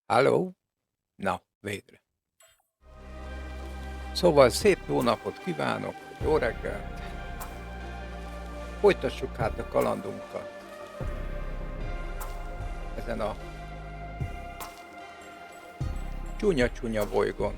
Halló? Na, végre. Szóval szép jó napot kívánok, jó reggelt. Folytassuk hát a kalandunkat ezen a csúnya-csúnya bolygón.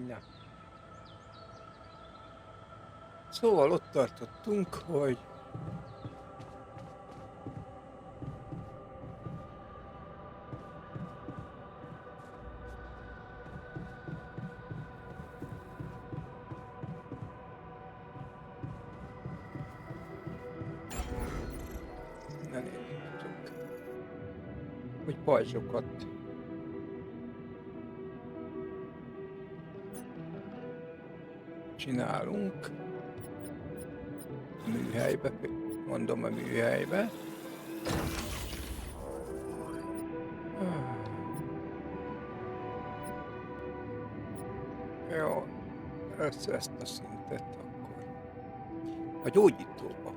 Na. Szóval ott tartottunk, hogy nem értünk, hogy pajzsokat csinálunk a műhelybe, mondom a műhelybe. Jó, össze ezt a szintet akkor. A gyógyítóba.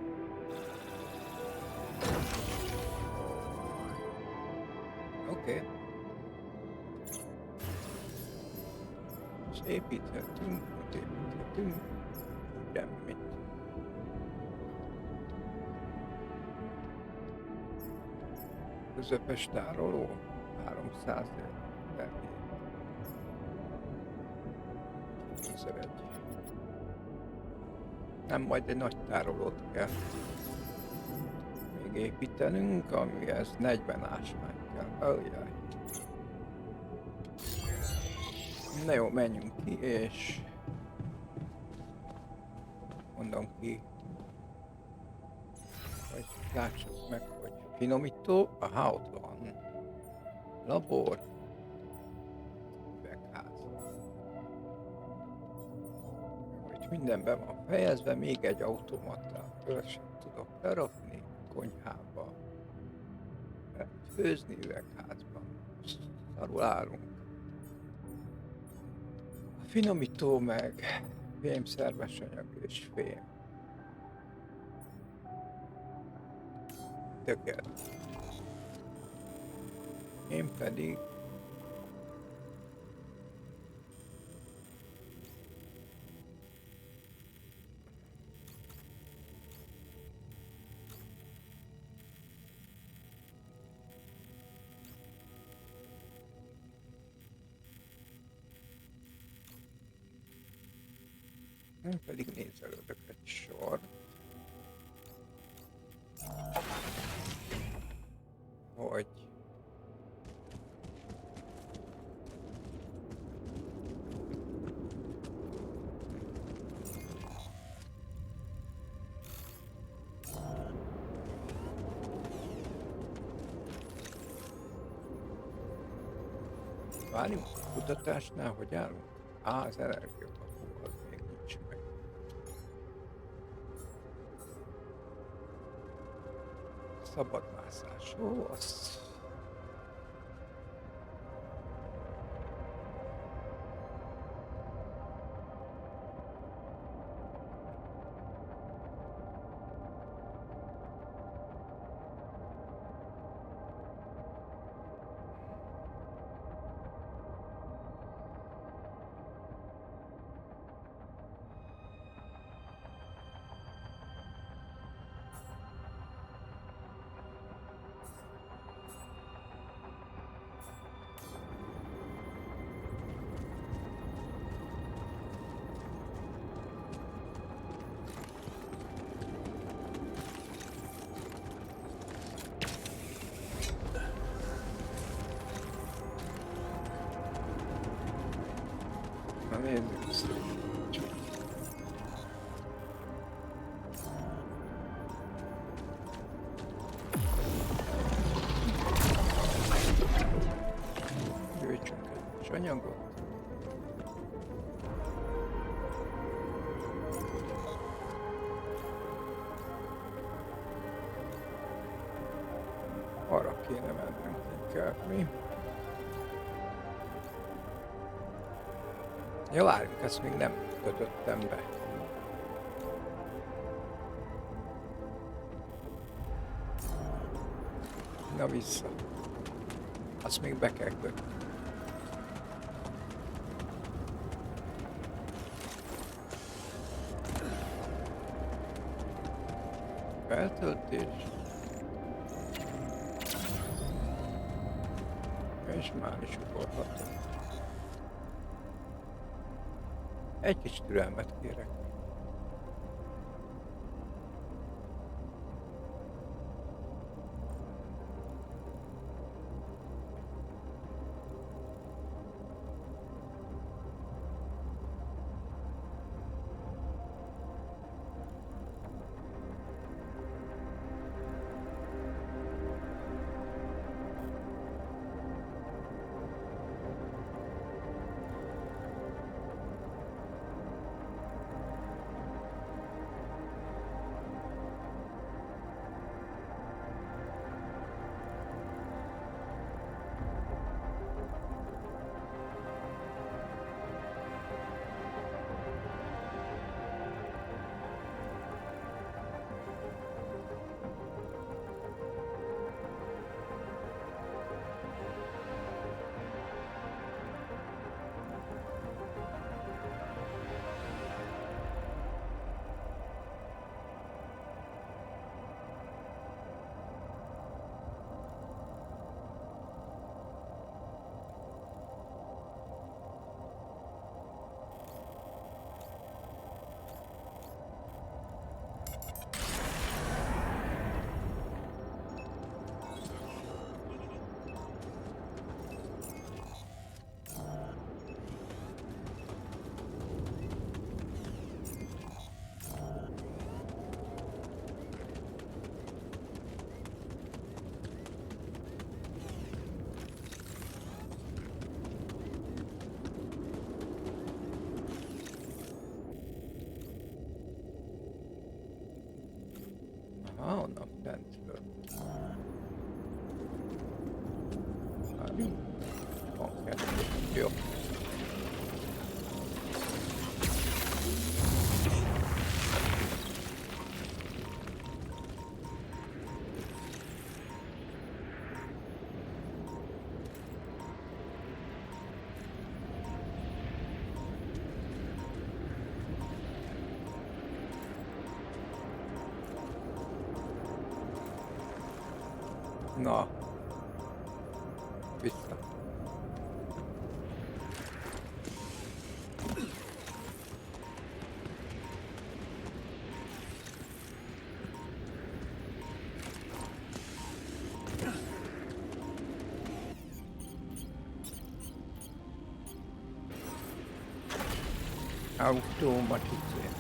Oké. És építhetünk, semmit. Közepes tároló, 300 per hét. 2001. Nem, majd egy nagy tárolót kell még építenünk, amihez 40 ásvány kell. Ajjaj. Na jó, menjünk ki, és mondom ki, hogy lássuk meg, hogy finomító, aha, ott van. Labor, üvegház. Hogy mindenben van fejezve, még egy automatát sem tudok lerakni, konyhába. Lehet főzni üvegházban. Szarul állunk. A finomító meg fémszerves anyag és fém. Tökéletes. Én pedig nézelődök egy sor, hogy várjunk a kutatásnál, hogy állunk? Az energiatartó az még nincs meg. Szabadmászás. Ó, az... Na nézzük ezt. Gyűjtsünk egy anyagot. Arra kéne mennünk inkább mi. Ja, várjunk, ezt még nem kötöttem be. Na vissza. Azt még be kell kötni. Feltöltés. És már is ugorhatunk. Egy kis türelmet kérek. Onnan fentről. Van kettő. Jó. Na, vissza. Automatizálni.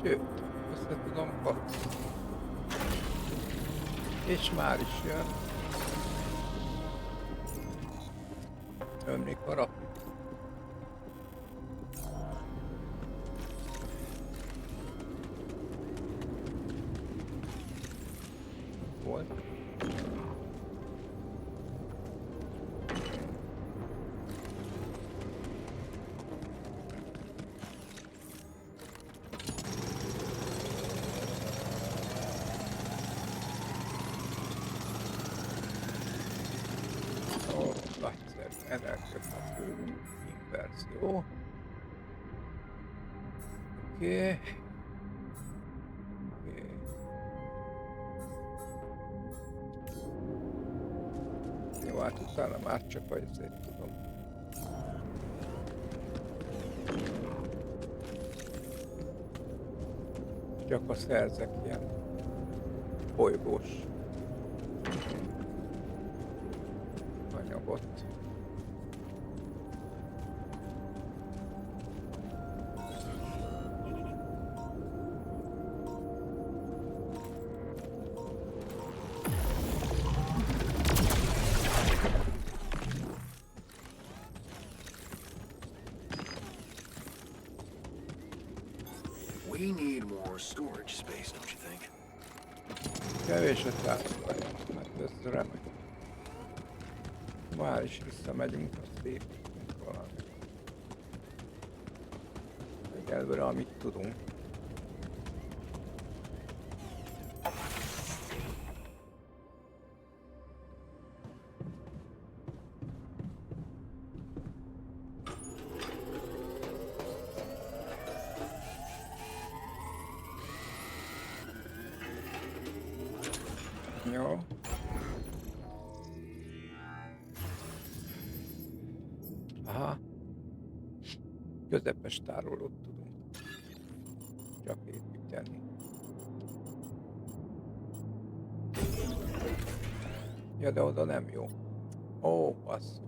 Sőt, össze tudom kapni. És már is jön. Ömlik a rap. Inverzió. Oké. Jó, hát utána már csak azért tudom. Csak ha szerzek ilyen bolygós anyagot. We need more storage space, don't you think? Kevés a társadalom, hát ez remek. Már is visszamegyünk, azt építünk valami. Egyelőre, amit tudunk. Jó. Aha. Közepes tárolót tudunk csak építeni. Ja, de oda nem jó. Ó, basszú.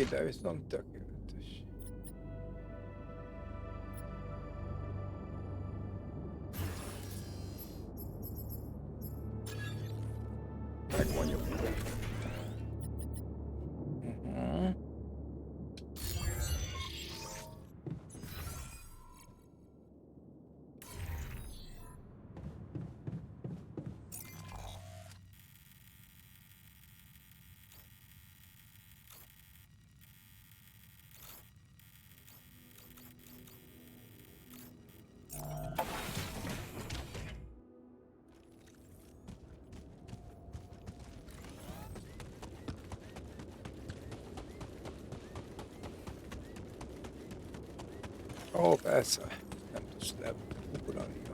De viszont tökéletes. Megmondjuk. Ó, persze, nem tudsz leugrani a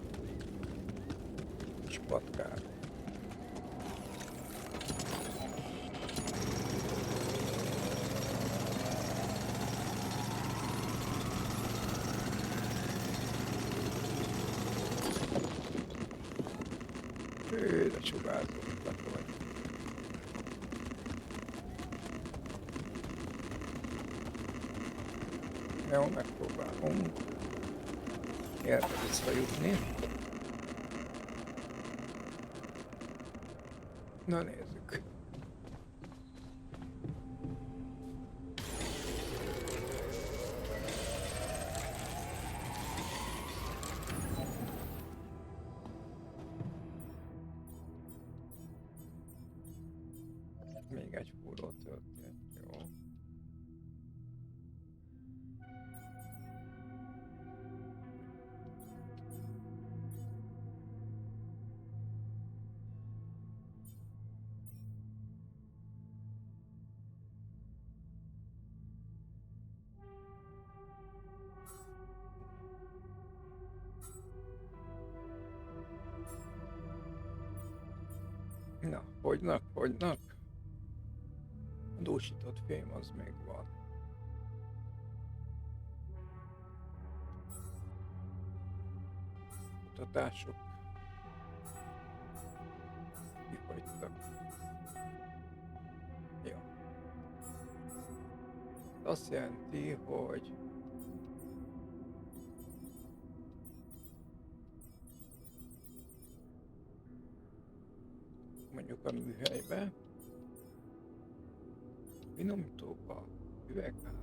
kis patkára. De sugárzottak vagy. Jó, megpróbálunk erre visszajutni. Na nézzük. Még egy fúró történt, jó. Na, fogynak. A dúsított fém az még van. Kutatások kifogytak. Jó. Azt jelenti, hogy mondjuk a műhelybe, finomítóba, üvegházba.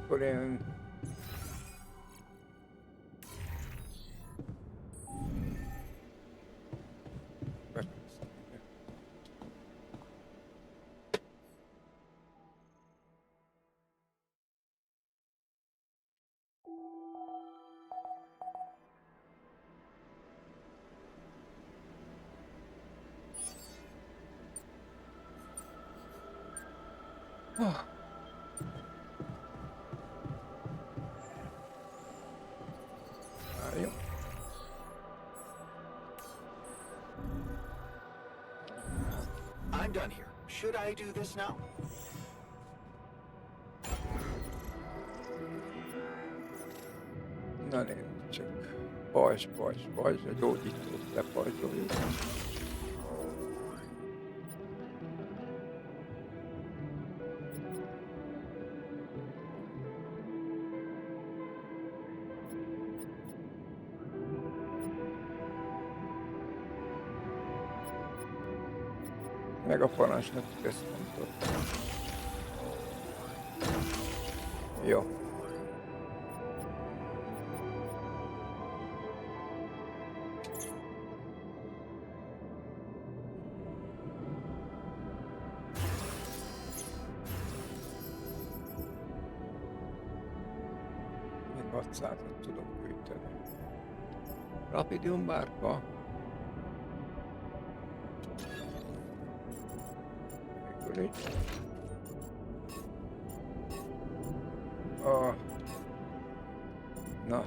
Akkor én... Oh. Várjunk. I'm done here. Should I do this now? Na nézzük csak. Bajs, a gyógyítót lepajzsoljuk. Meg a parancsnak központot. Jó. Még 600-at tudok gyűjteni. Rapidium bárka. Ah. Na.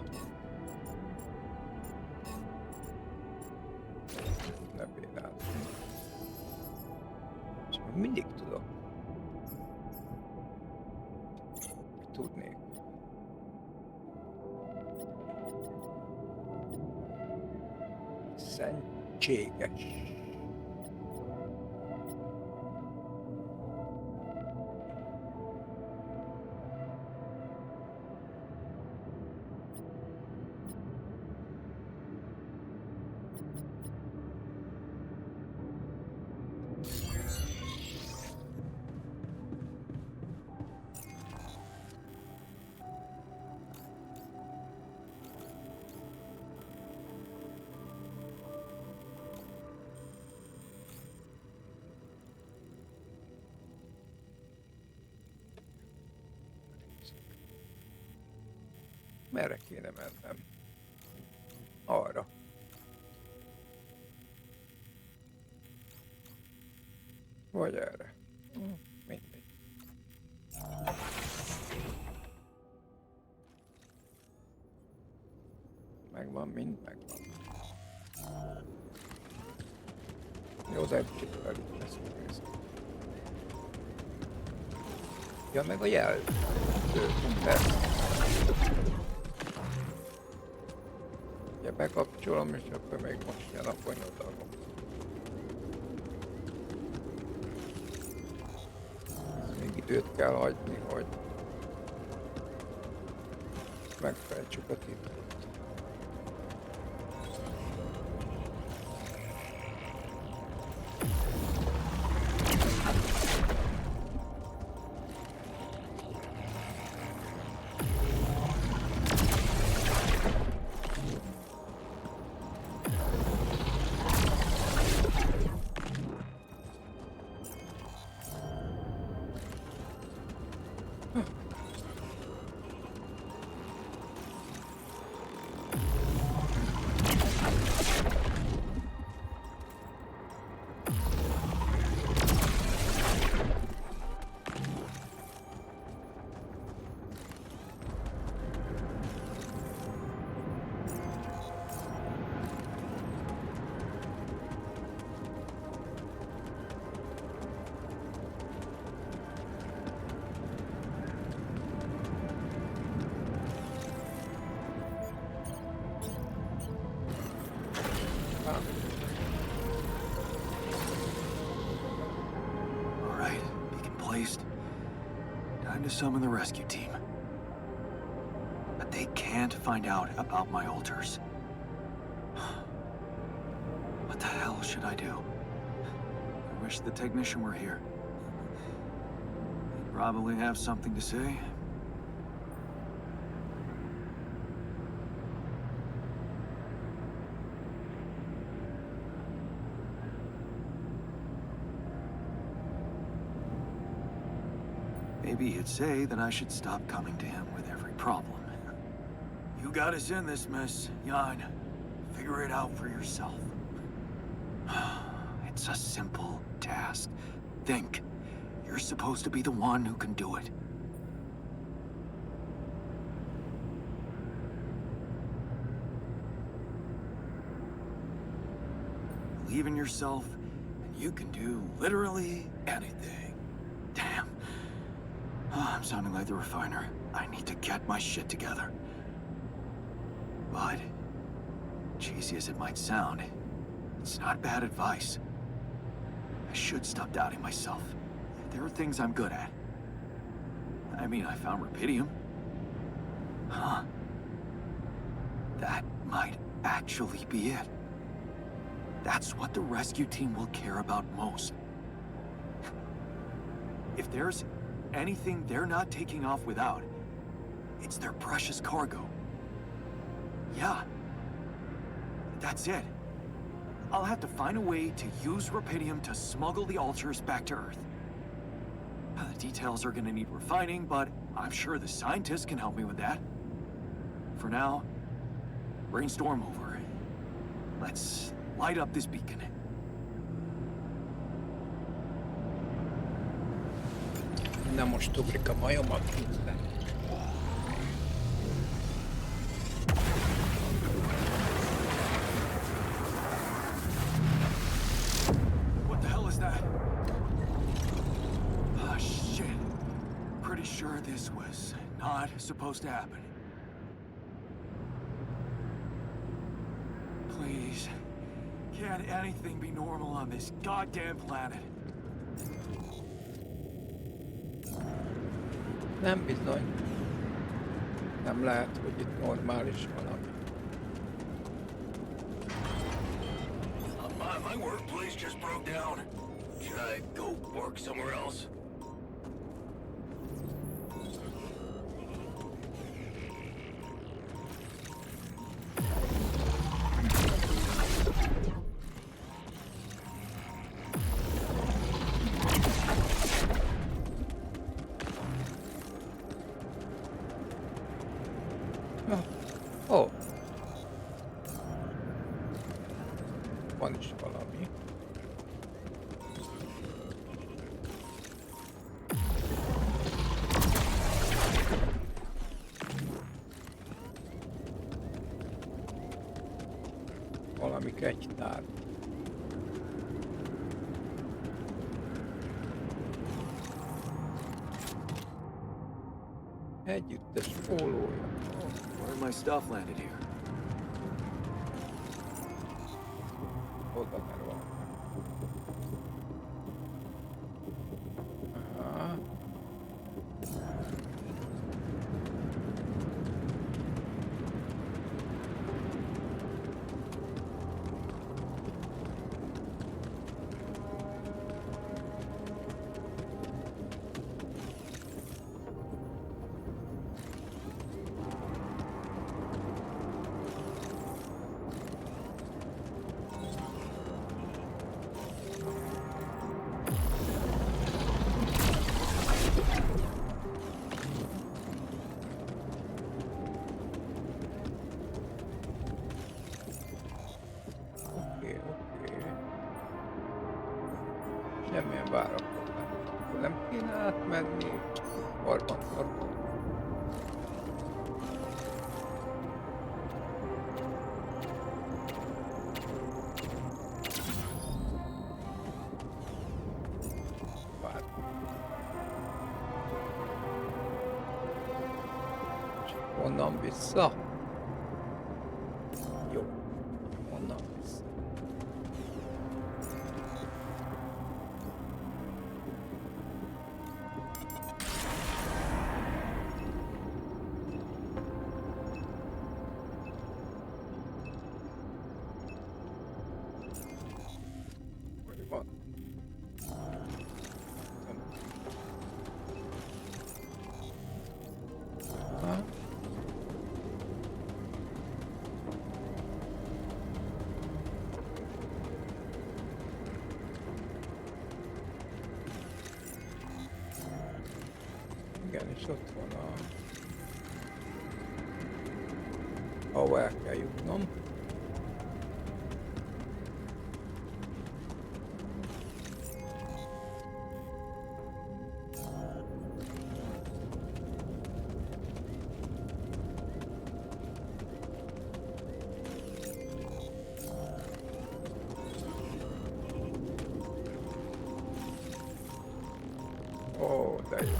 Ne bénáld. És még mindig tudok. Tudnék. Szentséges. Merre kéne mennem? Arra. Vagy erre. Mindegy. Megvan, mind megvan. Jó, de egy velük lesz nézni. Ja, meg a jel. Ugye bekapcsolom, és akkor még most jön a bonyodalom. Még időt kell hagyni, hogy megfejtsük a titkot. Time to summon the rescue team. But they can't find out about my altars. What the hell should I do? I wish the technician were here. He'd probably have something to say. Maybe he'd say that I should stop coming to him with every problem. You got us in this mess, Jan. Figure it out for yourself. It's a simple task. Think. You're supposed to be the one who can do it. Believe in yourself, and you can do literally anything. Damn. I'm sounding like the refiner. I need to get my shit together. But, cheesy as it might sound, it's not bad advice. I should stop doubting myself. There are things I'm good at. I mean, I found rubidium. Huh. That might actually be it. That's what the rescue team will care about most. If there's anything they're not taking off without, it's their precious cargo. Yeah. That's it. I'll have to find a way to use rubidium to smuggle the altars back to Earth. The details are gonna need refining, but I'm sure the scientists can help me with that. For now, brainstorm over. Let's light up this beacon. Na most ugrik a majom a vízbe. What the hell is that? Ah, shit. Pretty sure this was not supposed to happen. Please, can't anything be normal on this goddamn planet? Nem bizony. Nem lehet, hogy itt normális valami. My workplace just broke down. Should I go work somewhere else? Ó. Van is valami. Valami kegytár. Együttes pólója. Where my stuff landed here? Oda már van. Aha. Semmilyen várakozás. Nem kéne átmenni. Karbantartó. Várj. És onnan vissza? Jó. Onnan vissza. Van. Aha. Igen, és ott van a... ahova el kell jutnom. Ó, de jó.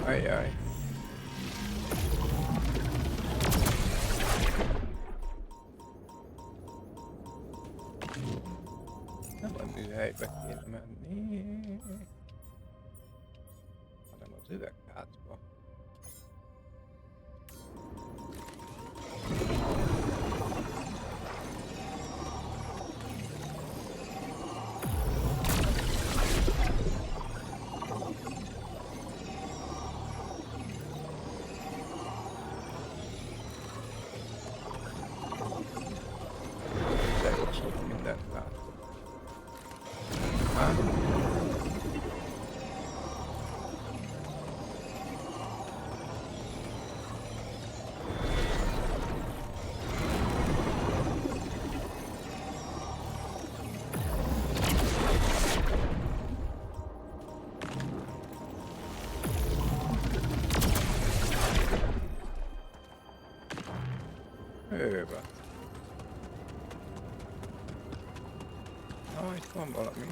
Ajjaj. Nem a műhelybe kéne menni, hanem az üvegházba. De jó sok mindent látok. Hát. Őbe. Na, itt van valami.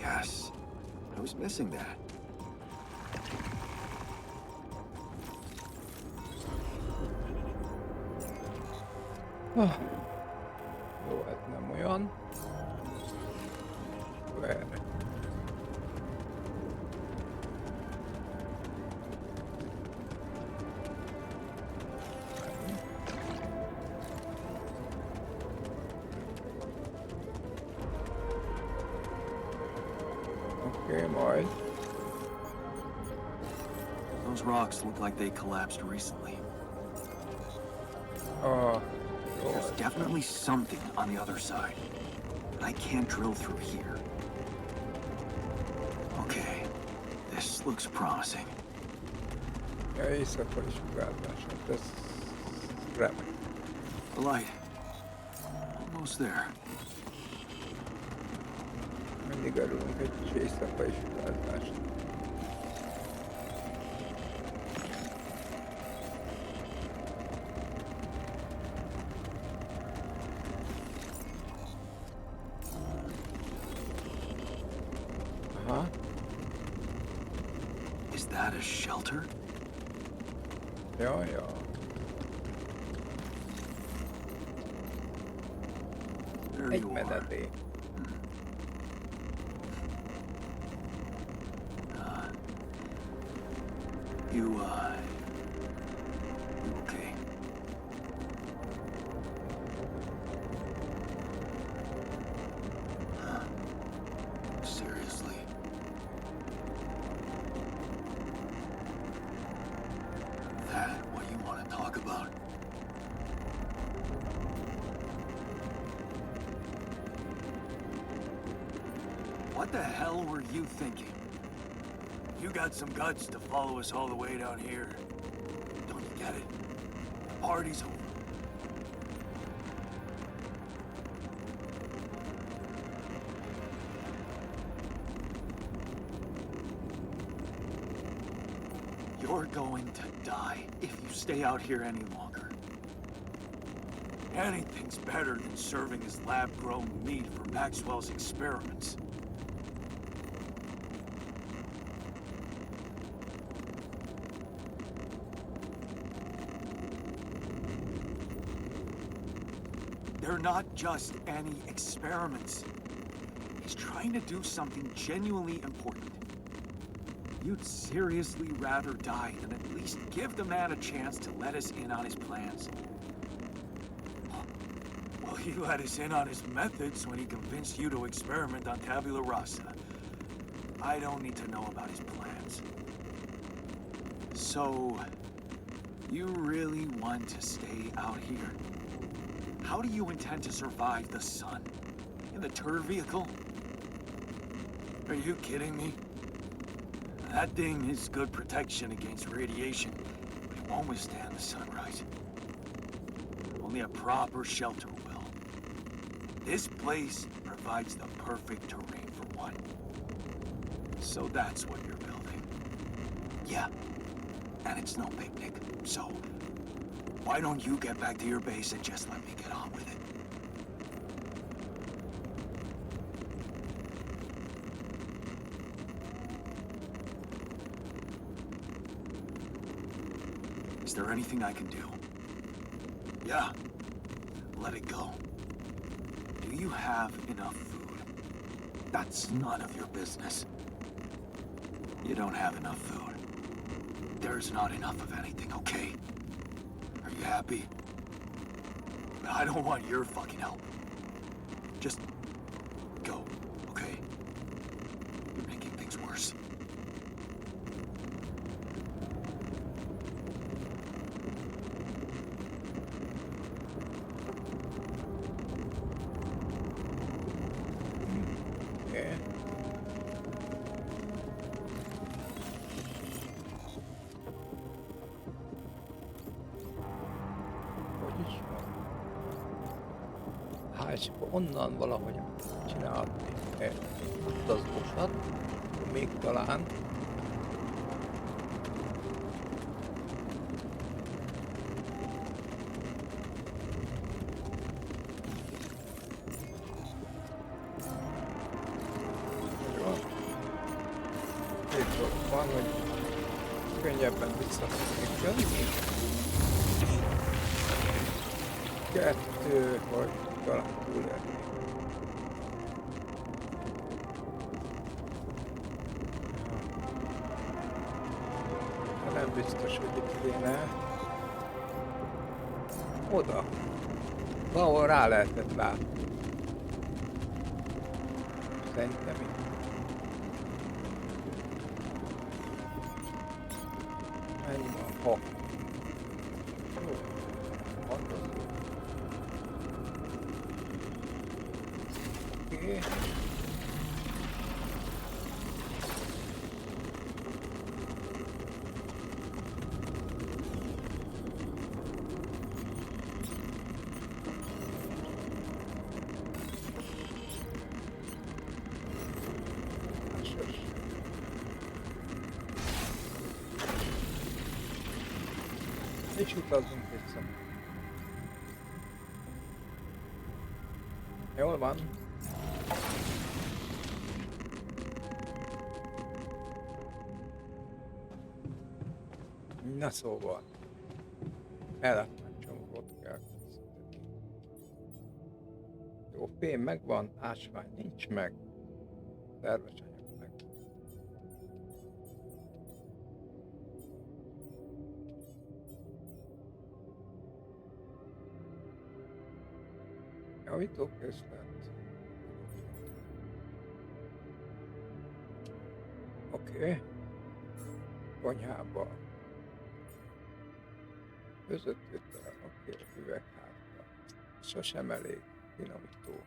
Yes, I was missing that. Ah. Jó, ez nem olyan. Akkor erre. Oké, majd. Those rocks look like they collapsed recently. Ah, jó. There's definitely something on the other side, but I can't drill through here. Okay, this looks promising. Ja, éjszakai sugárzás, hát ez remek. The light. Almost there. Mindig örülünk egy kis éjszakai sugárzásnak. Aha, Is that a shelter? ja, ja. There Egy you are. menedék. You okay? Seriously? That what you want to talk about? What the hell were you thinking? You got some guts to follow us all the way down here. Don't you get it? The party's over. You're going to die if you stay out here any longer. Anything's better than serving as lab-grown meat for Maxwell's experiments. They're not just any experiments. He's trying to do something genuinely important. You'd seriously rather die than at least give the man a chance to let us in on his plans. Well, he let us in on his methods when he convinced you to experiment on tabula rasa. I don't need to know about his plans. So, you really want to stay out here? How do you intend to survive the sun? In the turd vehicle? Are you kidding me? That thing is good protection against radiation, but it won't withstand the sunrise. Only a proper shelter will. This place provides the perfect terrain for one. So that's what you're building. Yeah, and it's no picnic, so why don't you get back to your base and just let me get on with it? Is there anything I can do? Yeah, let it go. Do you have enough food? That's none of your business. You don't have enough food. There's not enough of anything, okay? Are you happy? I don't want your fucking help. Just go, okay? You're making things worse. Okay. Hogy is van? És akkor onnan valahogy csinálhatni egy utazósat, még talán. Két dolog van, hogy könnyebben vissza tudnék jönni. Kettő, hogy talán túlélni. De nem biztos, hogy itt kéne. Oda. Valahol rá lehetett látni. Szerintem itt. Ennyi van. Ha. Jó. Fantasztikus. Oké. És utazzunk vissza. Jól van. Na szóval. Elektroncsomagot kell készíteni. Jó, fém megvan, ásvány nincs meg. Szerves anyag meg. Javítókészlet. Oké. Konyhába. Közöttőtel, oké, üvegházba. Sosem elég, finomító.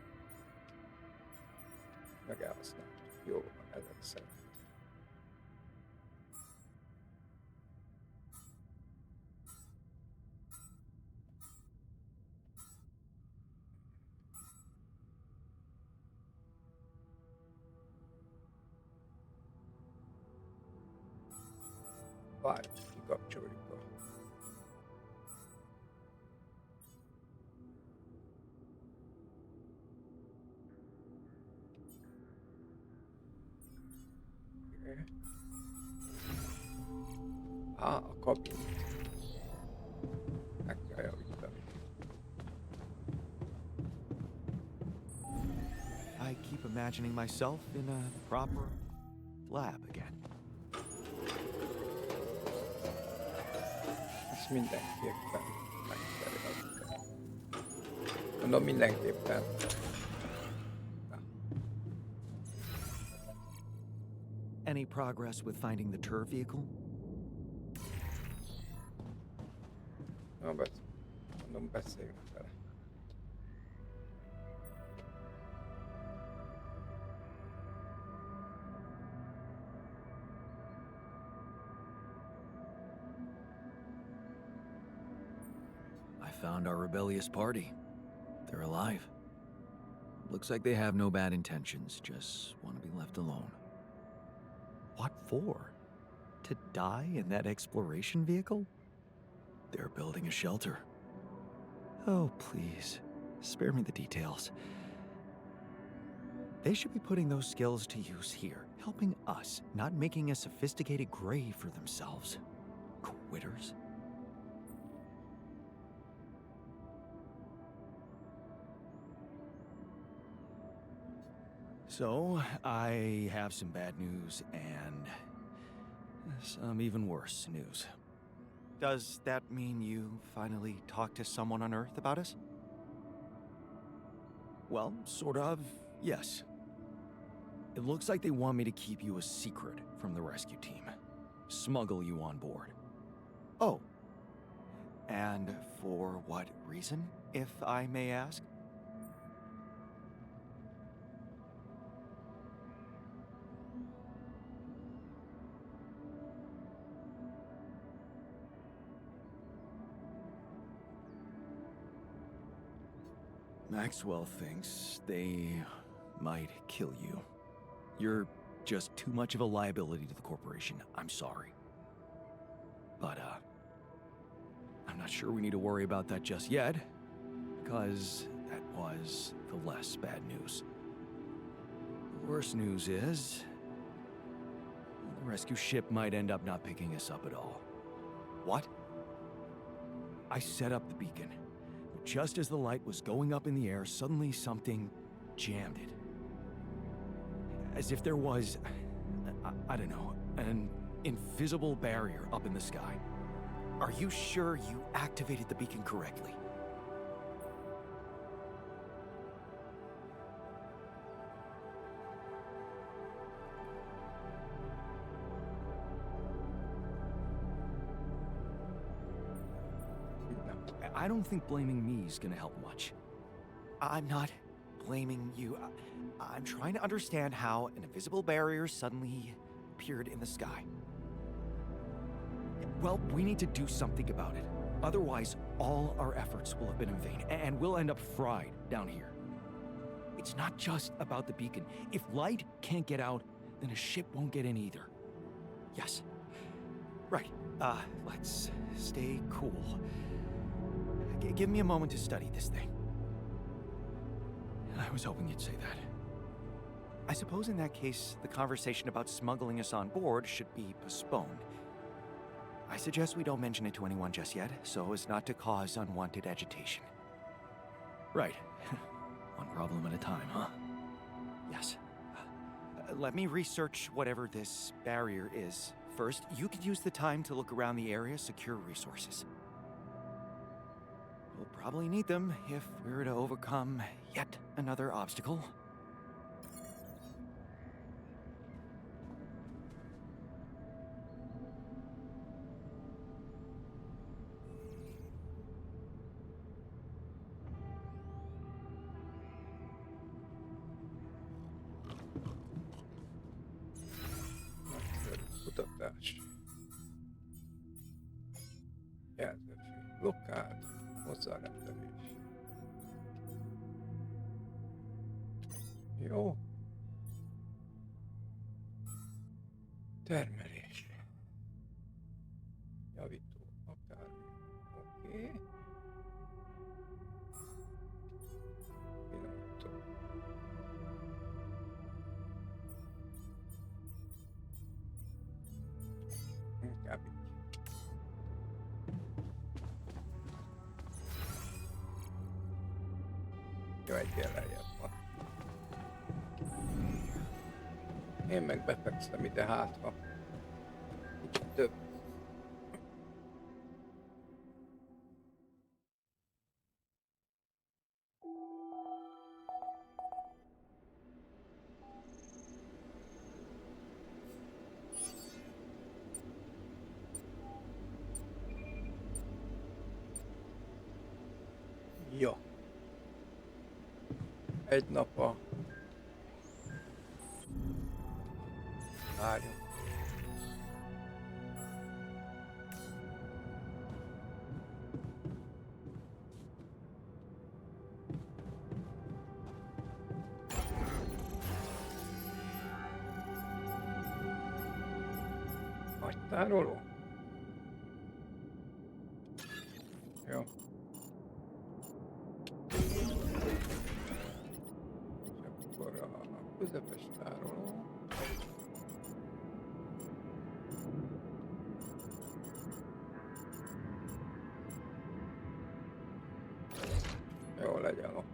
Meg elhasználtuk. Jó, ezek szerint. Várj, kikapcsoljuk a... Okay. A kabin. Meg kell javítani. I keep imagining myself in a proper lab again. Azt mindenképpen megszereltem. Mondom, mindenképpen. Any progress with finding the tour vehicle? Na, mondom, beszéljünk vele. I found our rebellious party. They're alive. Looks like they have no bad intentions, just want to be left alone. What for? To die in that exploration vehicle? They're building a shelter. Oh, please, spare me the details. They should be putting those skills to use here, helping us, not making a sophisticated grave for themselves. Quitters. So, I have some bad news and some even worse news. Does that mean you finally talked to someone on Earth about us? Well, sort of, yes. It looks like they want me to keep you a secret from the rescue team. Smuggle you on board. Oh. And for what reason, if I may ask? Maxwell thinks they might kill you. You're just too much of a liability to the corporation. I'm sorry. But, I'm not sure we need to worry about that just yet, because that was the less bad news. The worst news is the rescue ship might end up not picking us up at all. What? I set up the beacon. Just as the light was going up in the air, suddenly something jammed it. As if there was, I don't know, an invisible barrier up in the sky. Are you sure you activated the beacon correctly? I don't think blaming me is gonna help much. I'm not blaming you. I'm trying to understand how an invisible barrier suddenly appeared in the sky. Well, we need to do something about it. Otherwise, all our efforts will have been in vain, and we'll end up fried down here. It's not just about the beacon. If light can't get out, then a ship won't get in either. Yes. Right. Let's stay cool. Give me a moment to study this thing. I was hoping you'd say that. I suppose in that case, the conversation about smuggling us on board should be postponed. I suggest we don't mention it to anyone just yet, so as not to cause unwanted agitation. Right. One problem at a time, huh? Yes. Let me research whatever this barrier is. First, you could use the time to look around the area, secure resources. We'll probably need them if we're to overcome yet another obstacle. Kutatás. Jelzőfény. Blokkád. Hozzárendelés. Jó. Termelés. Javító. Akármi. Oké. Finomító. Inkább így. Jó, egyel lejjebb van. Én meg befekszem ide hátra. Kicsit több. egy nap a... Várjunk. Tároló? Jó. És akkor a közepes tároló. Jó, legyen ott.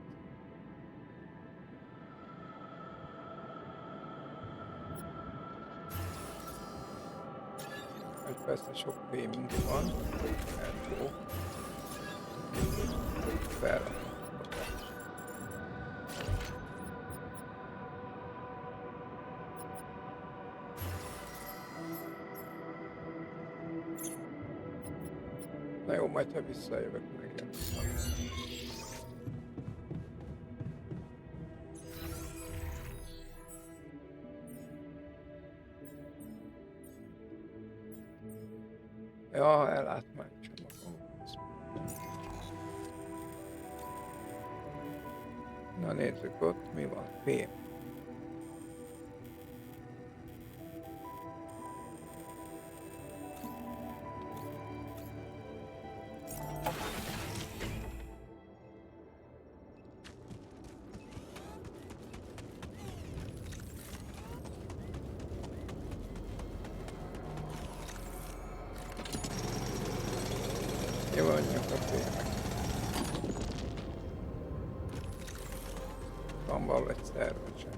Persze sok fémünk van, mert jó. Na jó, majd ha visszajövök meg. Ja, elállt már csomagom. Na nézzük ott, mi van? Fém. Nyilvánjuk a fémek. Van valami egy szervecsek.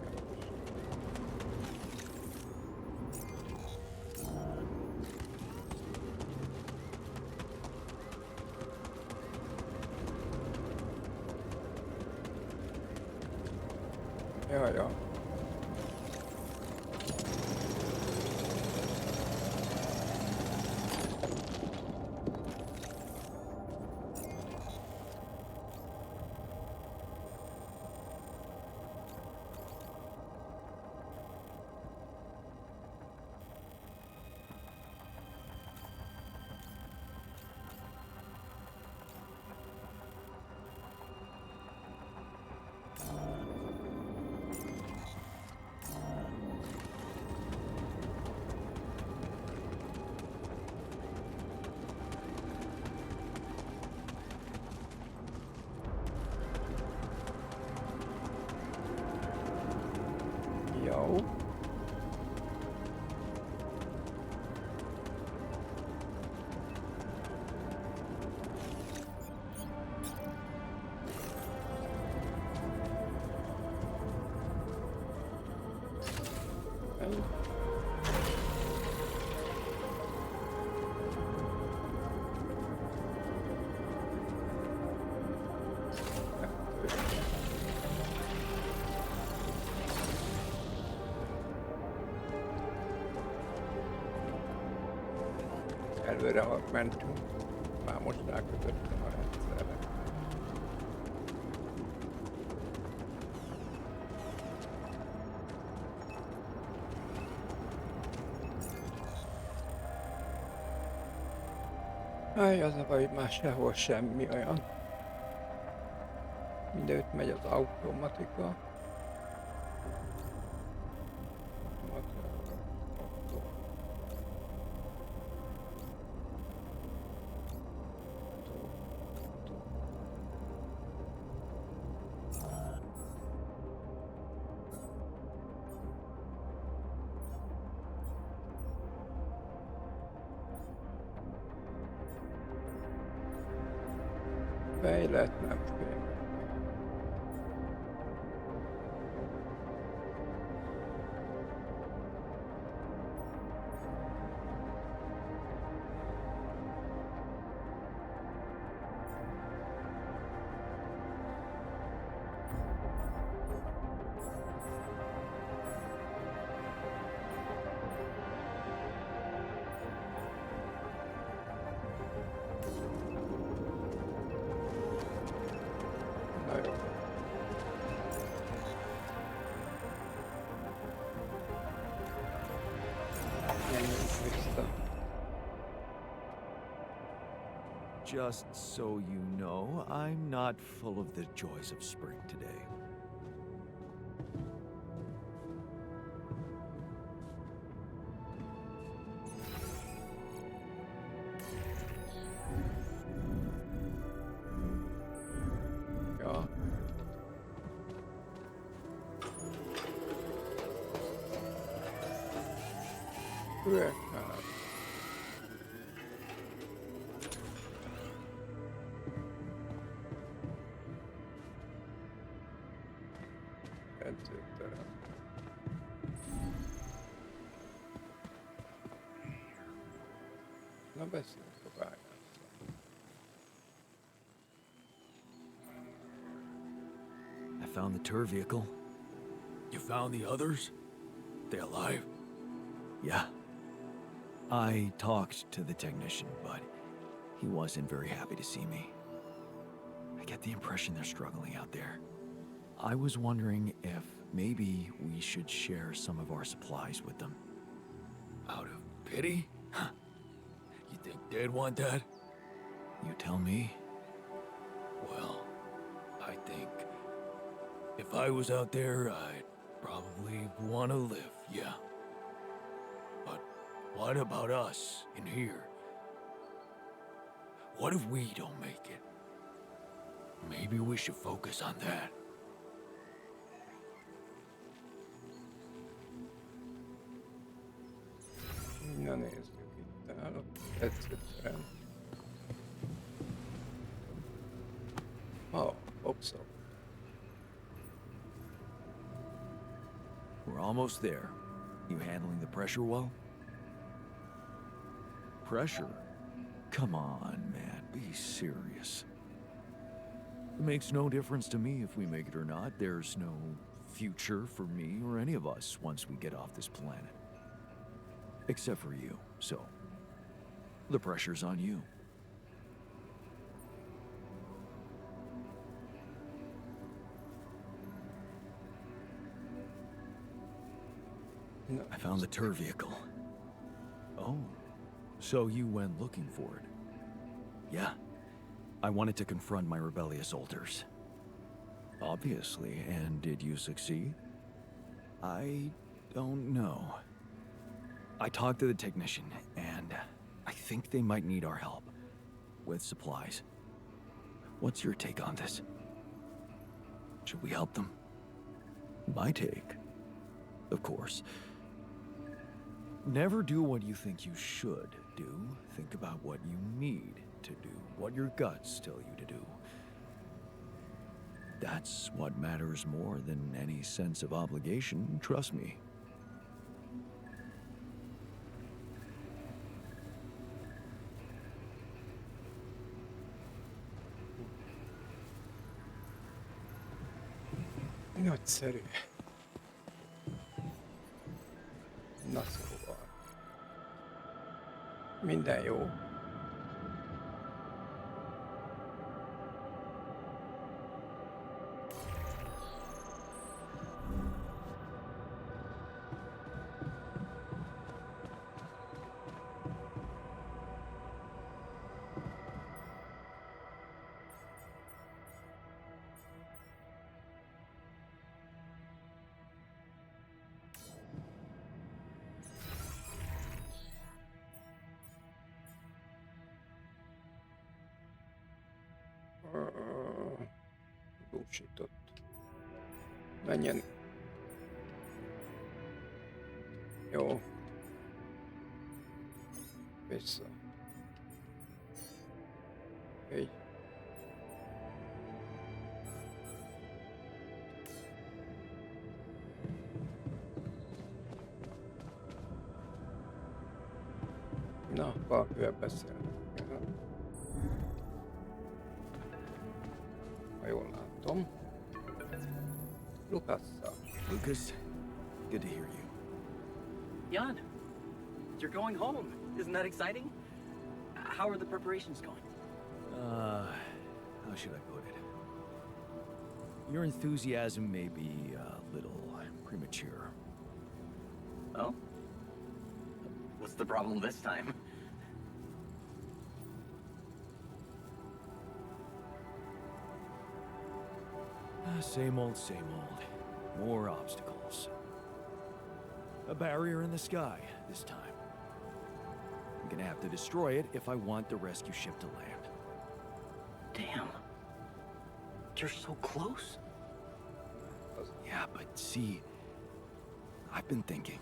Ja. Jó. Előre mentünk, már most rákötöttem a rendszerre. Aj, az a baj, hogy már sehol semmi olyan. Mindenütt megy az automatika. Fejlett, nem fél. just so you know, I'm not full of the joys of spring today. Ja. Hurrá. Edzőterem. Na beszéljünk a bányászról. I found the tour vehicle. You found the others? They alive? Yeah. I talked to the technician, but he wasn't very happy to see me. I get the impression they're struggling out there. I was wondering if maybe we should share some of our supplies with them. Out of pity? Huh. You think they'd want that? You tell me. Well, I think if I was out there, I'd probably want to live, yeah. But what about us in here? What if we don't make it? Maybe we should focus on that. Na nézzük itt áll. Edzőterem. Boxok. We're almost there. You handling the pressure well? Pressure? Come on, man. Be serious. It makes no difference to me if we make it or not. There's no future for me or any of us once we get off this planet. Except for you, so the pressure's on you. Na, I found the tour vehicle. Oh, so you went looking for it? Yeah. I wanted to confront my rebellious alters. Obviously, and did you succeed? I don't know. I talked to the technician, and I think they might need our help with supplies. What's your take on this? Should we help them? My take? Of course. Never do what you think you should do. Think about what you need to do, what your guts tell you to do. That's what matters more than any sense of obligation, trust me. nagyszerű. Na szóval. Minden jó. Bullshitott. Menjen. Jó. Vissza. Így. Na, valakivel beszélni. Ha jól látom. Lukasszal. Lucas, good to hear you. Jan, you're going home. Isn't that exciting? How are the preparations going? How should I put it? Your enthusiasm may be a little premature. Oh? What's the problem this time? Same old, same old. More obstacles. A barrier in the sky this time. I'm gonna have to destroy it if I want the rescue ship to land. Damn. You're so close. Yeah, but see, I've been thinking.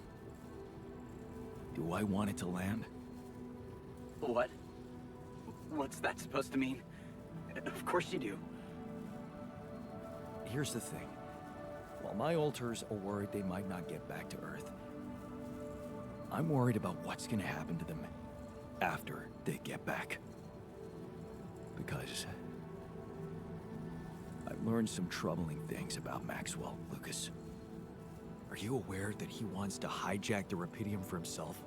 Do I want it to land? What? What's that supposed to mean? Of course you do. Here's the thing. While my alters are worried they might not get back to Earth, I'm worried about what's gonna happen to them after they get back. Because I've learned some troubling things about Maxwell, Lucas. Are you aware that he wants to hijack the Rapidium for himself?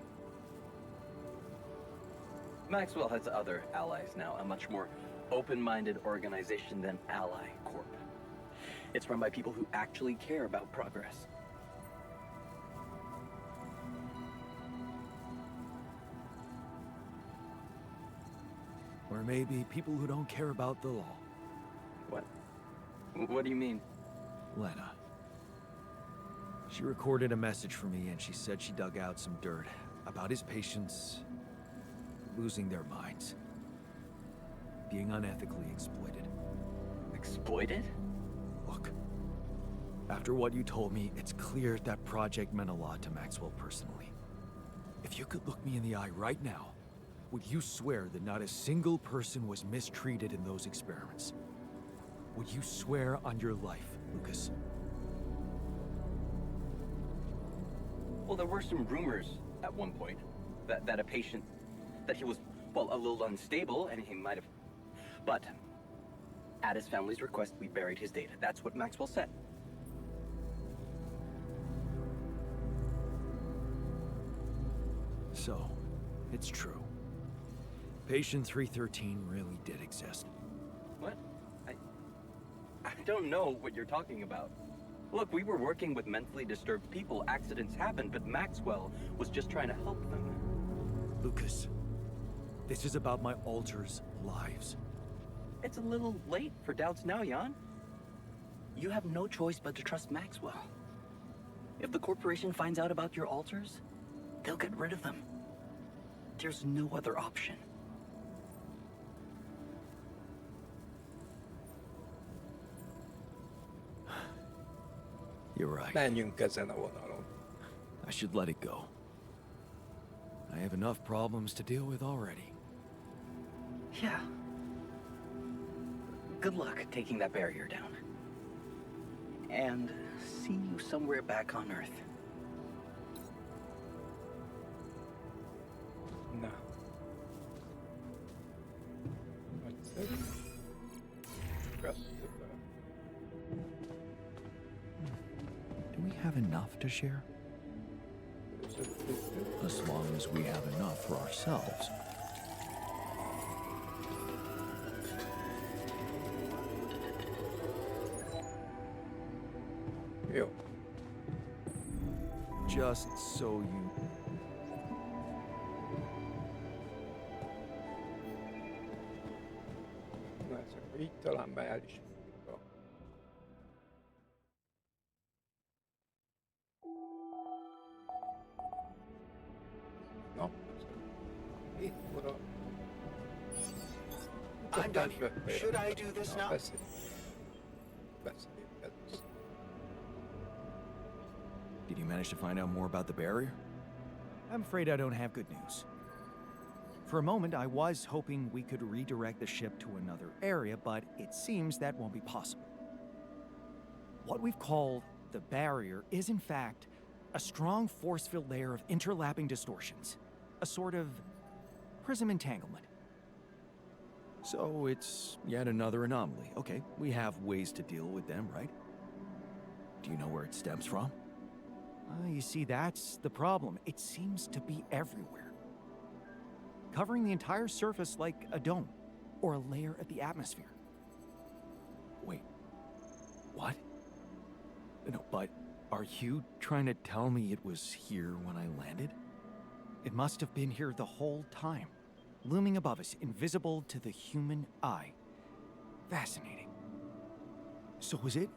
Maxwell has other allies now, a much more open-minded organization than Ally Corp. It's run by people who actually care about progress. Or maybe people who don't care about the law. What? What do you mean? Lena. She recorded a message for me and she said she dug out some dirt about his patients losing their minds. Being unethically exploited. Exploited? Look, after what you told me, it's clear that project meant a lot to Maxwell personally. If you could look me in the eye right now, would you swear that not a single person was mistreated in those experiments? Would you swear on your life, Lucas? Well, there were some rumors at one point that a patient, that he was, well, a little unstable and he might have, but at his family's request, we buried his data. That's what Maxwell said. So, it's true. Patient 313 really did exist. What? I don't know what you're talking about. Look, we were working with mentally disturbed people. Accidents happen, but Maxwell was just trying to help them. Lucas, this is about my alters' lives. It's a little late for doubts now, Jan. You have no choice but to trust Maxwell. If the corporation finds out about your alters, they'll get rid of them. There's no other option. You're right. Menjünk ezen a vonalon. I should let it go. I have enough problems to deal with already. Yeah. Good luck taking that barrier down. And see you somewhere back on Earth. Na. Nagyszerű. Kettő. Do we have enough to share? As long as we have enough for ourselves. Jó. Just so you... Na, ez akkor így talán be el is mondjuk a... Na, 7 óra. I'm done here. Should I do this now? Beszélj. Beszélj. Did you manage to find out more about the barrier? I'm afraid I don't have good news. For a moment, I was hoping we could redirect the ship to another area, but it seems that won't be possible. What we've called the barrier is, in fact, a strong force-filled layer of interlapping distortions. A sort of prism entanglement. So it's yet another anomaly. Okay, we have ways to deal with them, right? Do you know where it stems from? You see, that's the problem. It seems to be everywhere. Covering the entire surface like a dome, or a layer of the atmosphere. Wait, what? No, but are you trying to tell me it was here when I landed? It must have been here the whole time, looming above us, invisible to the human eye. Fascinating. So was it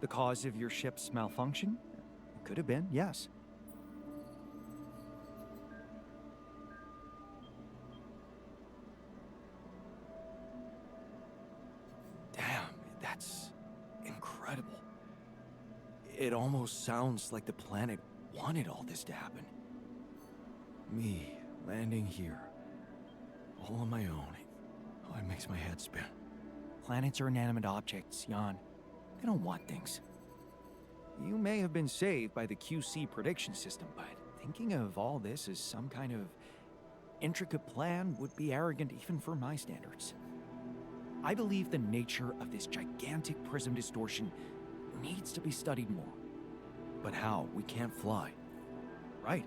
The cause of your ship's malfunction? It could have been, yes. Damn, that's incredible. It almost sounds like the planet wanted all this to happen. Me, landing here, all on my own. Oh, it makes my head spin. Planets are inanimate objects, Jan. They don't want things. You may have been saved by the QC prediction system, but thinking of all this as some kind of intricate plan would be arrogant even for my standards. I believe the nature of this gigantic prism distortion needs to be studied more. But how? We can't fly. Right.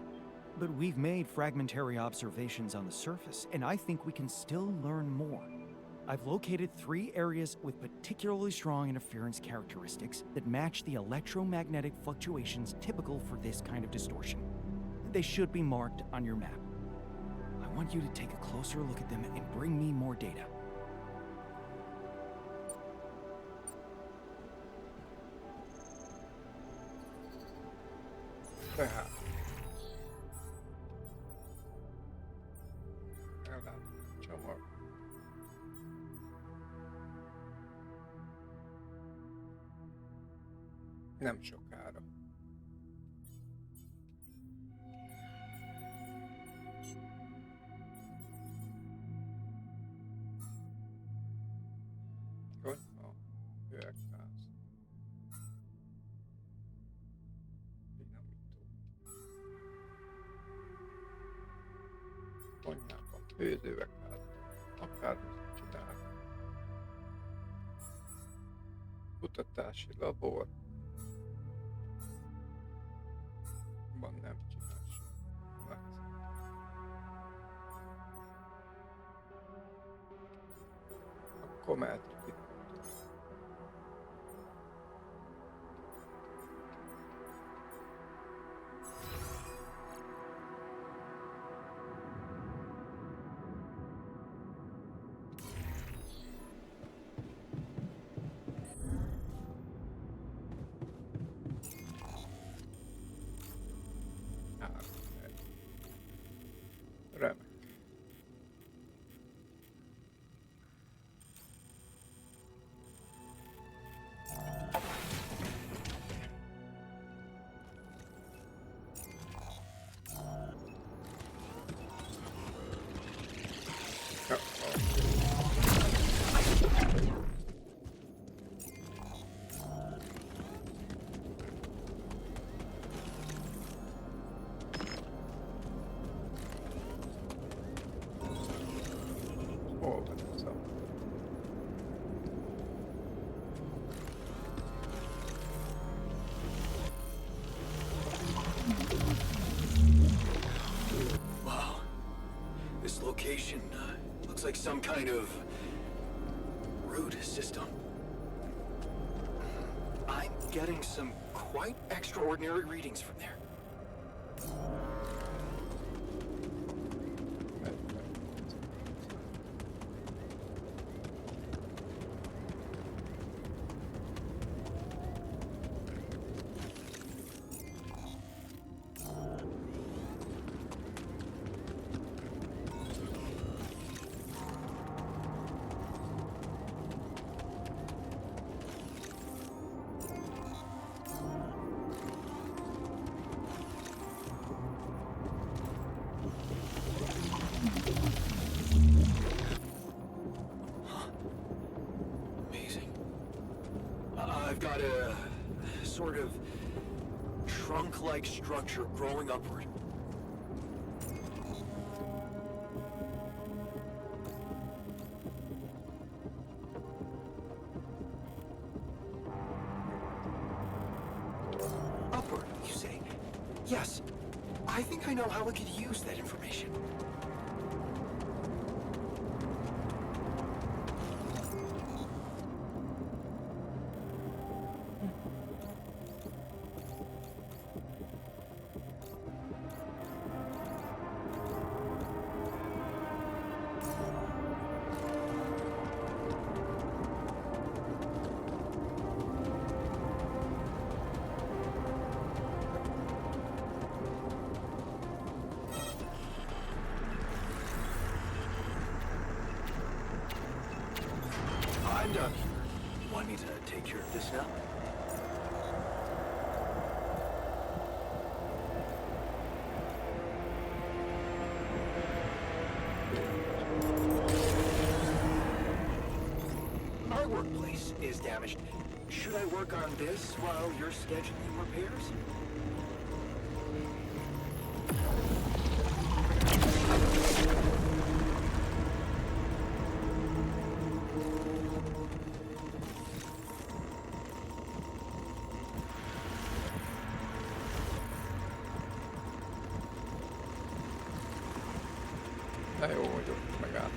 But we've made fragmentary observations on the surface, and I think we can still learn more. I've located 3 areas with particularly strong interference characteristics that match the electromagnetic fluctuations typical for this kind of distortion. They should be marked on your map. I want you to take a closer look at them and bring me more data. Tehát. Ellátom a csomag. Nem sokára. Hogy a üvegház. Finomító. Konyhában főzővegház. Akármit csinál. Kutatási labor. Van nem csinál semmit. Akkor mehetünk itt. Remek. Hol van ez a... Wow. This location looks like some kind of root system. I'm getting some quite extraordinary readings from there. I've got a sort of trunk-like structure growing upward. Upward, you say? Yes. I think I know how I could use that information. done here. You want me to take care of this now? My workplace is damaged. Should I work on this while you're scheduling repairs? De jó vagyok, megáll.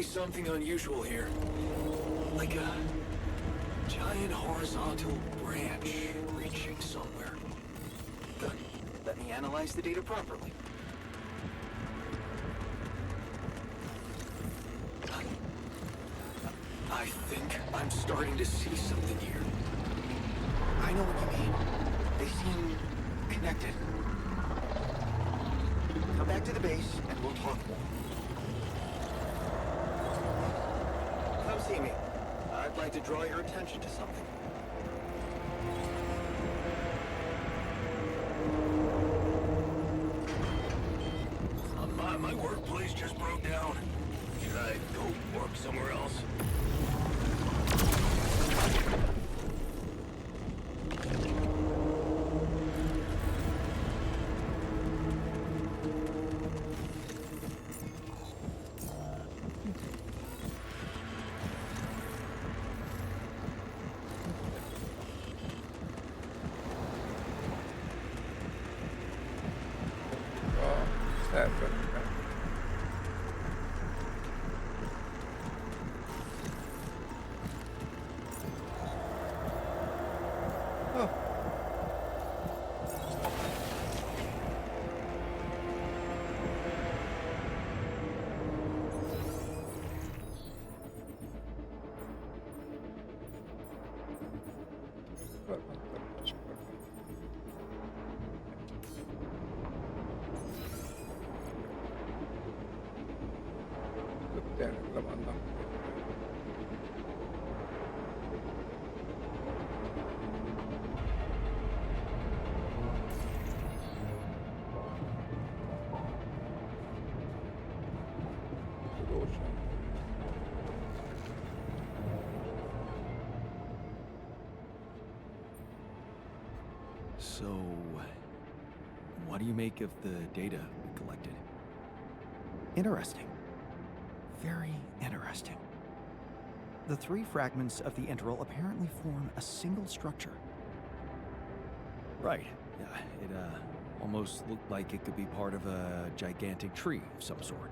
Something unusual here. Like a giant horizontal branch reaching somewhere. Good. Let me analyze the data properly. I think I'm starting to see something here. I know what you mean. They seem connected. Come back to the base and we'll talk more. Come see me. I'd like to draw your attention to something. My workplace just broke down. Should I go work somewhere else? Tényleg le vannak. Tudósan. So, what do you make of the data we collected? Interesting. Very interesting. The three fragments of the integral apparently form a single structure. Right. Yeah, it almost looked like it could be part of a gigantic tree of some sort.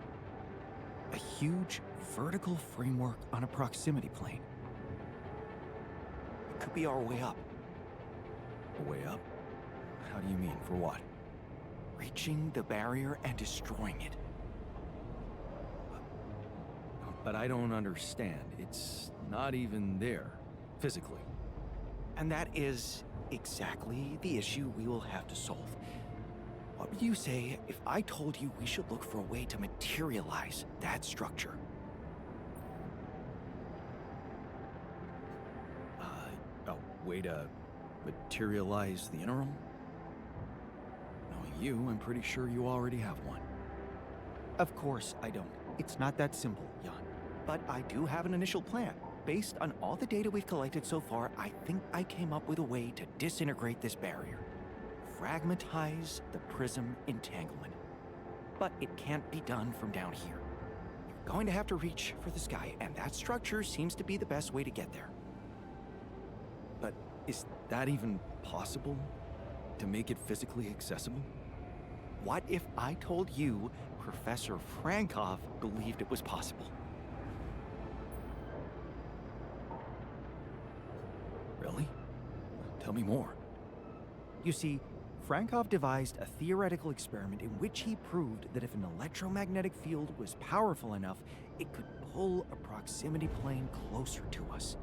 A huge vertical framework on a proximity plane. It could be our way up. A way up? How do you mean? For what? Reaching the barrier and destroying it. But I don't understand. It's not even there, physically. And that is exactly the issue we will have to solve. What would you say if I told you we should look for a way to materialize that structure? A way to materialize the interim? Knowing you, I'm pretty sure you already have one. Of course I don't. It's not that simple, Jan. But I do have an initial plan. Based on all the data we've collected so far, I think I came up with a way to disintegrate this barrier. Fragmentize the prism entanglement. But it can't be done from down here. You're going to have to reach for the sky, and that structure seems to be the best way to get there. But is that even possible? To make it physically accessible? What if I told you Professor Frankov believed it was possible? Really? Tell me more. You see, Frankov devised a theoretical experiment in which he proved that if an electromagnetic field was powerful enough, it could pull a proximity plane closer to us.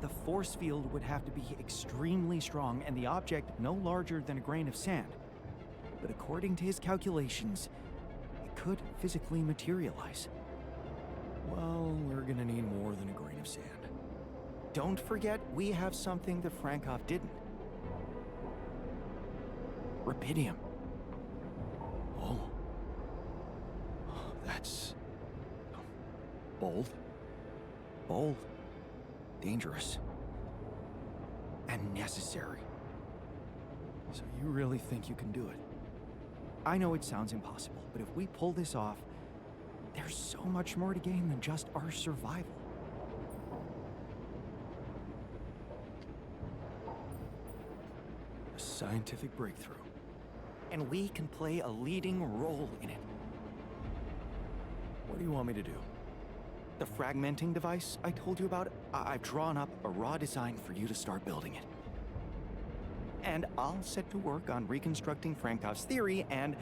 The force field would have to be extremely strong and the object no larger than a grain of sand. But according to his calculations, it could physically materialize. Well, we're gonna need more than a grain of sand. Don't forget, we have something that Frankov didn't. Rubidium. Oh. That's... bold. Bold. Dangerous. And necessary. So you really think you can do it? I know it sounds impossible, but if we pull this off, there's so much more to gain than just our survival. A scientific breakthrough. And we can play a leading role in it. What do you want me to do? The fragmenting device I told you about, I've drawn up a raw design for you to start building it. And I'll set to work on reconstructing Frankov's theory and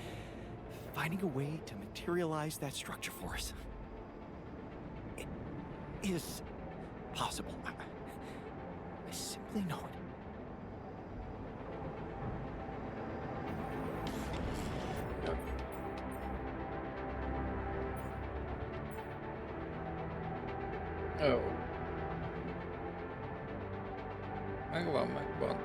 finding a way to materialize that structure for us. It is possible. I simply know it. Jó. Megvan, megvan.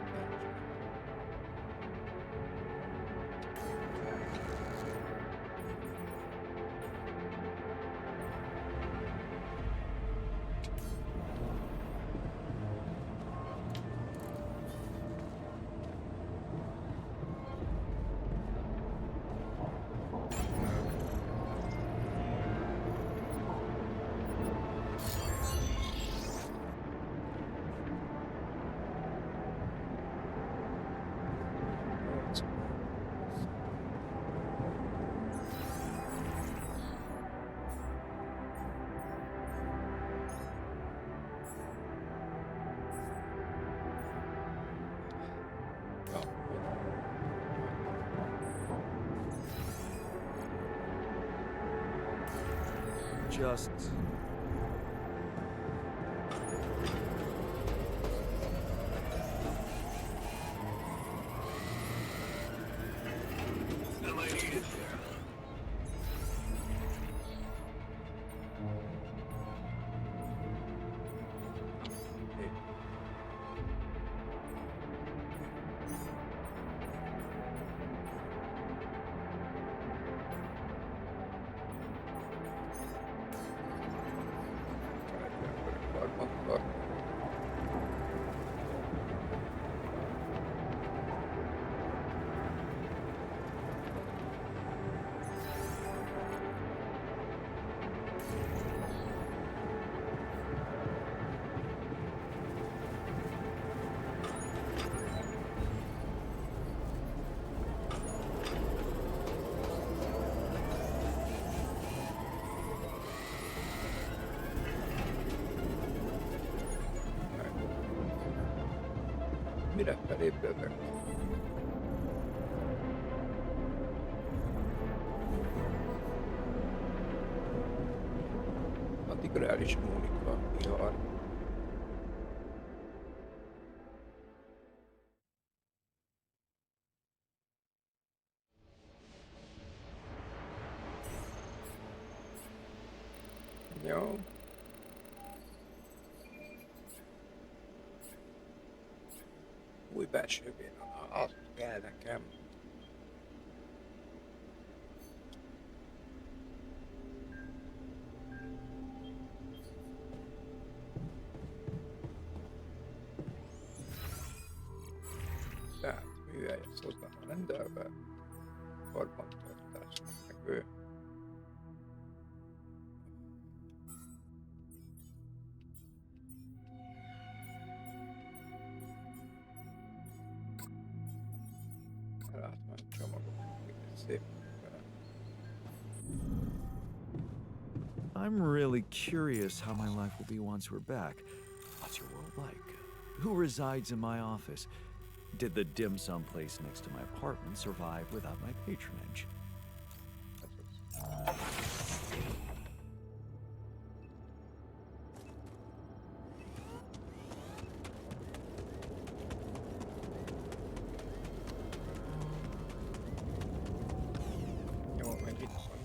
Just... I might eat it there. Mire felé bővök? Addigra el is múlik a vihar. Jó. Új belső véna, az kell nekem. Tehát művelj ezt hozzám a rendelbe. Karbantartás, meg ő. Látmány csomagok, szép. I'm really curious how my life will be once we're back. What's your world like? Who resides in my office? Did the dim sum place next to my apartment survive without my patronage? Jó, meg itt van.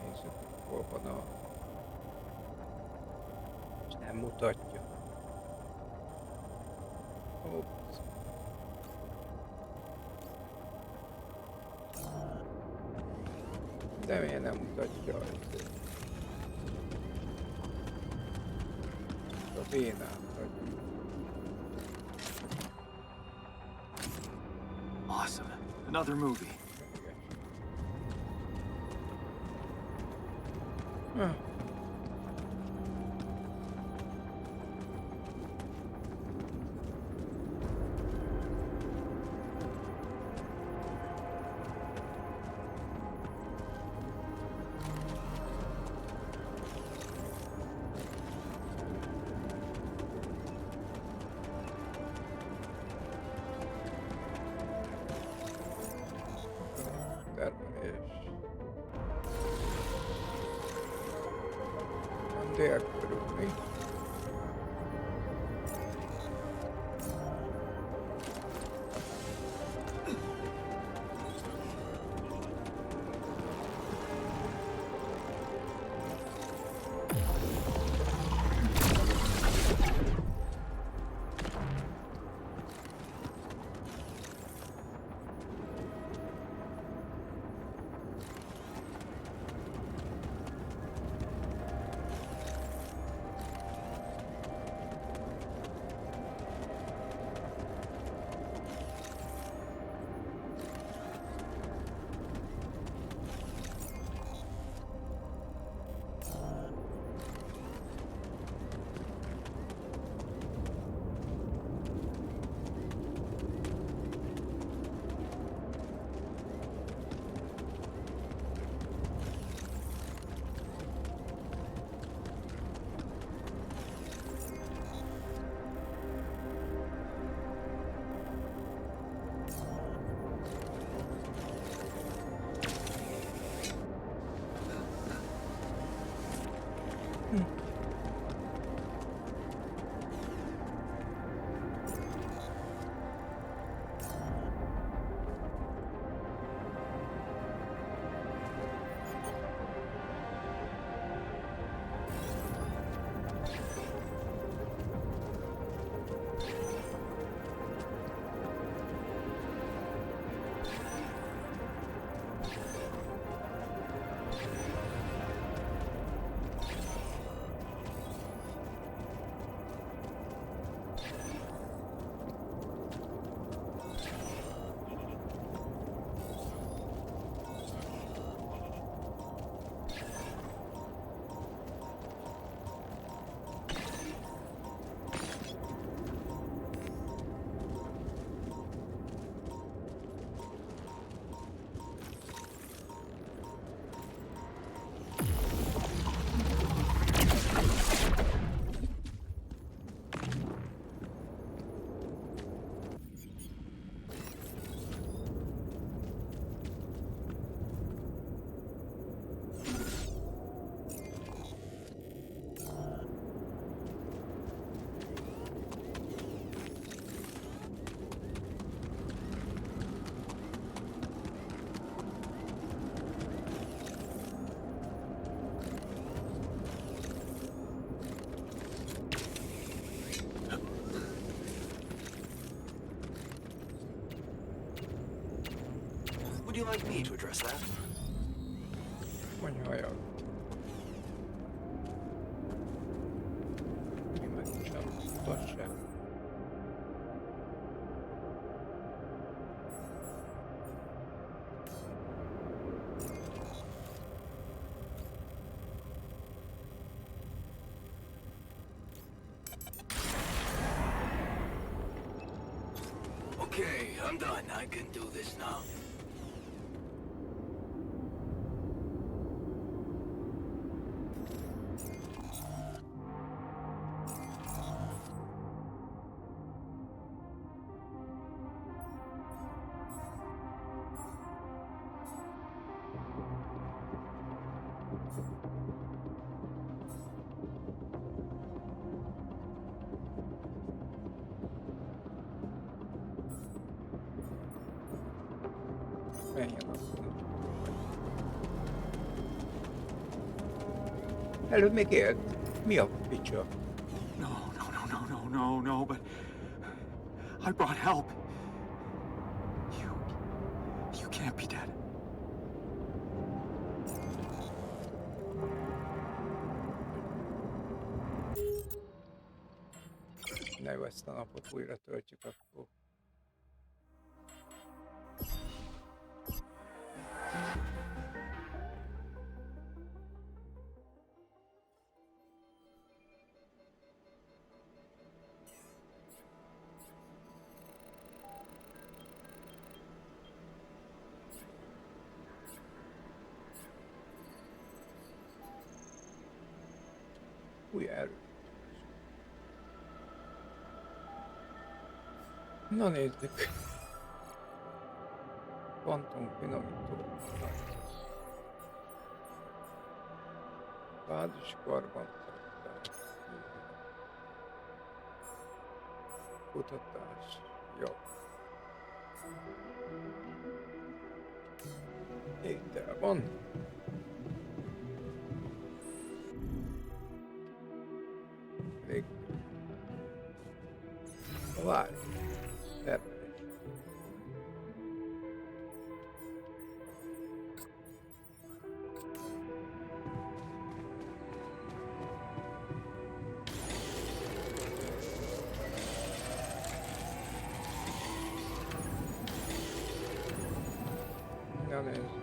Nézzük, hol van a... Most nem mutatja. Ups. De miért nem mutatja a vénát? Awesome. Another movie. Termelés. Nem dél körül, mi? like me to address that. Mondja hajad. Mi megcsináltassák. Okay, I'm done. I can do this now. Menjen akkor. Előbb még élt. Mi a picsa? No, but I brought help. You can't be dead. Ne jó, ezt a napot újra töltjük akkor. Új erő. Na nézzük. Kvantum finomító. Fázis karbantartás. Kutatás. Jó. Étel van. Végre. Várj. Termelés. Ja, nézd.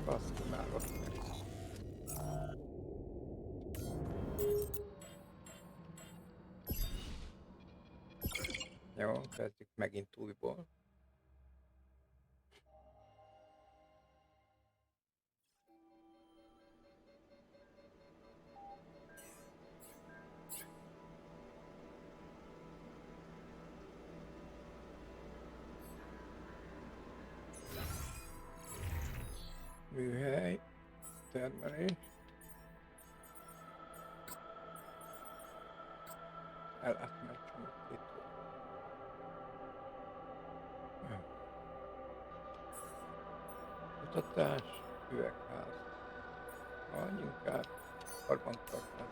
Baszki már ott meg. Jó, kezdjük megint újból. Műhely, termelés. Ellátni egy csomagító. Kutatás, üvegház. Vagy inkább karbantartás.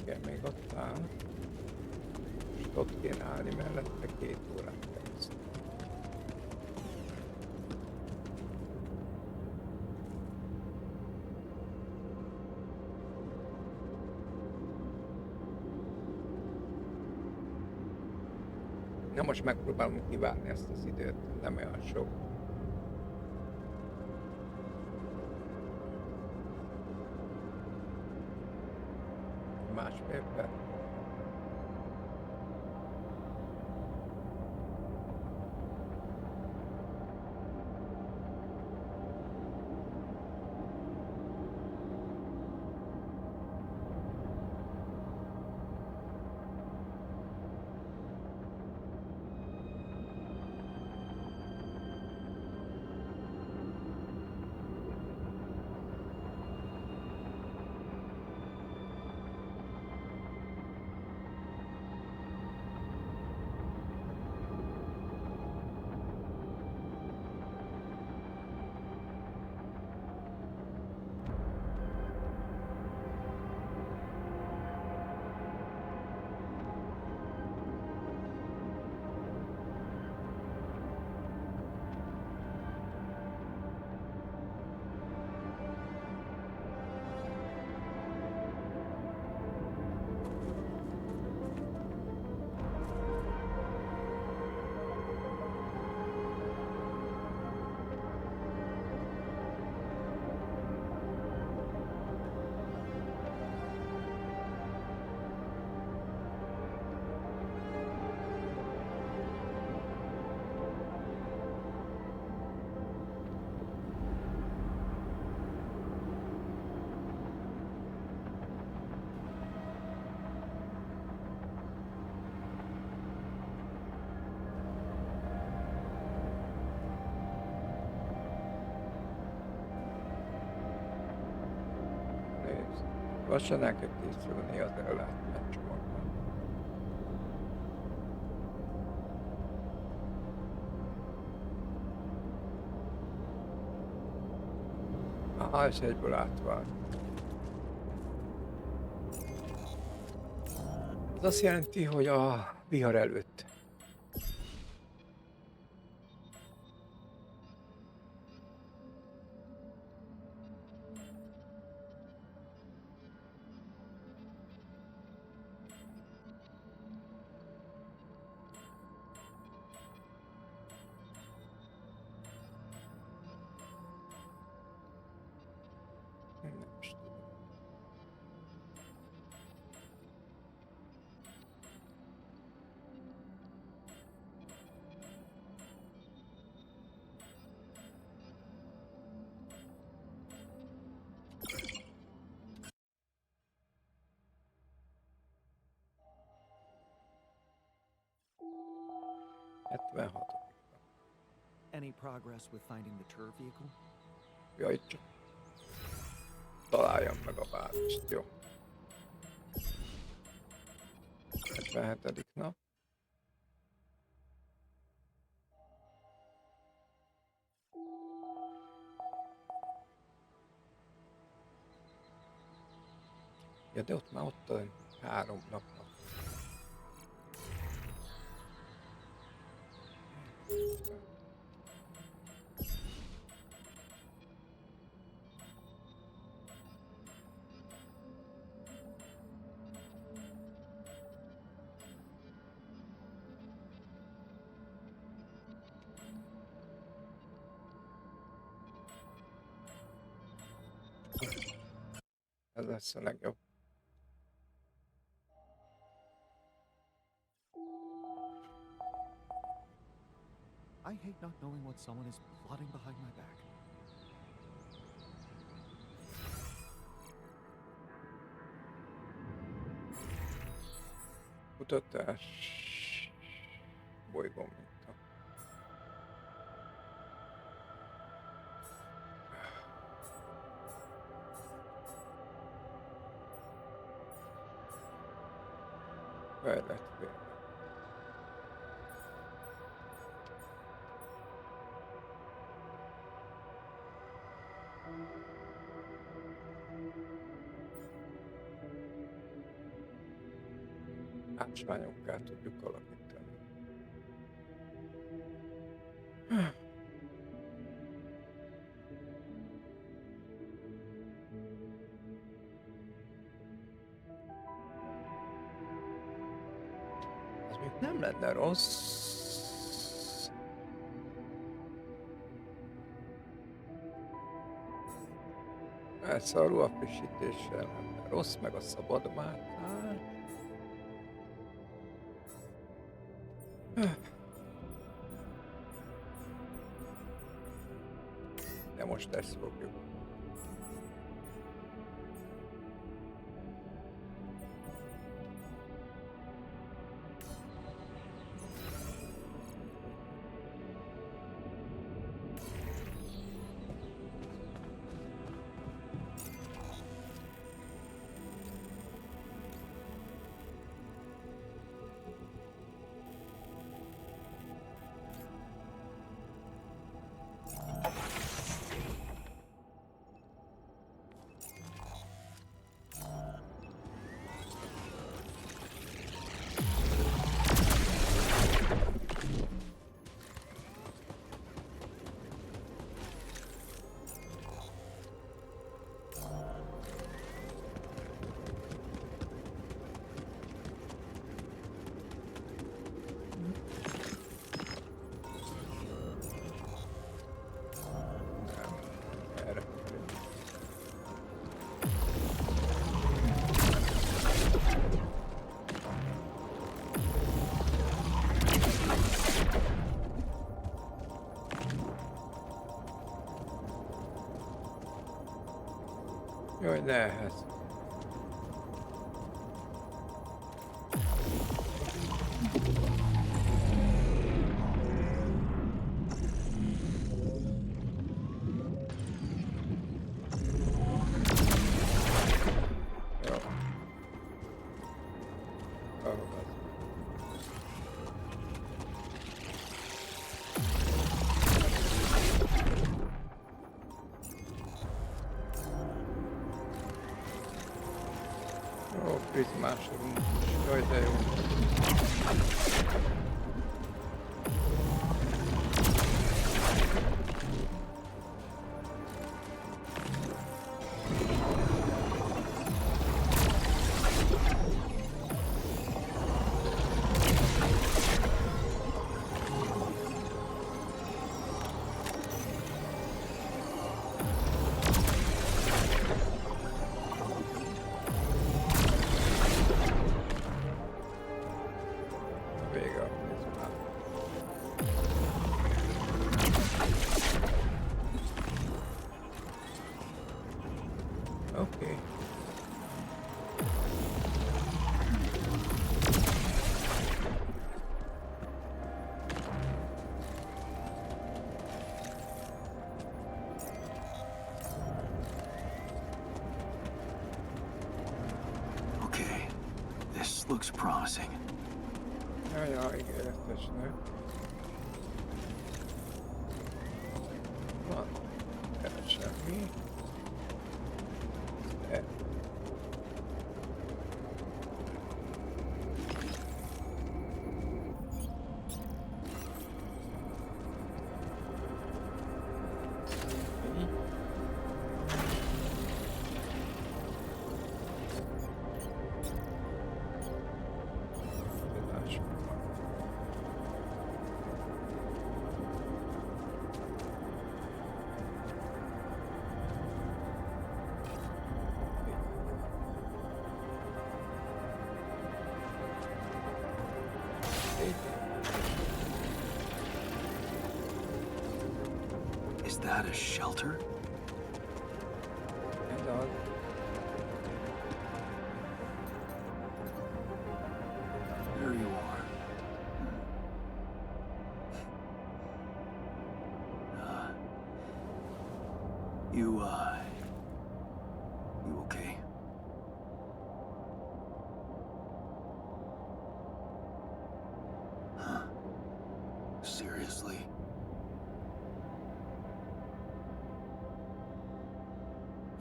Igen, még ott áll. És ott kéne állni mellette 2 órát keresztül. Na most megpróbálom kivárni ezt az időt, nem olyan sok. Másfél perc. Lassan el kell készülni az ellátmány csomagban. Aha, és egyből átvált. Ez azt jelenti, hogy a vihar előtt. Nem is tudom. Any progress with finding the tour vehicle? Jaj, csak találjam meg a bázist, jó. 77. nap. Ja, de ott már ott a 3 napnak. Ez lesz a legjobb. I hate not knowing what someone is plotting behind my back. Kutatás bolygó minta. Fejlett félre. Ásványokká tudjuk alakítani. Az még nem lenne rossz. Persze a ruhafrissítéssel lenne rossz, meg a szabad mászás. De most ezt fogjuk. Erre. Jaj, ne ehhez. prizmásodunk is. Jaj, de jó. Vége a prizmát. Oké. Okay, this looks promising. Jaj, ígéretes nő. Van. Keresem mi. De. Így. Tudás megvan. Is that a shelter? Ez az. There you are. You okay? Huh? Seriously?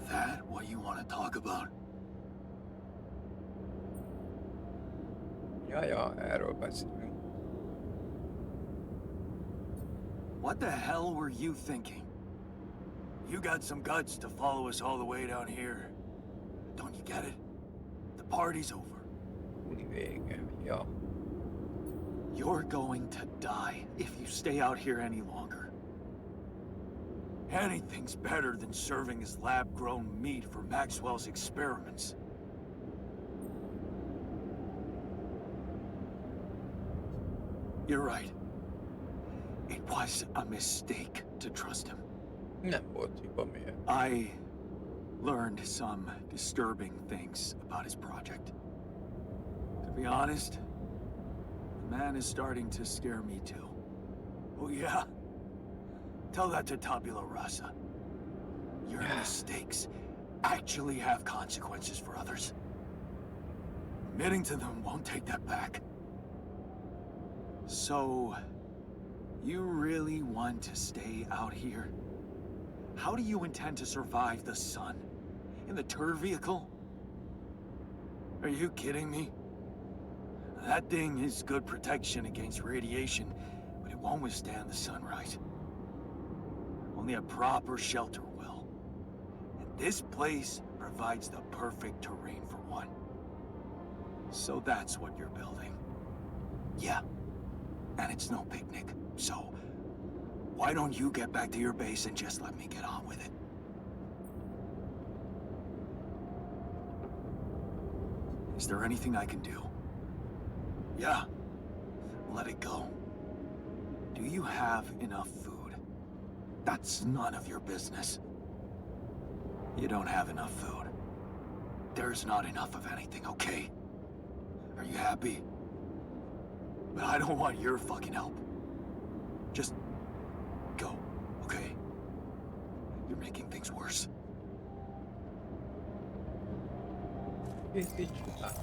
That what you want to talk about? Ja, erről beszélünk. What the hell were you thinking? You got some guts to follow us all the way down here. Don't you get it? The party's over. Úri vége. Ja. You're going to die if you stay out here any longer. Anything's better than serving as lab-grown meat for Maxwell's experiments. You're right. It was a mistake to trust him. Nem volt hiba miért. I learned some disturbing things about his project. To be honest, the man is starting to scare me too. Oh yeah? Tell that to Tabula Rasa. Your mistakes actually have consequences for others. Admitting to them won't take that back. So, you really want to stay out here? How do you intend to survive the sun? In the tour vehicle? Are you kidding me? That thing is good protection against radiation, but it won't withstand the sunrise. Only a proper shelter will. And this place provides the perfect terrain for one. So that's what you're building. Yeah. And it's no picnic, so why don't you get back to your base and just let me get on with it? Is there anything I can do? Yeah, let it go. Do you have enough food? That's none of your business. You don't have enough food. There's not enough of anything, okay? Are you happy? But I don't want your fucking help. Just go, okay? You're making things worse. Készítsük át.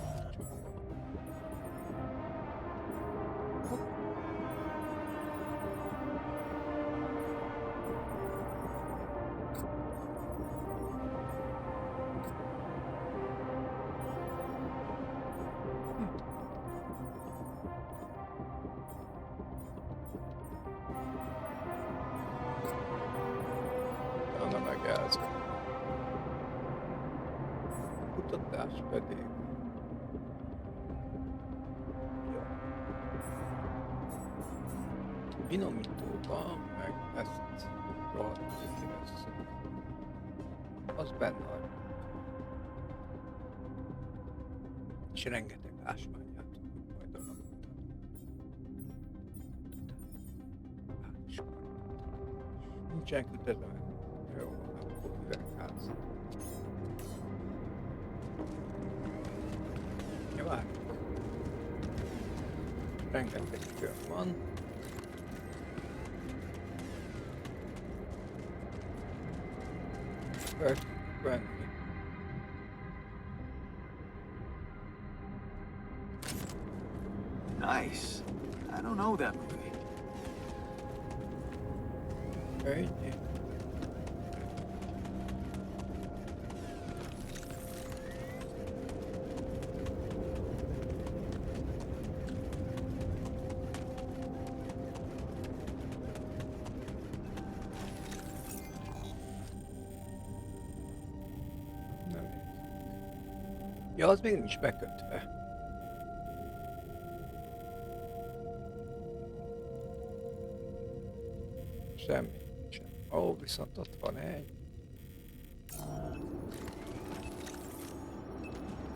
jelz. Kutatás pedig... Jó. Finomítóban meg ezt rohadtul kivesszük. Az benne van. És rengeteg ásványát tudunk majd alapítani. Nincsen kötözve. Jó, akkor üvegház. Ja, várjuk. Rengeteg kör van. Fel tudjuk venni. Nice. I don't know that movie. Egy. Ja, az még nincs bekötve. Semmi nincsen. Ó, viszont ott van egy.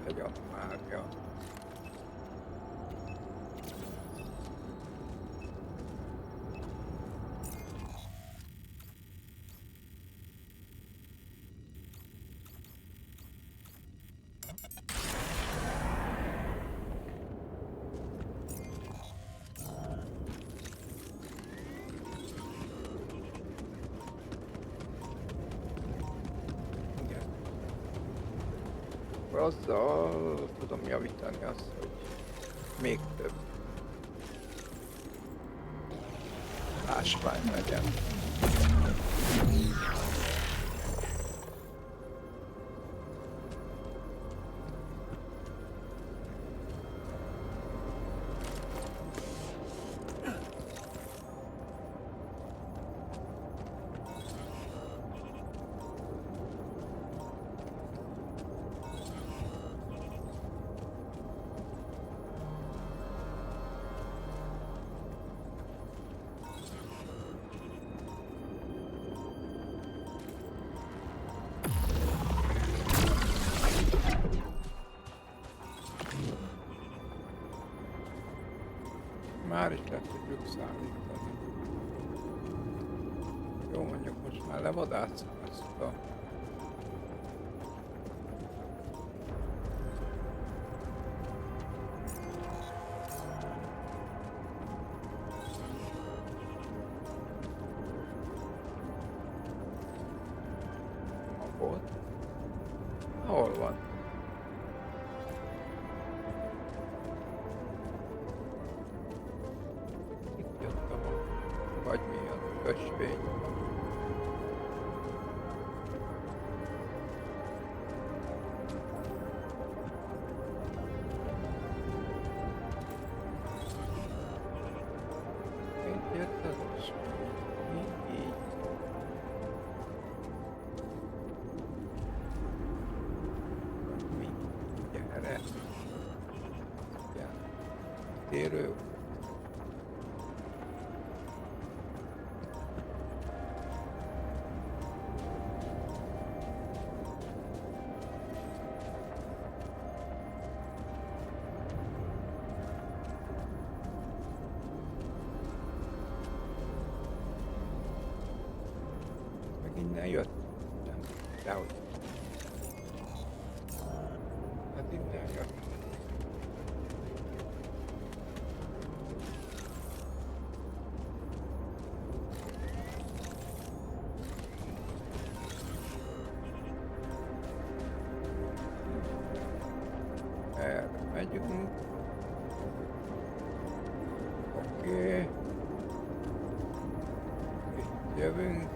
Egy anomália. Azzal tudom javítani azt, hogy még több ásvány legyen. Már is le tudjuk szállítani. Jó, mondjuk most már levadászom ezt a... Volt? Hol van? Itt jöttem a... Vagy mi a ösvény. Itt jött az ösvény. Így. Mi? Gyere. Gyere. Térő. Meg innen jöttem. Dehogy. Hát innen jöttem. Erre megyünk. Oké. Itt jövünk.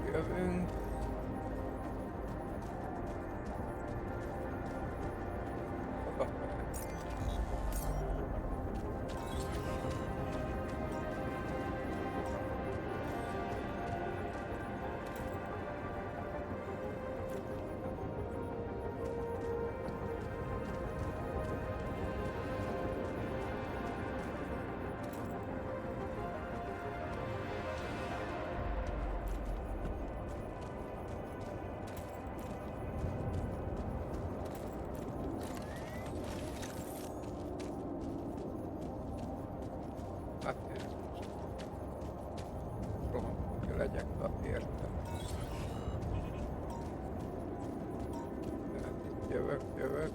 Odafele. megyek érte. Tehát itt jövök.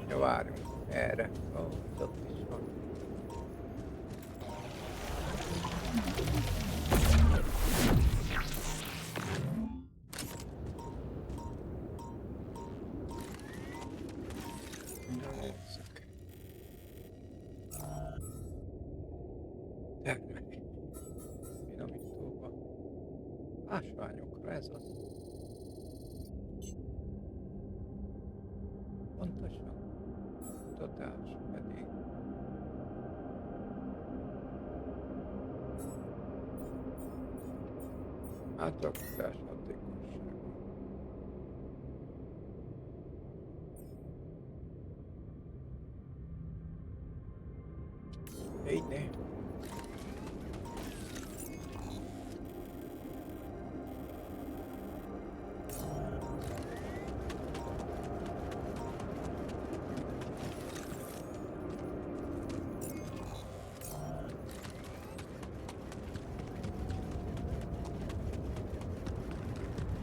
Ja, várjunk erre. Ó, ott is van. Nézzük. Termelés. Finomítóba. Ásványokra, ez az. Pontosan. Kutatás pedig. Átalakítás hatékonysága. Így né.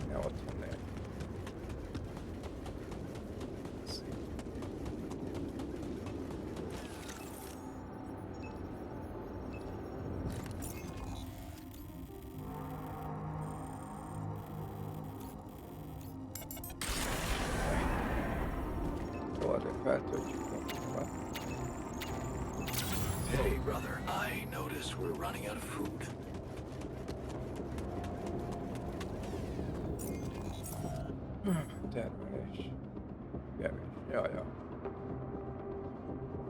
Ne ott van egy. Jó, de feltöltjük magunkat. Hey, brother, I noticed we're running out of food. Termelés. Kevés. Ja.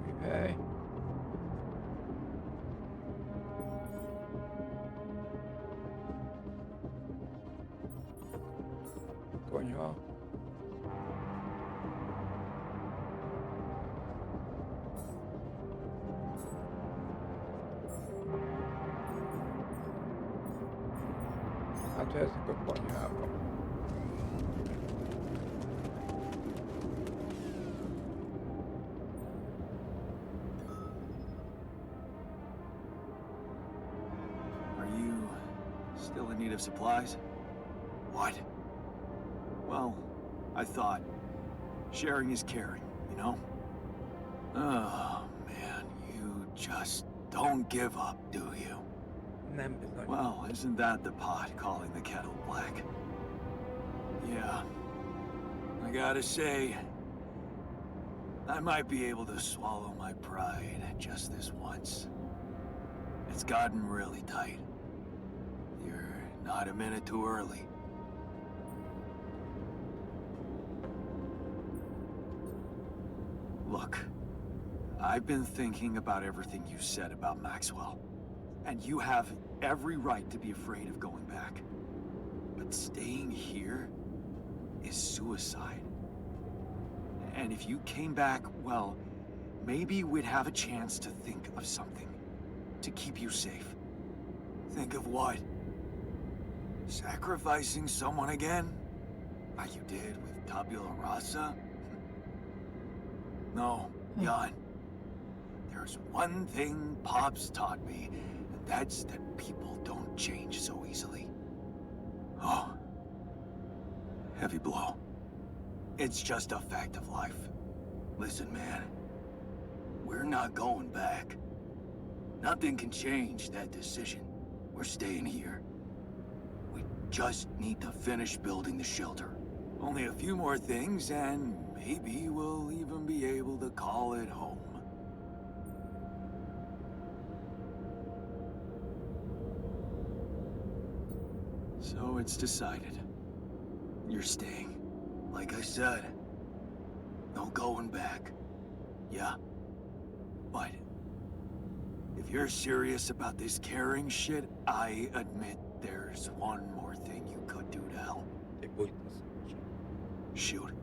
Műhely. Konyha. Hát helyezzük a konyhába. Are you still in need of supplies? What? Well, I thought sharing is caring, you know? Oh, man, you just don't give up, do you? Nem bizony. Well, isn't that the pot calling the kettle black? Yeah. I gotta say, I might be able to swallow my pride just this once. It's gotten really tight. You're not a minute too early. Look, I've been thinking about everything you said about Maxwell. And you have every right to be afraid of going back. But staying here is suicide. And if you came back, well, maybe we'd have a chance to think of something to keep you safe. Think of what? Sacrificing someone again? Like you did with Tabula Rasa? No, Jan. There's one thing Pops taught me, and that's that people don't change so easily. Oh. Heavy blow. It's just a fact of life. Listen, man. We're not going back. Nothing can change that decision. We're staying here. We just need to finish building the shelter. Only a few more things, and maybe we'll even be able to call it home. So it's decided. You're staying. Like I said, no going back. Yeah. But if you're serious about this caring shit, I admit there's one more thing you could do to help. Te bújtasz. Shoot.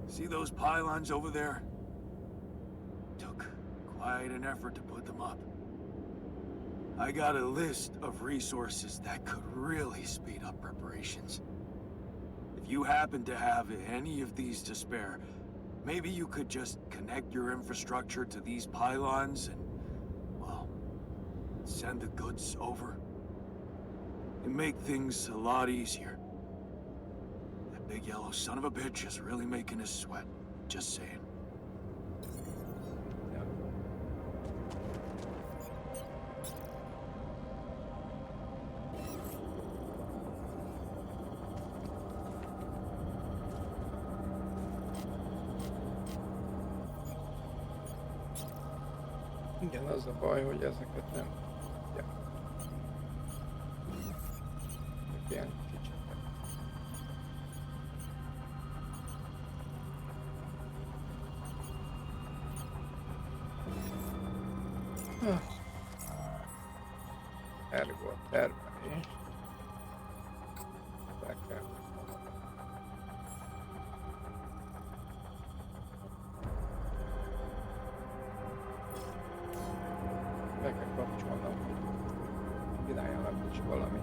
See those pylons over there? Took quite an effort to put them up. I got a list of resources that could really speed up preparations. If you happen to have any of these to spare, maybe you could just connect your infrastructure to these pylons and, well, send the goods over. It'd make things a lot easier. That big yellow son of a bitch is really making us sweat. Just saying. Ja. Igen, az a baj, hogy ezeket nem tudják. Ilyen kicsiket. Ergo a termelés. Be kell. Be kell kapcsolnom, hogy csináljanak is valamit.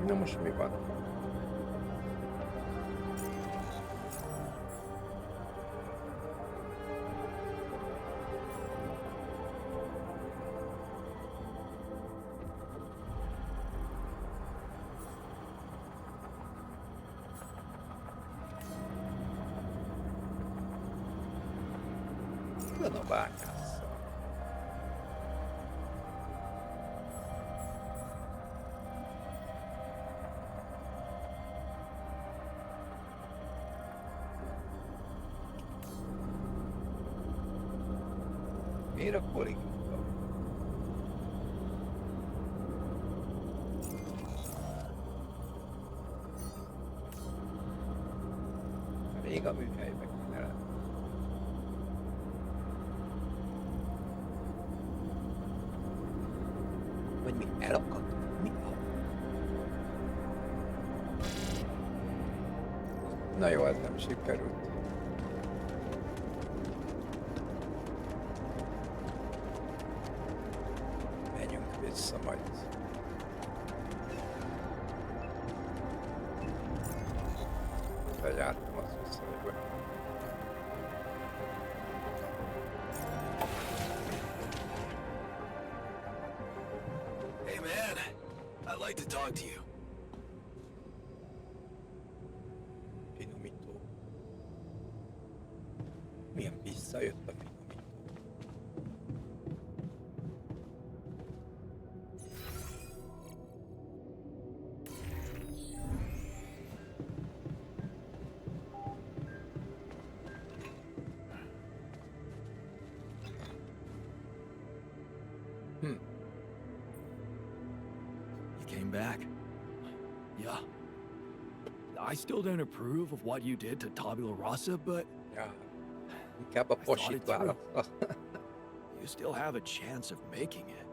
Na most mi van? Van a bányásszal. Miért a kollégiumban? Rég a műhelyben kéne lenni. Vagy mi elakadtunk? Mi a... Na jó, ez nem sikerült. Menjünk vissza majd. Lejártam az visszajövő. Hey man, I'd like to talk to you. Finomító. Milyen visszajött a finomító? You came back? Yeah. I still don't approve of what you did to Tabula Rasa, but Ja, inkább a posit választa. you still have a chance of making it.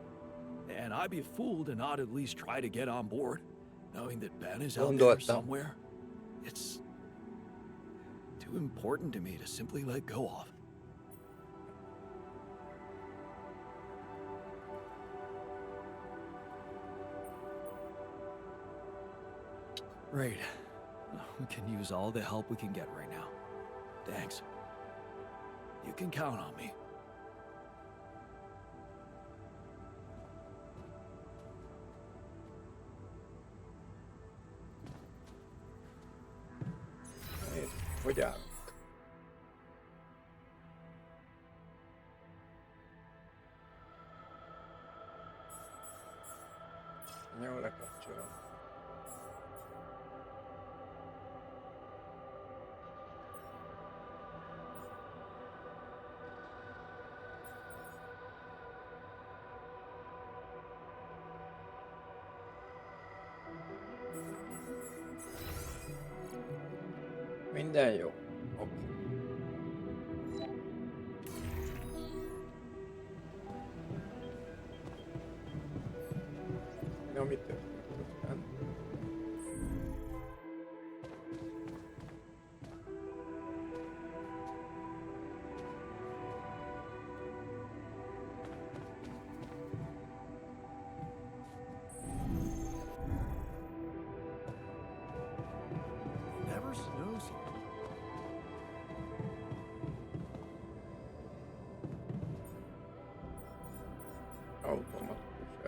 And I'd be a fool to not at least try to get on board, knowing that Ben is out there Gondoltam. somewhere. It's too important to me to simply let go of. Right. We can use all the help we can get right now. Thanks. You can count on me. Nézd, hogy állunk. Jó, lekapcsolom. Minden jó. Oké. Na, mi történt aztán?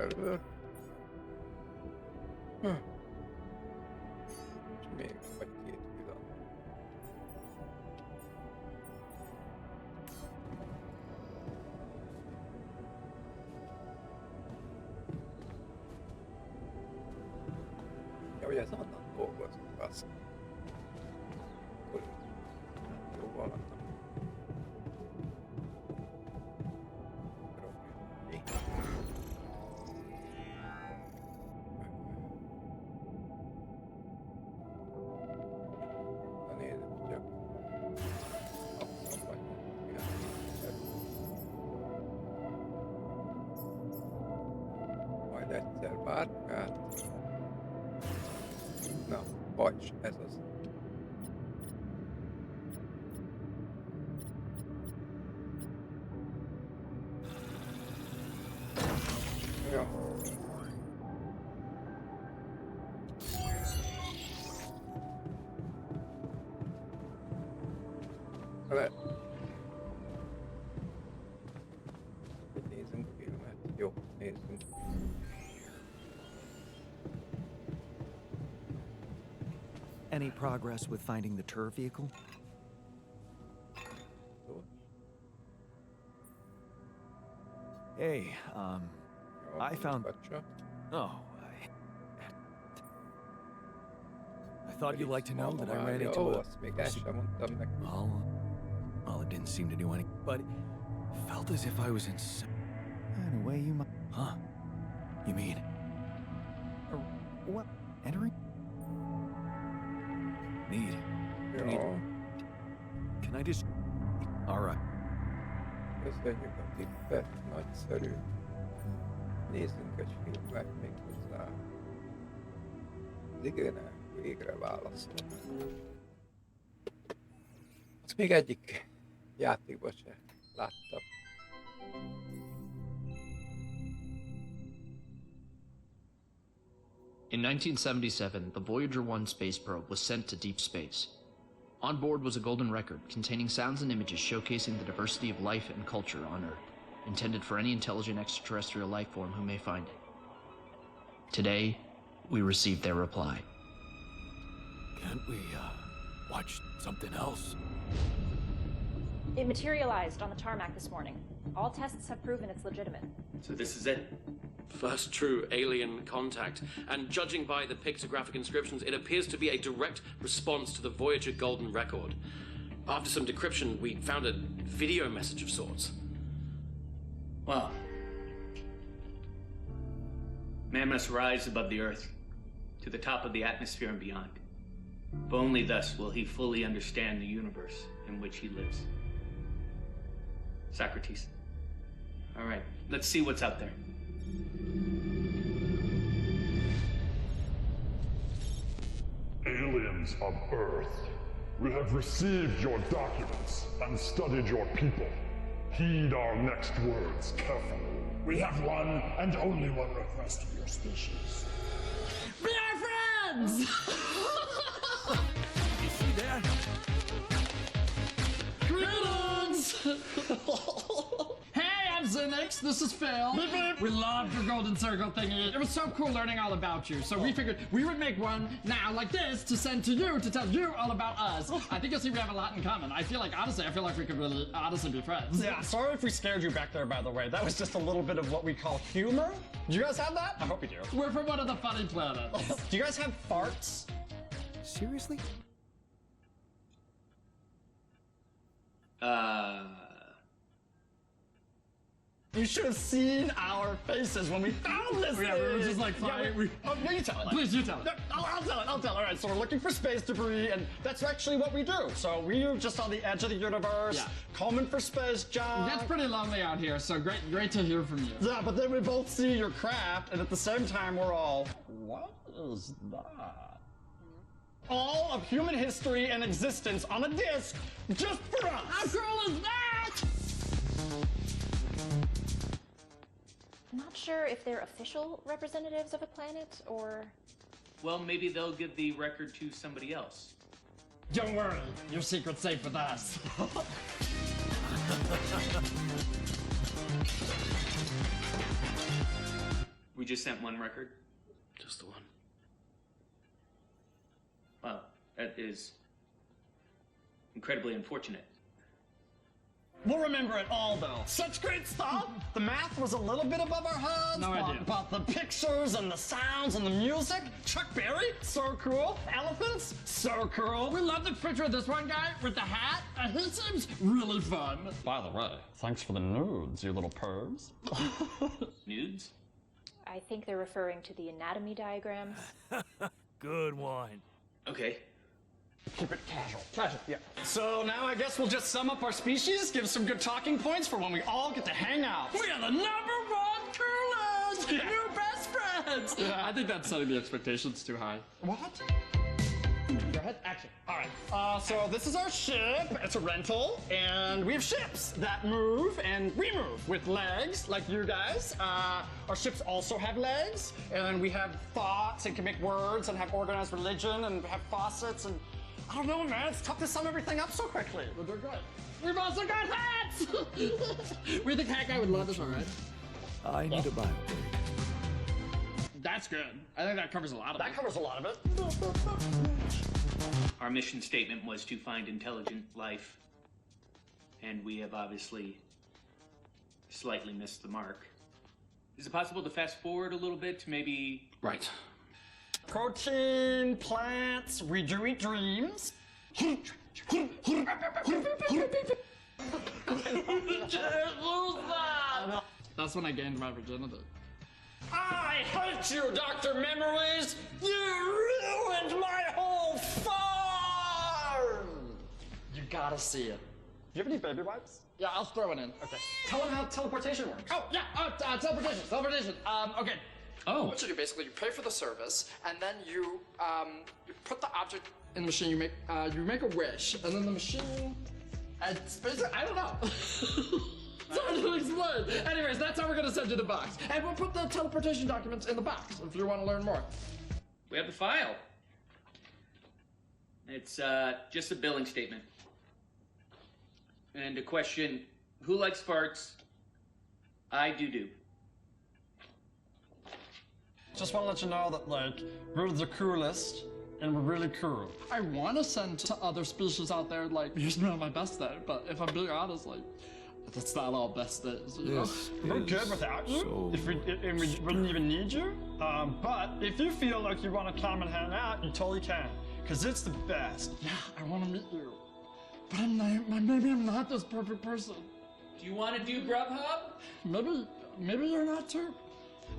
elől. És még vagy 2 pillanat. Ja, hogy ez onnan dolgozik, az. Jó van. Majd egyszer bárkát. Na, vagy ez az. Ja. Le. Nézzünk filmet. Jó, nézzünk. Any progress with finding the turf vehicle? Hey, I found... Oh, I thought you'd like to know that I ran into a... Azt még el sem mondtam neki. Well, it didn't seem to do any... But it felt as if I was in... In a way you might... Huh? You mean... What? Entering? Need... Jó. Can I just... Alright. Köszönjük a tippet, nagyszerű. Nézzünk egy filmet még hozzá. Végre, végre választom. Azt még egyik játékban se láttam. In 1977, the Voyager 1 space probe was sent to deep space. On board was a golden record containing sounds and images showcasing the diversity of life and culture on Earth, intended for any intelligent extraterrestrial life form who may find it. Today, we received their reply. Can't we, watch something else? It materialized on the tarmac this morning. All tests have proven it's legitimate. So this is it? First true alien contact. And judging by the pictographic inscriptions, it appears to be a direct response to the Voyager Golden Record. After some decryption, we found a video message of sorts. Well, man must rise above the earth, to the top of the atmosphere and beyond. For only thus will he fully understand the universe in which he lives. Socrates. All right, let's see what's out there. Aliens of Earth, we have received your documents and studied your people. Heed our next words carefully. We have one and only one request of your species. We are friends! You see that? Greetings! Hey, I'm Zinix. This is Phil. We loved your golden circle thingy. It was so cool learning all about you. So we figured we would make one now like this to send to you to tell you all about us. I think you'll see we have a lot in common. I feel like we could really honestly be friends. Yeah, sorry if we scared you back there, by the way. That was just a little bit of what we call humor. Do you guys have that? I hope you do. We're from one of the funny planets. Do you guys have farts? Seriously? You should have seen our faces when we found this Yeah, thing. we were just like, fine. Oh, no, you tell it. Please, you tell it. No, I'll tell it. All right, so we're looking for space debris, and that's actually what we do. So we are just on the edge of the universe, Yeah. combing for space junk. It's pretty lonely out here, so great to hear from you. Yeah, but then we both see your craft, and at the same time, we're all, what is that? All of human history and existence on a disc, just for us. How cool is that? I'm not sure if they're official representatives of a planet or... Well, maybe they'll give the record to somebody else. Don't worry, your secret's safe with us. We just sent one record? Just the one. Well, that is incredibly unfortunate. We'll remember it all, though. Such great stuff! The math was a little bit above our heads. No idea. But the pictures and the sounds and the music. Chuck Berry, so cool. Elephants, so cool. We love the picture of this one guy with the hat, and he seems really fun. By the way, thanks for the nudes, you little pervs. Nudes? I think they're referring to the anatomy diagrams. Good one. Okay. Keep it casual. Casual, yeah. So now I guess we'll just sum up our species, give some good talking points for when we all get to hang out. We are the #1 coolest! Yeah. New best friends! Yeah. I think that's setting the expectations too high. What? Go ahead, action. All right, so this is our ship. It's a rental, and we have ships that move and we move with legs, like you guys. Our ships also have legs, and we have thoughts and can make words and have organized religion and have faucets and I don't know, man. It's tough to sum everything up so quickly. But they're good. We've also got hats! We think Hat Guy would love this one, right? I need a bio break. That's good. I think that covers a lot of it. That covers a lot of it. Our mission statement was to find intelligent life, and we have obviously slightly missed the mark. Is it possible to fast forward a little bit to maybe... Right. Protein, plants, we do eat dreams. That's when I gained my virginity. I hate you, Dr. Memories! You ruined my whole farm! You gotta see it. Do you have any baby wipes? Yeah, I'll throw it in. Okay. Tell them how teleportation works. Oh, yeah, teleportation. Okay. Oh. What you do, basically, you pay for the service, and then you put the object in the machine, you make a wish, and then the machine, it's basically, I don't know. It's hard to explain. Anyways, that's how we're gonna send you the box. And we'll put the teleportation documents in the box if you want to learn more. We have the file. It's just a billing statement. And a question, who likes farts? I do. Just want to let you know that, like, we're the coolest, and we're really cool. I want to send to other species out there, like, here's one of my best day, but if I'm being honest, like, that's not all best days, you know? We're good without you, and we wouldn't even need you. But if you feel like you want to come and hang out, you totally can, because it's the best. Yeah, I want to meet you. But maybe I'm not this perfect person. Do you want to do Grubhub? Maybe you're not too.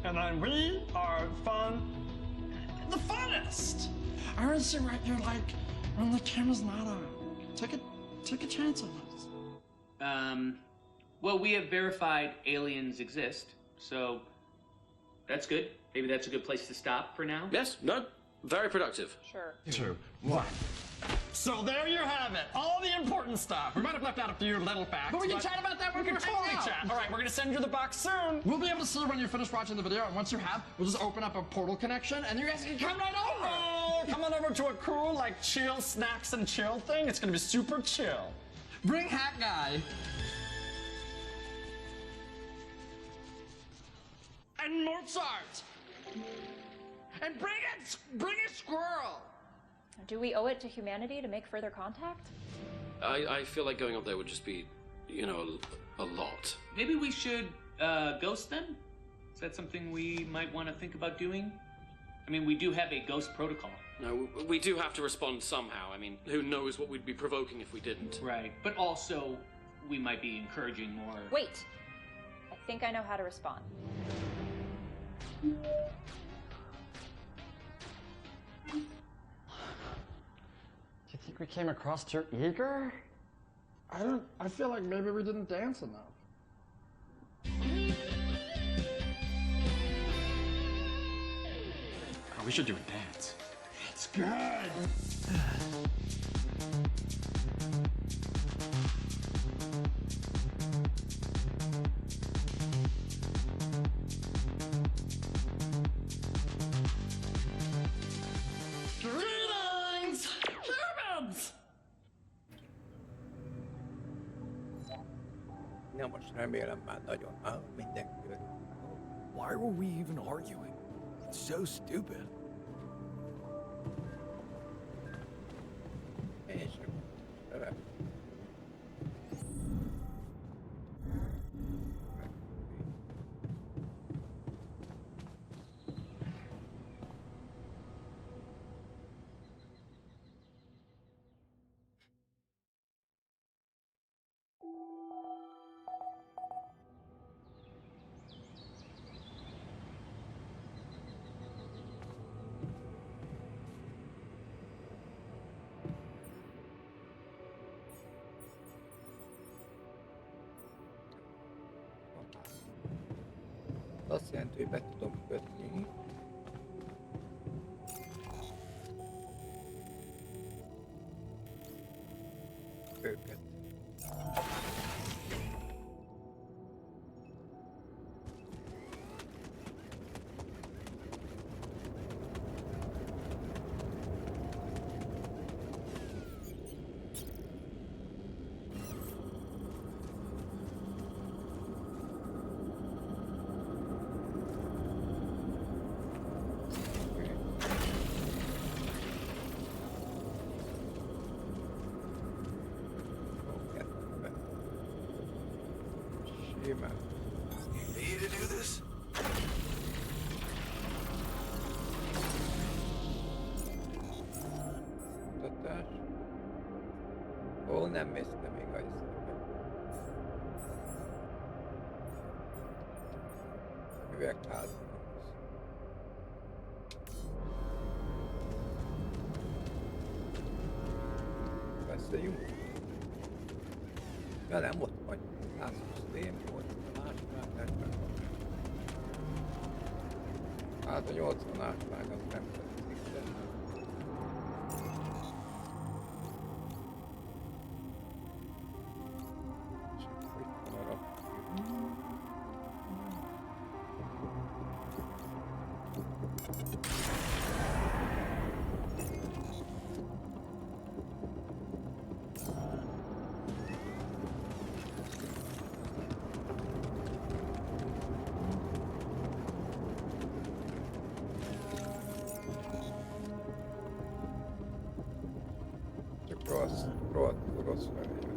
And then we are fun, the funnest. I want to see what you're like when the camera's not on. Take a chance on us. Well, we have verified aliens exist, so that's good. Maybe that's a good place to stop for now. Yes, no, very productive. Sure. 2, 1. So there you have it, all the important stuff. We might have left out a few little facts. But we can chat about that when we can totally chat. All right, we're gonna send you the box soon. We'll be able to see when you finish watching the video, and once you have, we'll just open up a portal connection, and you guys can come right over. Oh, come on over to a cool, like, chill snacks and chill thing. It's gonna be super chill. Bring Hat Guy. And Mozart. And bring a squirrel. Do we owe it to humanity to make further contact? I feel like going up there would just be, you know, a lot. Maybe we should ghost them? Is that something we might want to think about doing? I mean, we do have a ghost protocol. No, we do have to respond somehow. I mean, who knows what we'd be provoking if we didn't. Right, but also, we might be encouraging more... Wait! I think I know how to respond. You think we came across too eager? I feel like maybe we didn't dance enough. Oh, we should do a dance. It's good. Greetings, humans! Na most remélem már nagyon mindenki örül. Why were we even arguing? It's so stupid. És bele. Azt jelenti, hogy be tudom kötni. Őket. Simán. Need to do this? Mutatás. Ó, nem mész te még a iszébe. Üvegház. Beszéljünk. Ja nem, ott vagy. 120 lém, 80 ásvány, 40 van. Hát a 80 ásvány az nem tetszik, de... És akkor itt van a rakjuk. Rossz felé jött.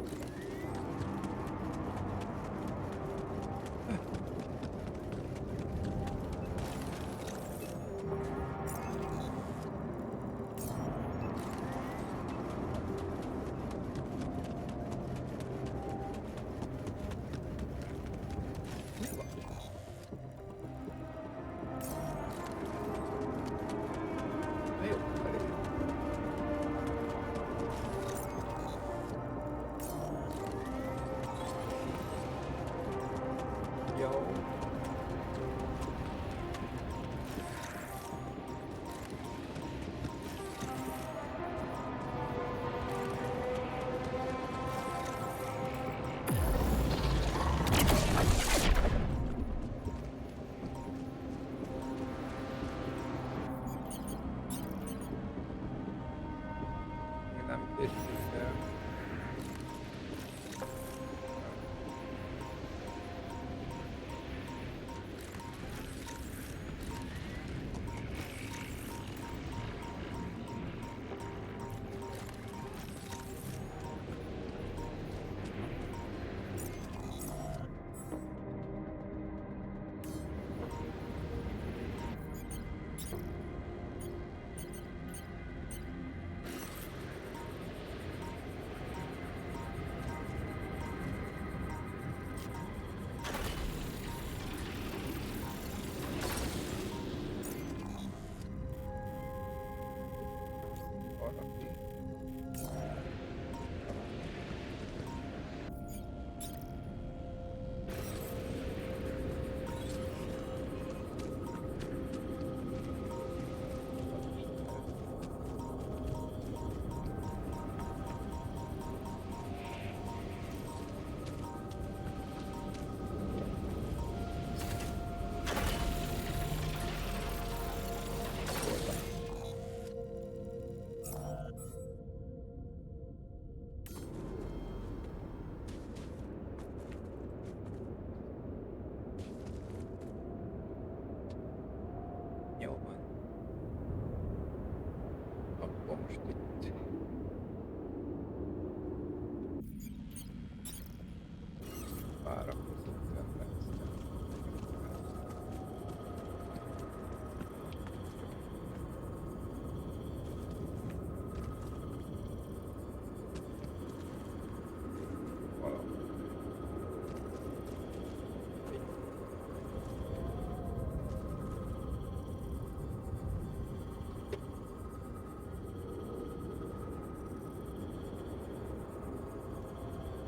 várakozunk ebben.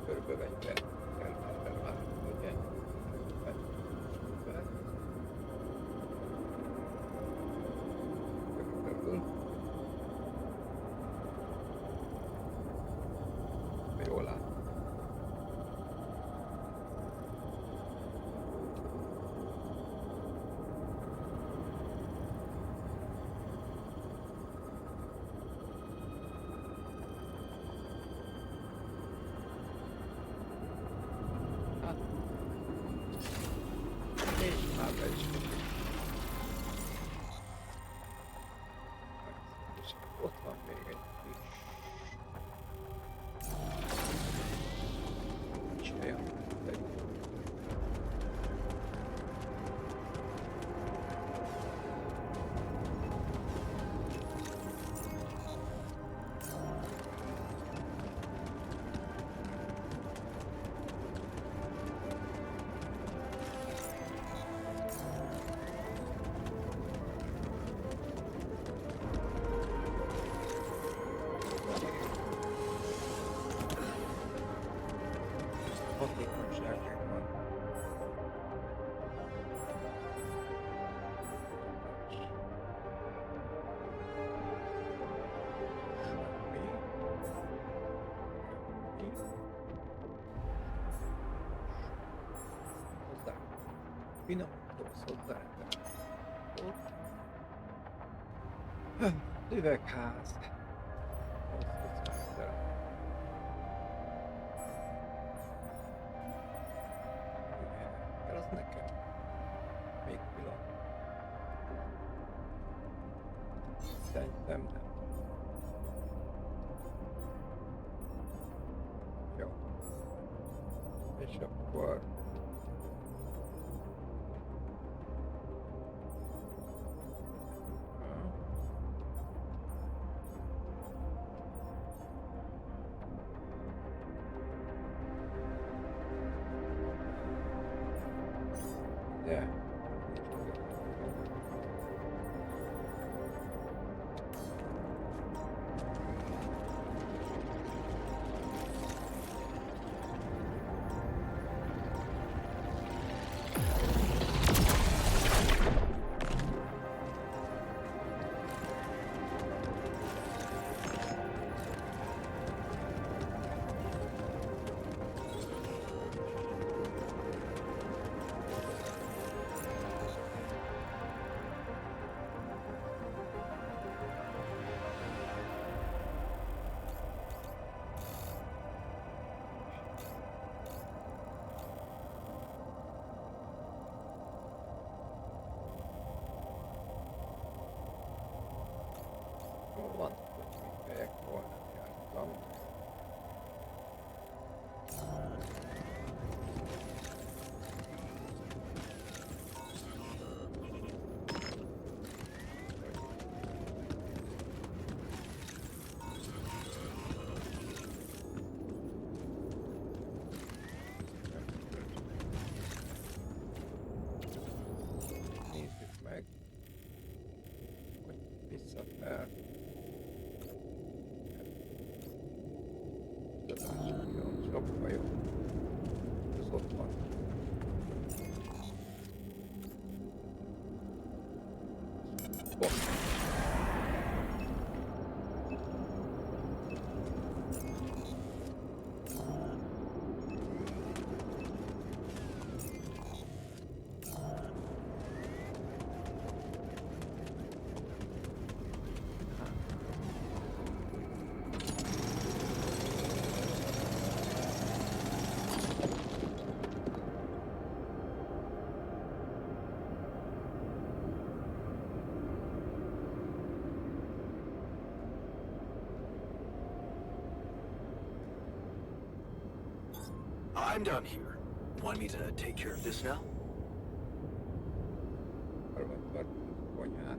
Körülbelül egy perc kellene már, ugye? Körülbelül. Jól lát. És már be is tudjuk. És ott van még egy kis... Nincs olyan. Hatékonyságunk van. Hozzá. Finomítóhoz hozzárendelem. Üvegház. Azt hozzárendelem. Az nekem. Még pillanat. Szerintem nem. Jó. És akkor... Yeah. Van, hogy mit megyek volna, jártam. Nézzük meg, hogy visszafer. Sokkal jobb. Ez ott van. I'm done here. Want me to take care of this now? Harmadszor konyhát.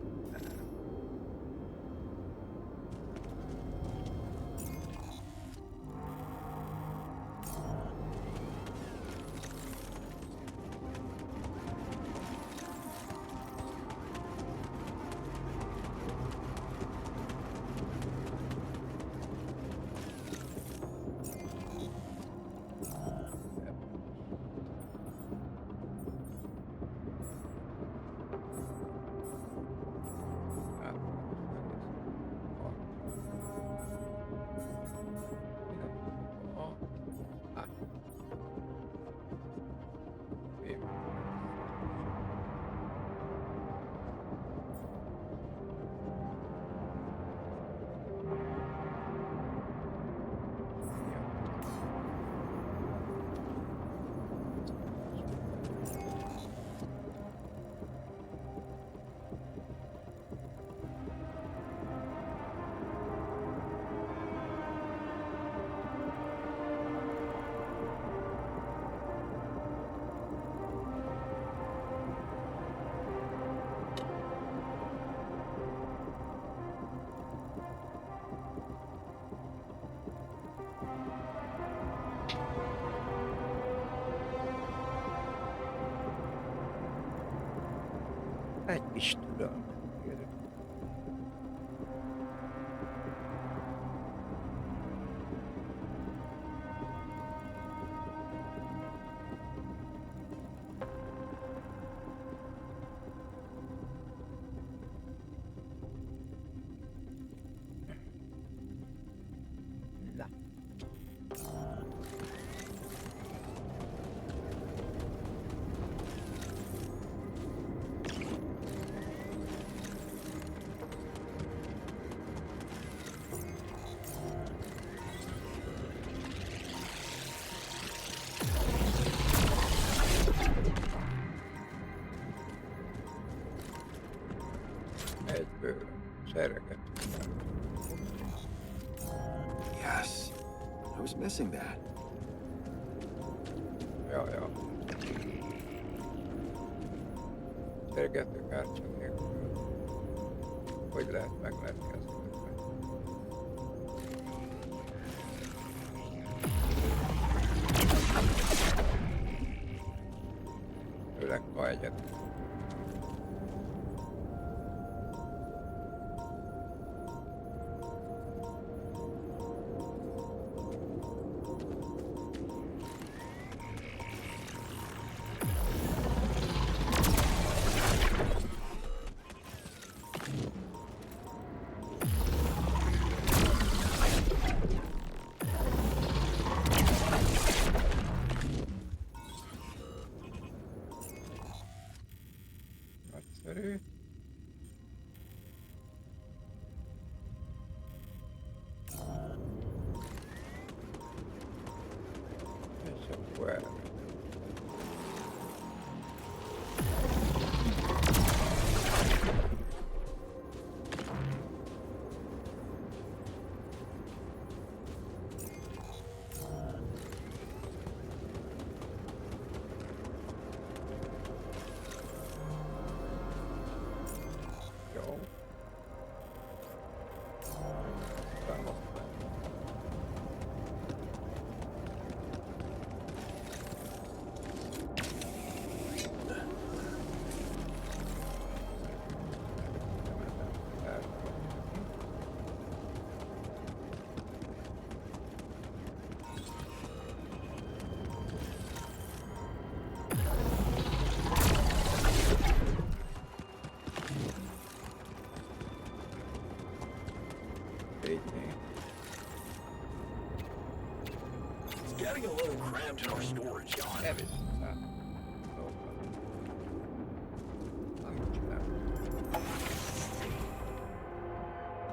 Egy kis türelmet kérek. Na. Egyből sereket. Yes. I was missing that. Ja. Sergetőkártya nélkül. Hogy lehet meglenni ezt? Főleg ma egyet. Nagyszerű. És akkor elmegy. Jó. It's getting a little cramped in our storage, Jan.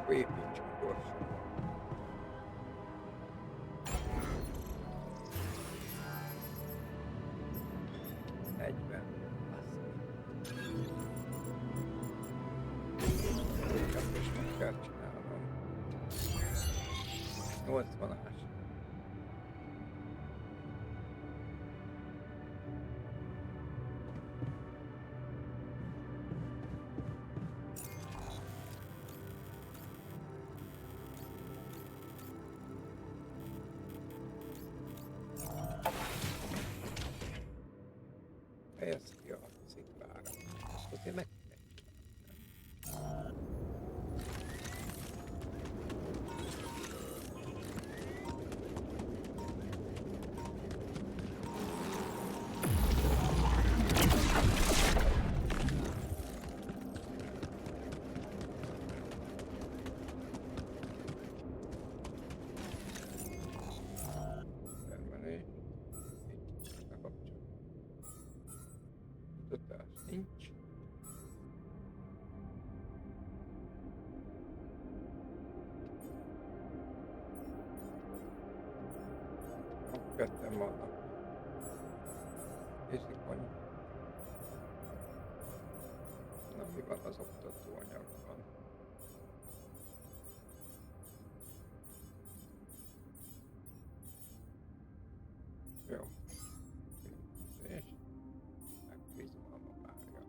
Építsünk gyorsan. Egyben. Most meg kell csinálnom. 80-as. helyez ki a sziklára. Azt azért meg kéne csinálni. Termelés. Itt bekapcsolom. Kutatás nincs. Ketten vannak. Fizikony. Na, mi van az oktatóanyagban? Jó. És megbízom a várja.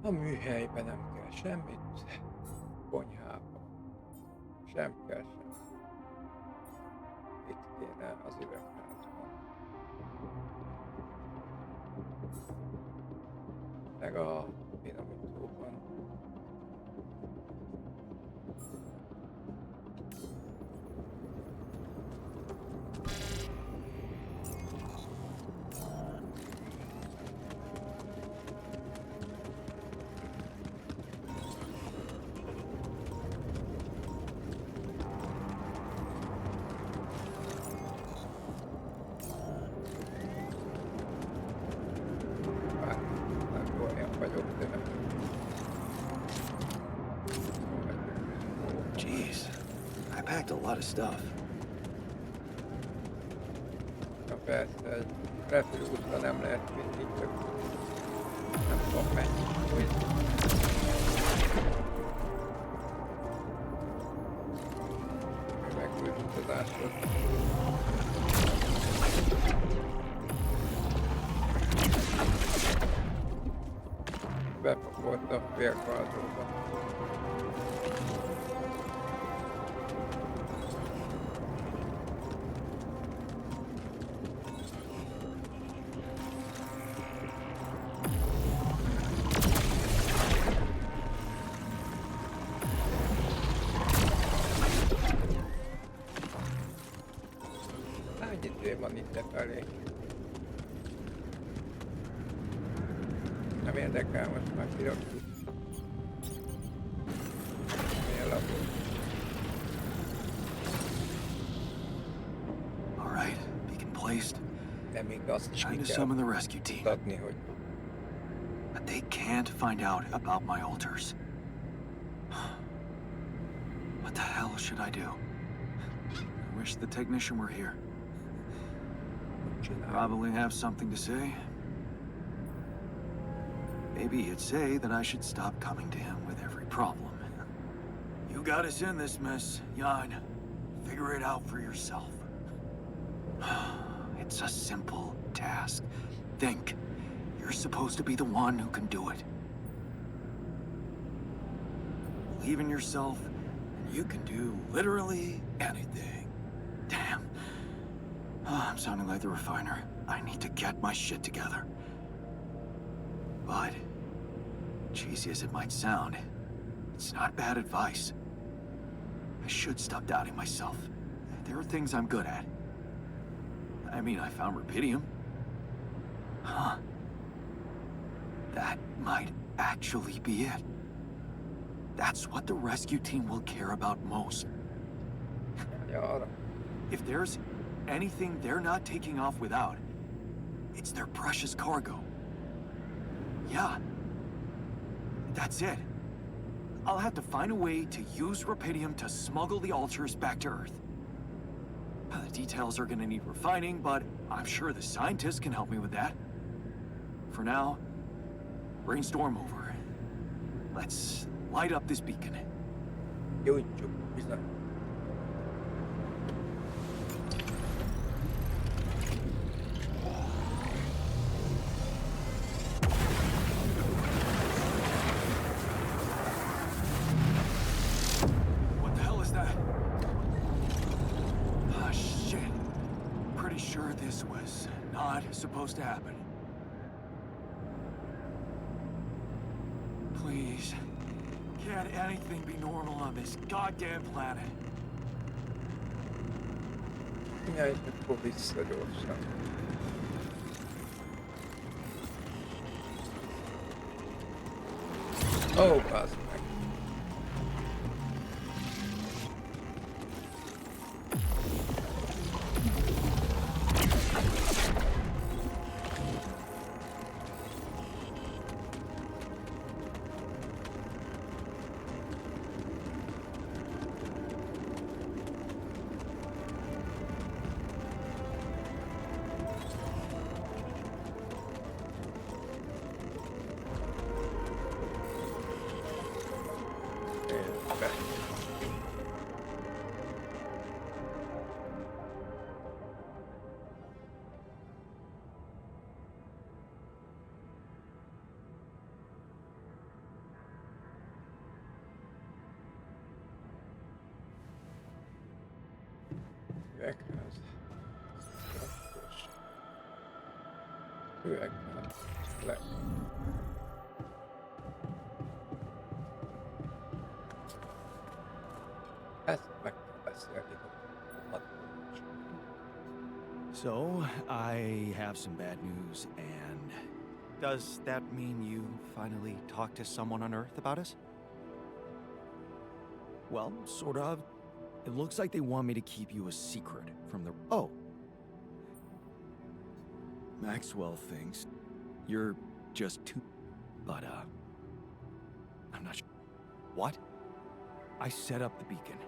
A műhelyben nem kell semmit. Konyhában. Sem kell sem. Itt kéne az üvegházban. Meg a finomítóban. Jeez, I packed a lot of stuff. Na persze, egy repülőútra nem lehet mindig csak nem tudom mennyi. Megültözások. Bepakolt a félkardóba. Hány idő van itt felé? Nem érdekel, most már kirakjuk. Milyen lapot? All right, beacon placed. De még azt is Trying ki to kell summon the rescue team. mutatni, hogy But they can't find out about my altars. What the hell should I do? I wish the technician were here. Probably have something to say. Maybe he'd say that I should stop coming to him with every problem. You got us in this mess, Jan. Figure it out for yourself. It's a simple task. Think. You're supposed to be the one who can do it. Believe in yourself, and you can do literally anything. Damn. Oh, I'm sounding like the refiner. I need to get my shit together. But, cheesy as it might sound, it's not bad advice. I should stop doubting myself. There are things I'm good at. I mean, I found rubidium. Huh. That might actually be it. That's what the rescue team will care about most. If there's anything they're not taking off without, it's their precious cargo. Yeah. That's it. I'll have to find a way to use rubidium to smuggle the altars back to Earth. The details are gonna need refining, but I'm sure the scientists can help me with that. For now, brainstorm over. Let's light up this beacon. Gyújtsuk, bizony. sure this was not supposed to happen. Please, can't anything be normal on this goddamn planet? Jaj, akkor vissza gyorsan. Ó, bazd meg. Üvegház. Üvegház. Le. Ezt meg kell beszélni. So, I have some bad news, and does that mean you finally talked to someone on Earth about us? Well, sort of. It looks like they want me to keep you a secret from the... Oh! Maxwell thinks you're just too... But, I'm not sure. What? I set up the beacon.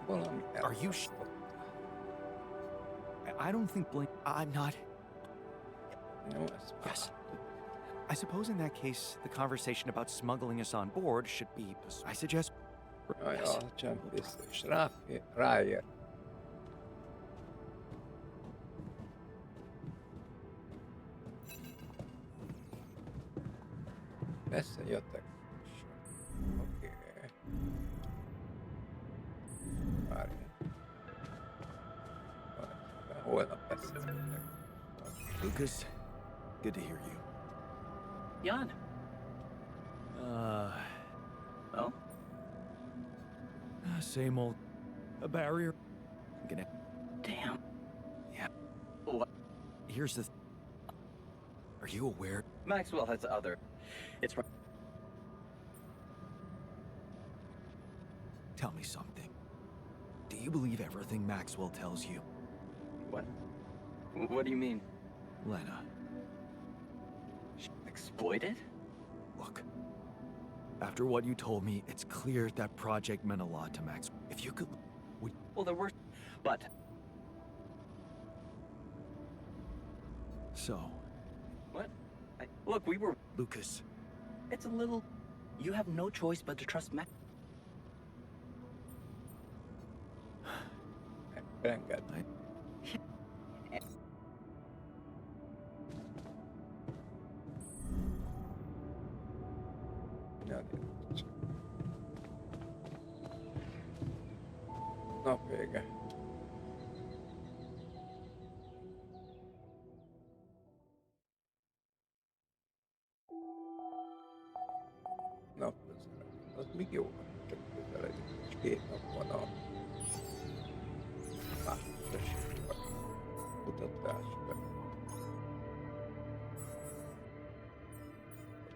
Valami Are you I don't think I'm not... Jó, ez Yes. I suppose in that case, the conversation about smuggling us on board should be... I suggest... Jaj, a csempészés. Ráér. Messze jöttek. Oké. Várj. Holnap beszélgetek. Lucas, good to hear you. Jan. Well? Same old... A barrier. I'm gonna... Damn. Yeah. What? Here's the... Are you aware? Maxwell has other... It's right. Tell me something. Do you believe everything Maxwell tells you? What? What do you mean? Lena. Exploited? Look. After what you told me, it's clear that project meant a lot to Max. If you could... Would... Well, there were... But... So... What? Look, we were... Lucas. It's a little... You have no choice but to trust Max. Engedd. Nap vége. Nap közel. Az még jó, csak közeledik, és 2 nap van a második kutatásra.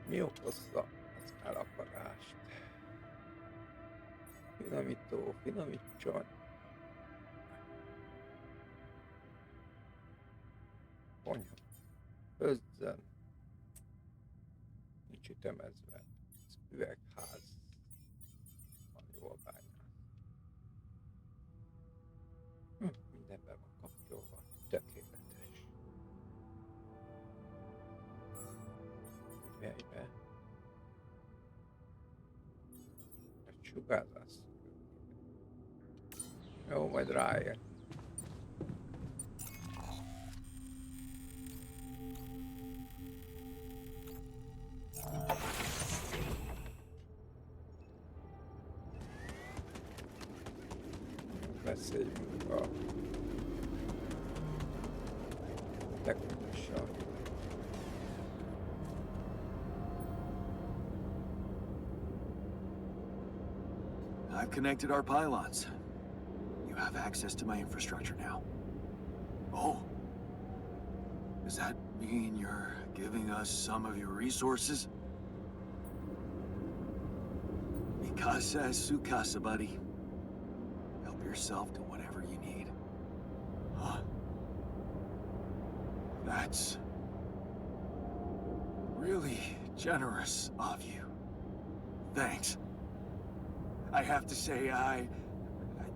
Mi okozza az elakadást? Finomító, finomítson. Konyha. Főzzen. Nincs ütemezve. Az üvegház. Van jól bányász. Mindenben van kapcsolva. Tökéletes. Üvegbe. Egy sugárzás. Jó, majd ráér. Beszéljünk a Legfontosabb. I've connected our pylons. You have access to my infrastructure now. Oh. Does that mean you're giving us some of your resources? Mikasa es su casa, buddy. Help yourself to whatever you need. Huh? That's really generous of you. Thanks. I have to say, I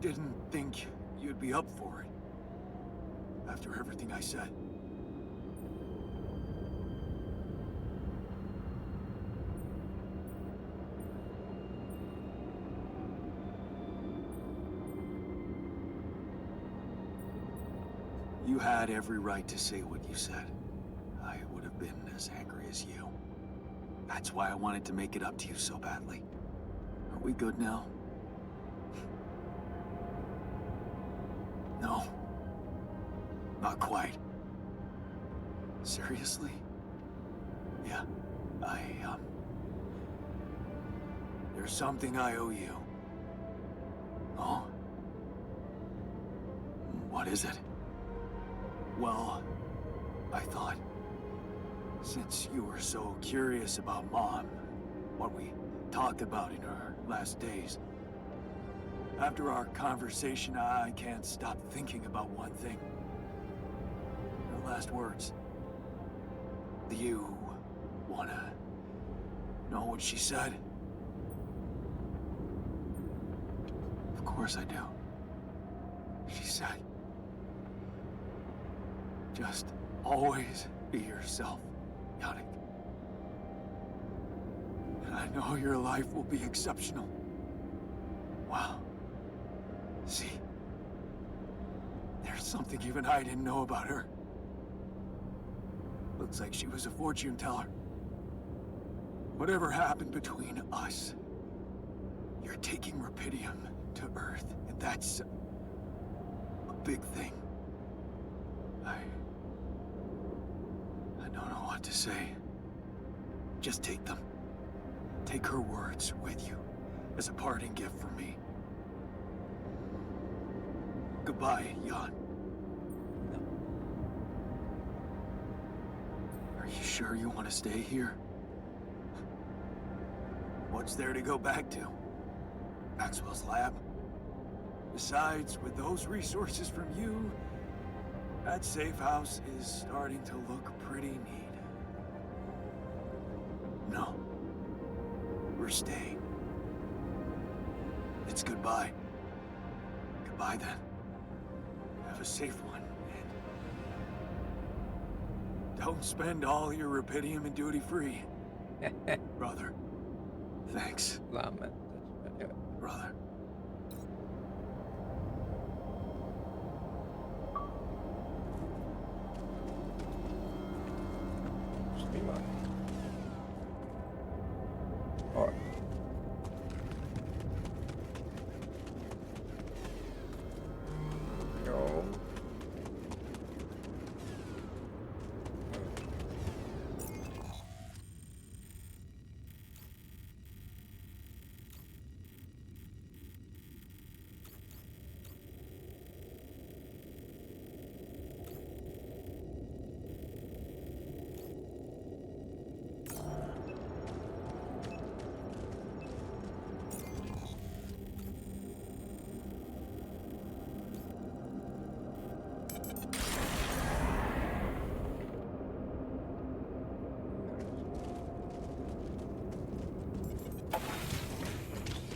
didn't think you'd be up for it. After everything I said. You had every right to say what you said. I would have been as angry as you. That's why I wanted to make it up to you so badly. Are we good now? No. Not quite. Seriously? Yeah, there's something I owe you. Oh? What is it? Well, I thought, since you were so curious about Mom, what we talked about in her last days, after our conversation, I can't stop thinking about one thing. Her last words. Do you wanna know what she said? Of course I do. She said, just always be yourself, Yannick. And I know your life will be exceptional. Wow. See? There's something even I didn't know about her. Looks like she was a fortune teller. Whatever happened between us, you're taking Rapidium to Earth, and that's a big thing. I don't know what to say. Just take them. Take her words with you as a parting gift from me. Goodbye, Jan. Are you sure you want to stay here? What's there to go back to? Maxwell's lab? Besides, with those resources from you, that safe house is starting to look pretty neat. No. We're staying. It's goodbye. Goodbye, then. Have a safe one, and don't spend all your Rapidium in duty-free. Brother. Thanks. Brother. Mi van? Arra. Jó.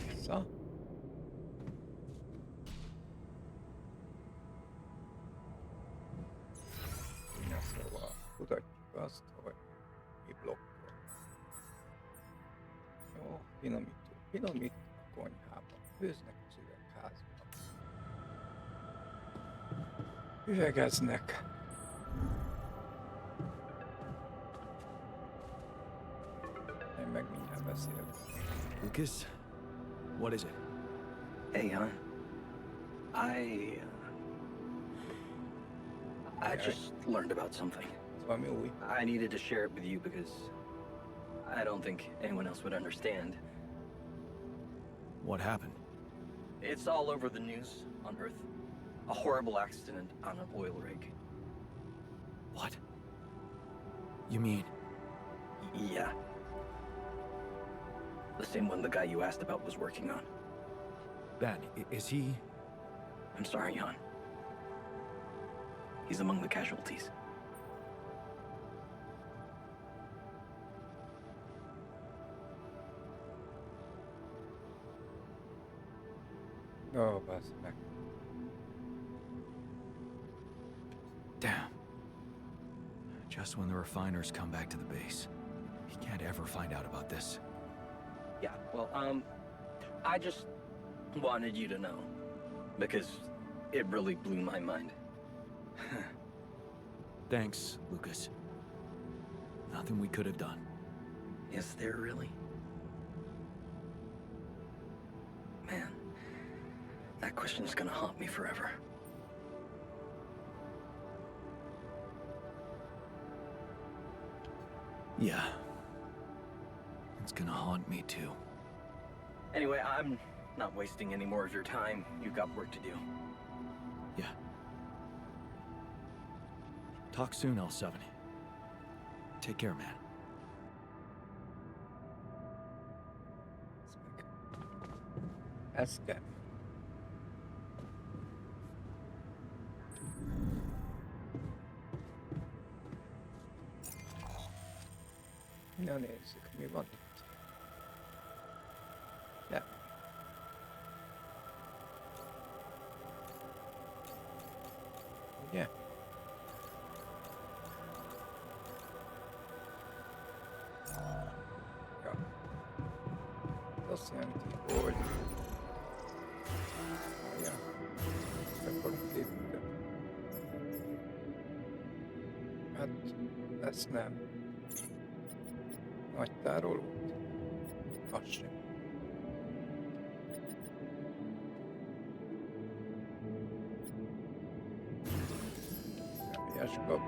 Vissza. Na szóval mutatjuk azt, hogy mi blokkol. Jó, finomító. Finomít a konyhában. Főznek az üvegházban. Üvegeznek. Én meg mindjárt beszélek. Lucas, what is it? Hey, hon. I just learned about something. Ez valami új. I needed to share it with you because I don't think anyone else would understand. What happened? It's all over the news on Earth. A horrible accident on an oil rig. What? You mean? Yeah. The same one the guy you asked about was working on. Ben, is he? I'm sorry, Jan. He's among the casualties. Ó, bassz meg. Damn. Just when the refiners come back to the base. He can't ever find out about this. Yeah, well, I just wanted you to know. Because it really blew my mind. Thanks, Lucas. Nothing we could have done. Is there really? Man, that question's gonna haunt me forever. Yeah. It's gonna haunt me too. Anyway, I'm not wasting any more of your time. You've got work to do. Yeah. Talk soon, L7. Take care, man. Ez kell. Na nézzük, mi van itt. Nem. Ugye? Ja. Ez azt jelenti, hogy... Ja. Ezt akarunk építeni. Hát, ezt nem. Nagy tárolót? Az sem. Személyes kapu.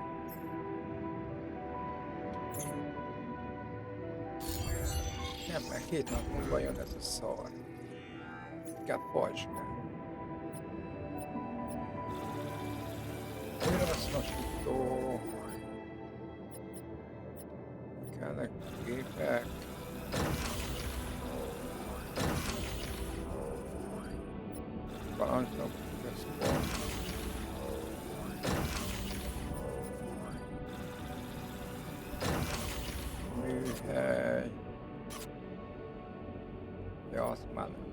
Nem, mert 2 nap múlva jön ez a szar. Inkább pajzsgál. Hasznosító. Kellnek gépek. Parancsnok központ. Műhely. Ja, azt már nem.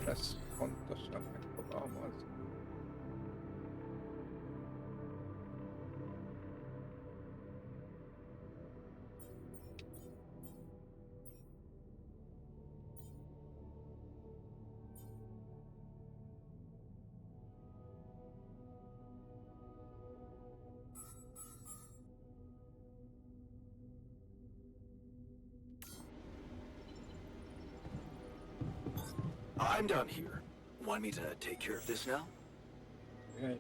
Ezt pontosan megfogalmazni. I'm done here. Want me to take care of this now? Right.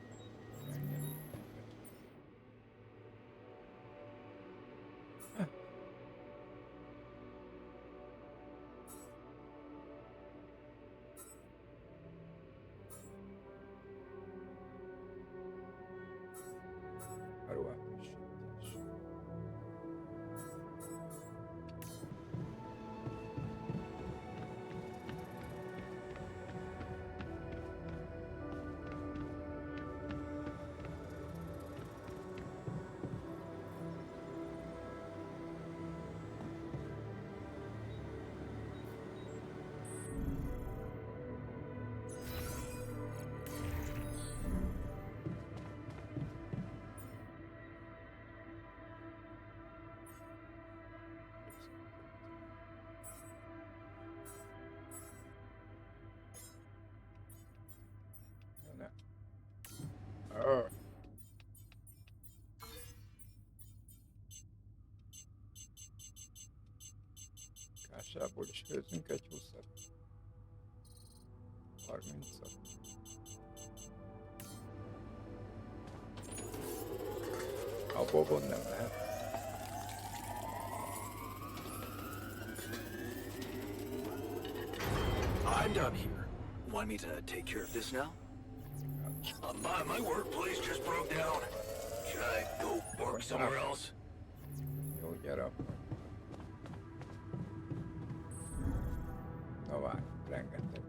Abból is főzünk egy 20-at. 30-at. Abból gond nem lehet. I'm done here. Want me to take care of this now? My workplace just broke down. Should I go work somewhere else? Jó, gyere akkor. Na várj, rengeteg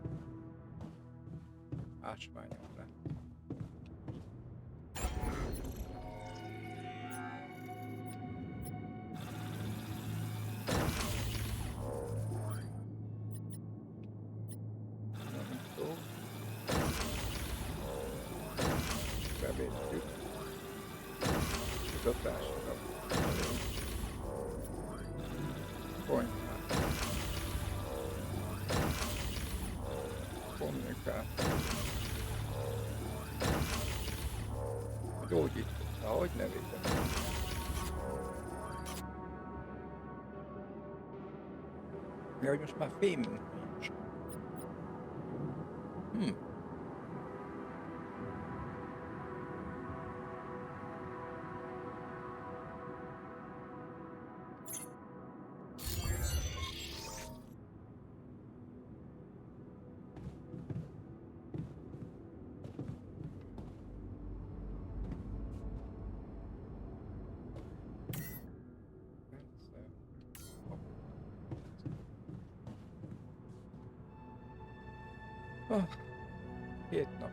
ásványom lett. Bevétjük. Kutatásra. Pontnál. Kommunikáció. Gyógyító. Ahogy ne védem. Ja, hogy most már fémünk nincs. Ah, 7 nap.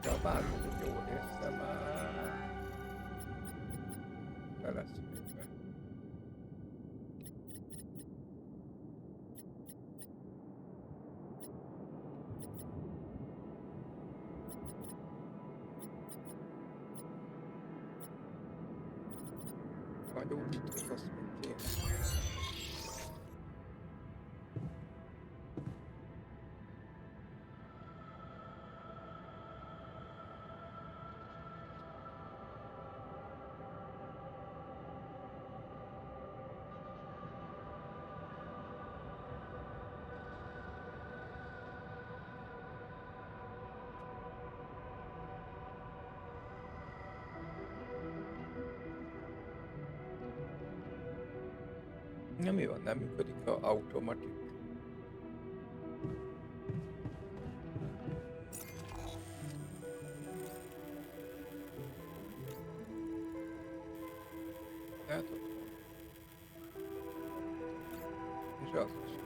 Ja, bármilyen jól érzem már. Be lesz vége. A gyógyítós azt mondja. Na mi van, nem működik a automatik? Hát ott van. És az is az.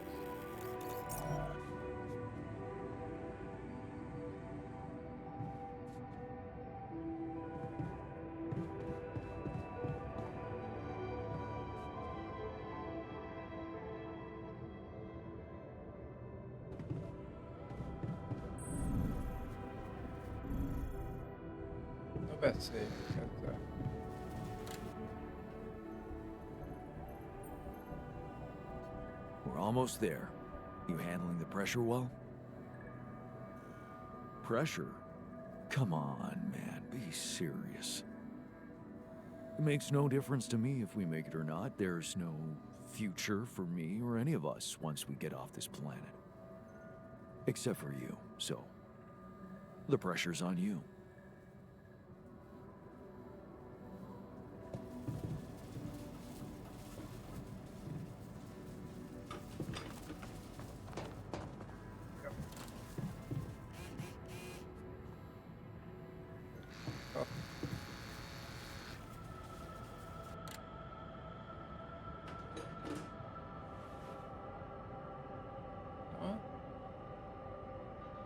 Beszéljünk ezzel. We're almost there. You handling the pressure well? Pressure? Come on, man. Be serious. It makes no difference to me if we make it or not. There's no future for me or any of us once we get off this planet. Except for you, so the pressure's on you.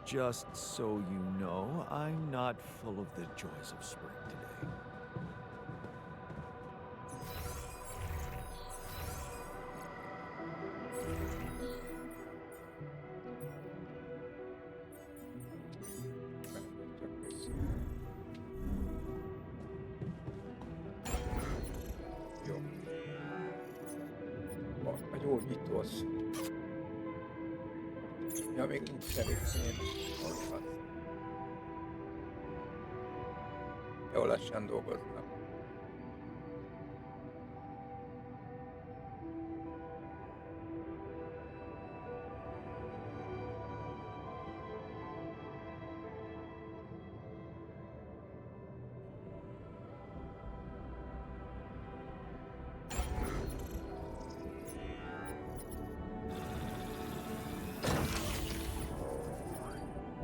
Just so you know, I'm not full of the joys of spring today. Jó. A gyógyító az... Ja, még nincs elég szén. Jól lesen dolgoznak.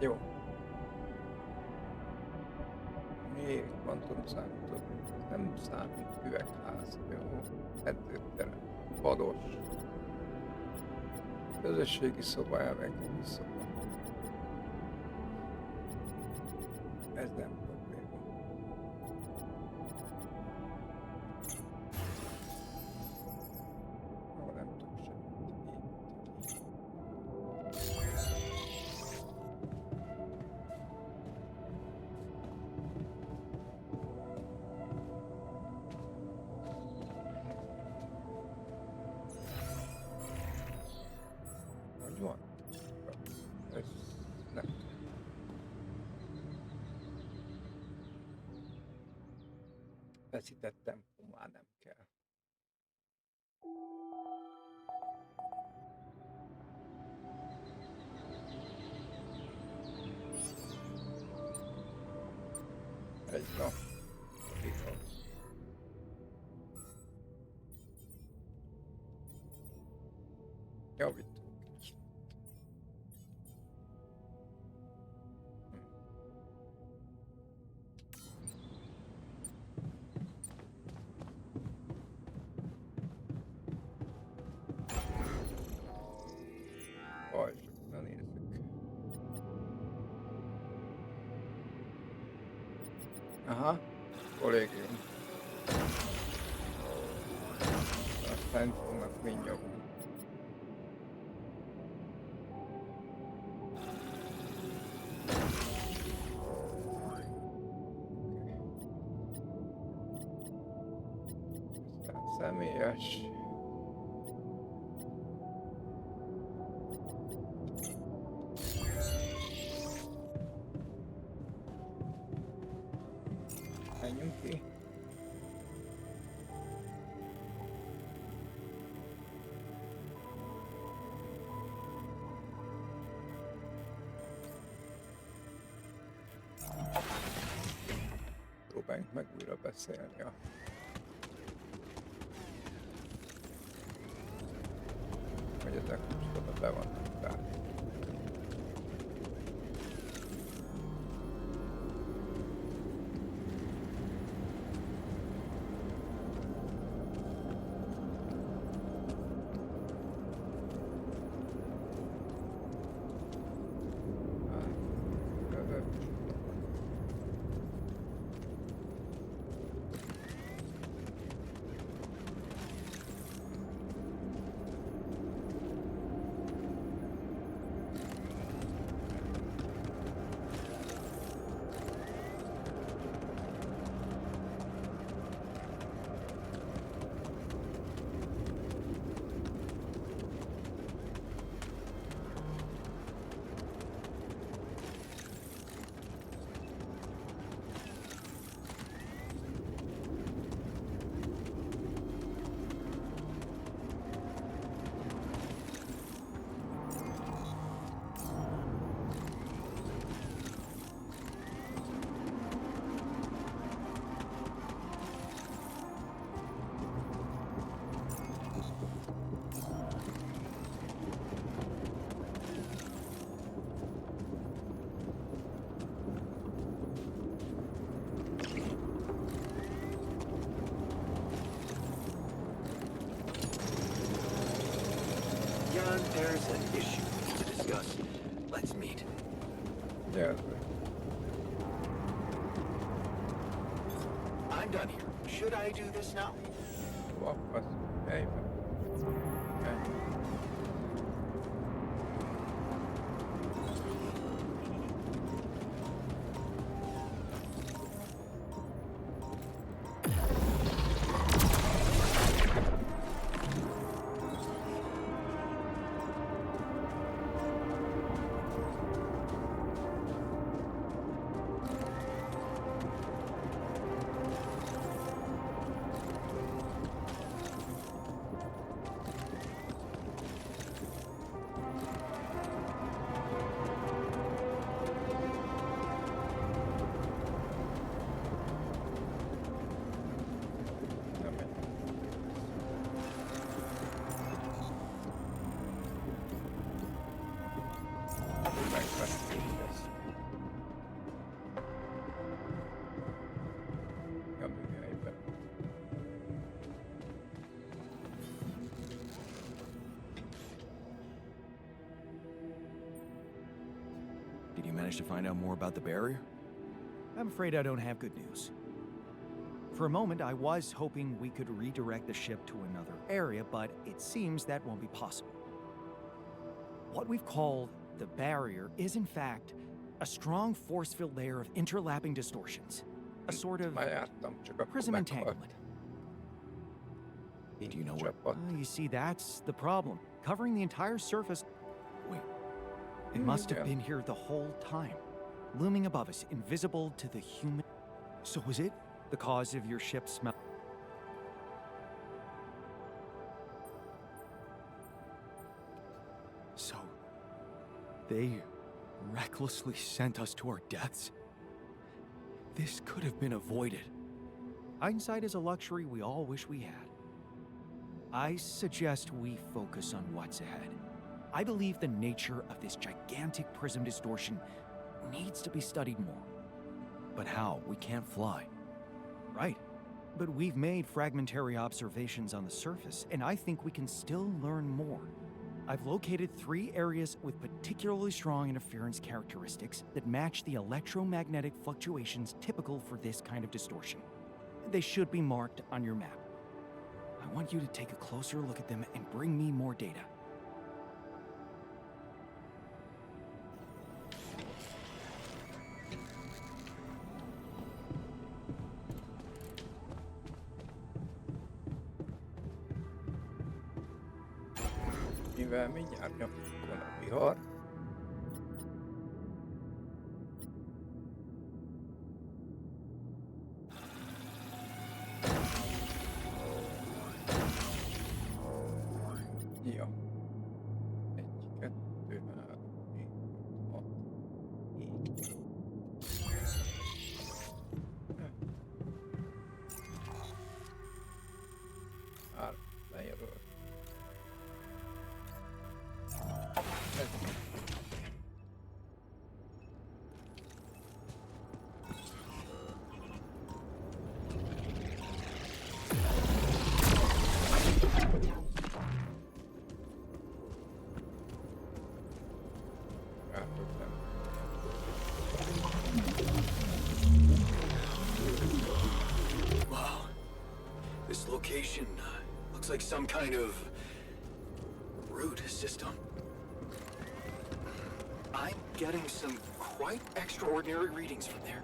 Jó. Még kvantumszámító, nem számít, üvegház, jó, edzőterem, pados, közösségi szoba, elvegyegi szoba. Ez nem probléma. Ó, nem tudok semmit. Hogy van? Ez nem. Feszített tempó már nem kell. Egy nap. Igaz. Javítunk kicsit. Pajzsok, na nézzük. Aha, kollégium. Aztán fognak vinnyogni. Aztán személyes. Menjünk ki. Próbáljunk meg újra beszélni a hogy ezek most be vannak tárni. There's an issue we need to discuss. Let's meet. Yeah. I'm done here. Should I do this now? Walk us. Hey. Okay. managed to find out more about the barrier? I'm afraid I don't have good news. For a moment, I was hoping we could redirect the ship to another area, but it seems that won't be possible. What we've called the barrier is, in fact, a strong force-filled layer of interlapping distortions. A sort of prism entanglement. Do you know what? You see, that's the problem. Covering the entire surface... Wait. It must have been here the whole time. Looming above us, invisible to the human... So was it the cause of your ship's smell? So... they recklessly sent us to our deaths? This could have been avoided. Hindsight is a luxury we all wish we had. I suggest we focus on what's ahead. I believe the nature of this gigantic prism distortion needs to be studied more. But how? We can't fly. Right. But we've made fragmentary observations on the surface, and I think we can still learn more. I've located 3 areas with particularly strong interference characteristics that match the electromagnetic fluctuations typical for this kind of distortion. They should be marked on your map. I want you to take a closer look at them and bring me more data. Mivel mindjárt nyomjon a vihar, jó. 1, 2, 3, 4, 6, 7. Már lejövök. Wow. This location looks like some kind of root system. I'm getting some quite extraordinary readings from there.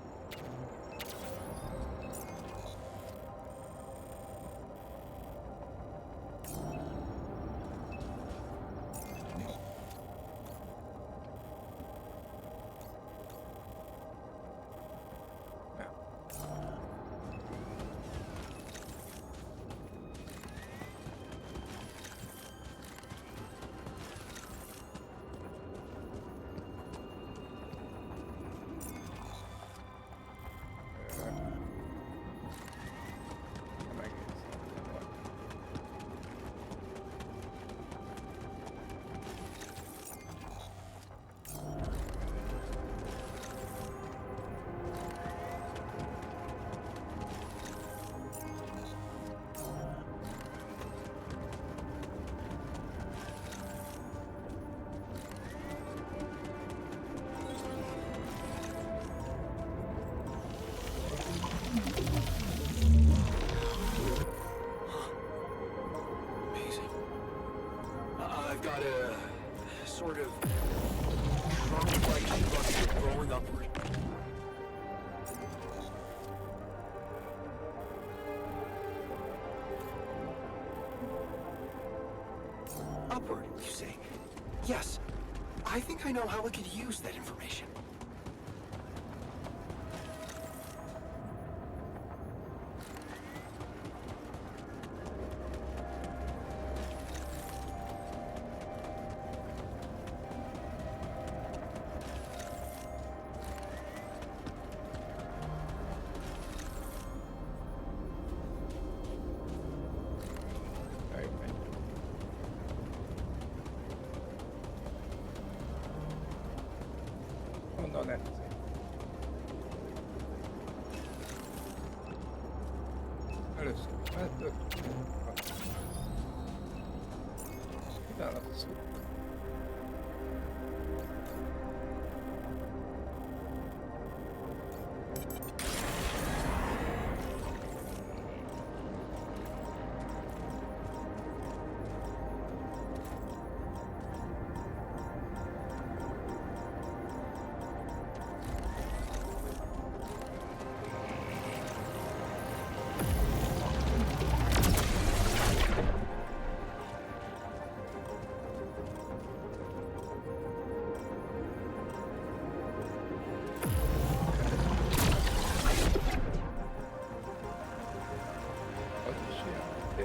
Got a sort of trunk-like structure growing upward. Upward, you say? Yes. I think I know how we could use that information. Onnan egyszer. Először mehetök. Csodálatos.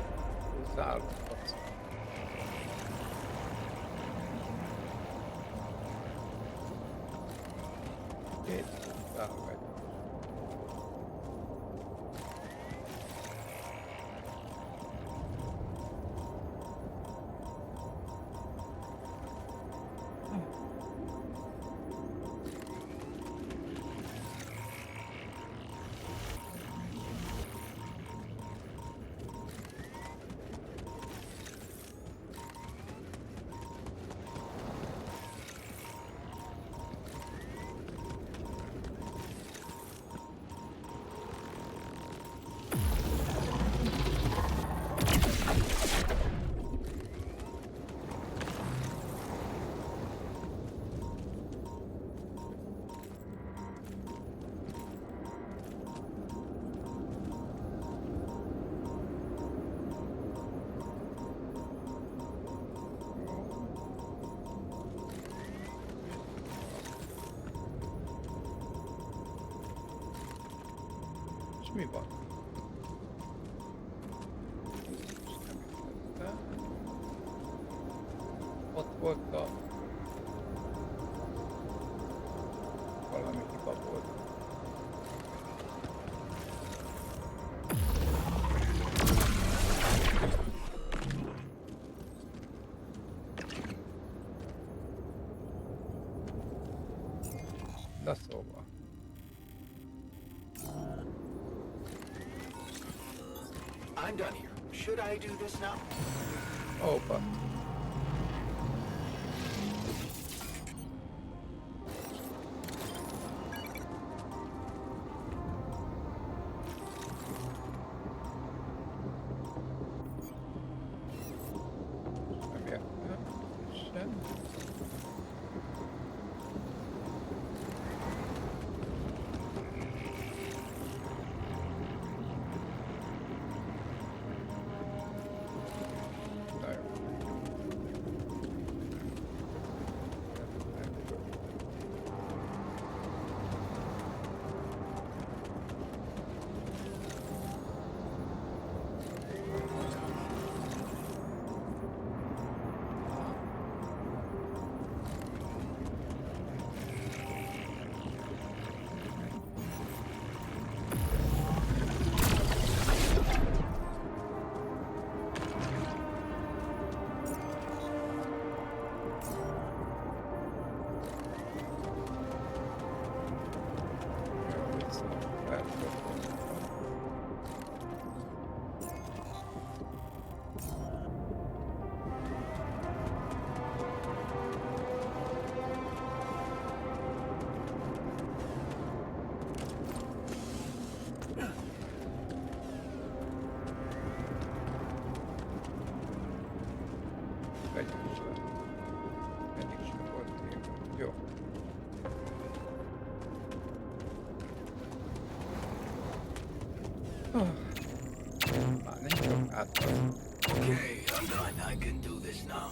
húszállat. Két húszál vagy. És mi van? Ott volt a... valami hiba volt. Na szóval. I'm done here. Should I do this now? Opa. Nem értem. Sem. Na jó. Egyik sem volt írva. Jó. Már nem tudom átadni. Okay, I'm done. I can do this now.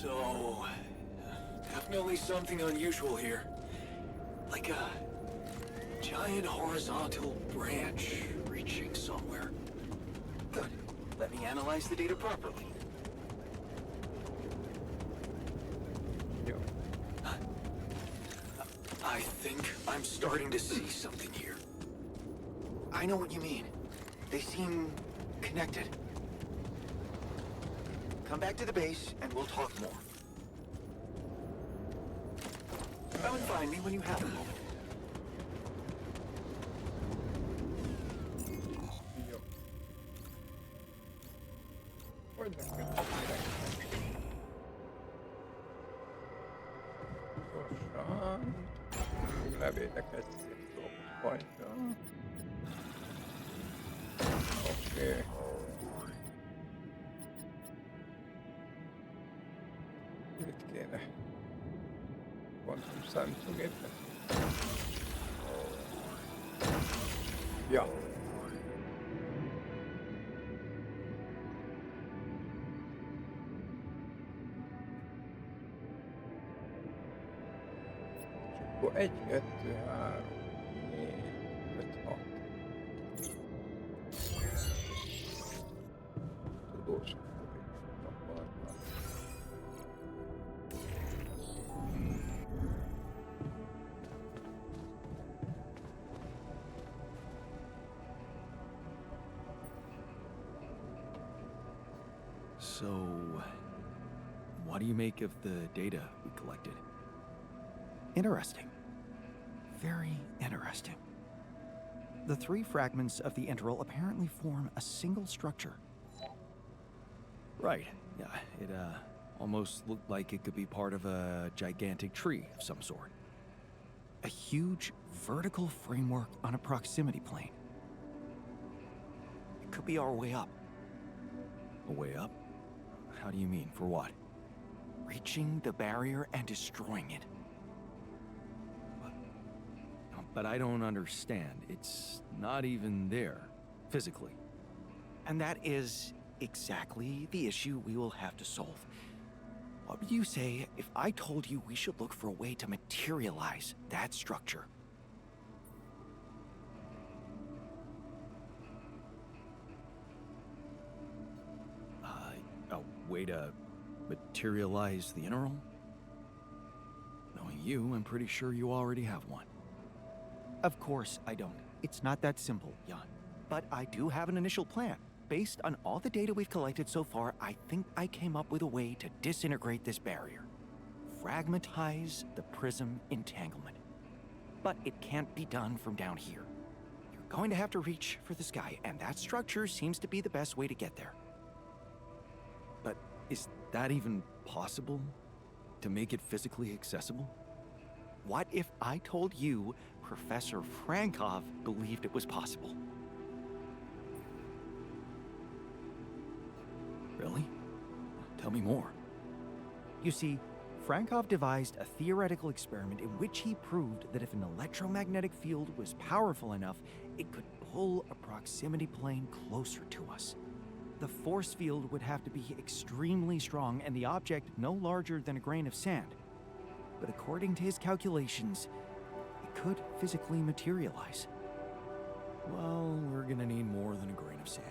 So, definitely something unusual here. Like a giant horizontal branch reaching somewhere. Good. Let me analyze the data properly. Jó. I think I'm starting to see something here. I know what you mean. They seem connected. Come back to the base and we'll talk more. Come and find me when you have a moment. Hogy neked tényleg? Gyorsan. Levéleket szétdobhatja. Oké. Itt kéne. Quantum számítógépet. Ja. Akkor 1, 2, 3, 4, 5, 6. Tudós. So, what do you make of the data we collected? Interesting. Very interesting. The three fragments of the integral apparently form a single structure. Right. Yeah, it almost looked like it could be part of a gigantic tree of some sort. A huge vertical framework on a proximity plane. It could be our way up. A way up? How do you mean? For what? Reaching the barrier and destroying it. But I don't understand. It's not even there, physically. And that is exactly the issue we will have to solve. What would you say if I told you we should look for a way to materialize that structure? A way to materialize the integral? Knowing you, I'm pretty sure you already have one. Of course I don't. It's not that simple, Jan. But I do have an initial plan. Based on all the data we've collected so far, I think I came up with a way to disintegrate this barrier. Fragmentize the prism entanglement. But it can't be done from down here. You're going to have to reach for the sky, and that structure seems to be the best way to get there. But is that even possible? To make it physically accessible? What if I told you Professor Frankov believed it was possible? Really? Tell me more. You see, Frankov devised a theoretical experiment in which he proved that if an electromagnetic field was powerful enough, it could pull a proximity plane closer to us. The force field would have to be extremely strong and the object no larger than a grain of sand. But according to his calculations, it could physically materialize. Well, we're gonna need more than a grain of sand.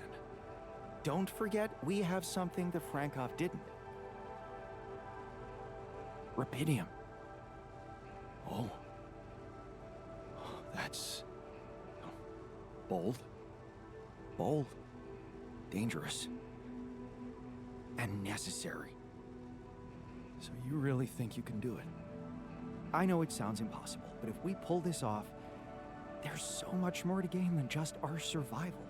Don't forget, we have something that Frankov didn't. Rubidium. Oh. That's... bold. Bold. Dangerous. And necessary. So you really think you can do it? I know it sounds impossible, but if we pull this off, there's so much more to gain than just our survival.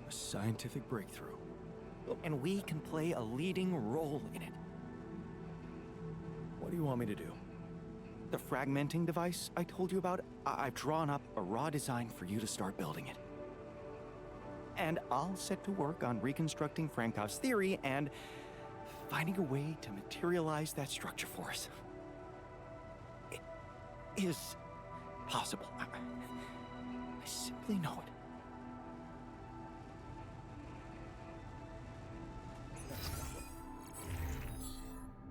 A scientific breakthrough. And we can play a leading role in it. What do you want me to do? The fragmenting device I told you about, I've drawn up a raw design for you to start building it. And I'll set to work on reconstructing Frankov's theory and finding a way to materialize that structure for us. It is possible. I simply know it.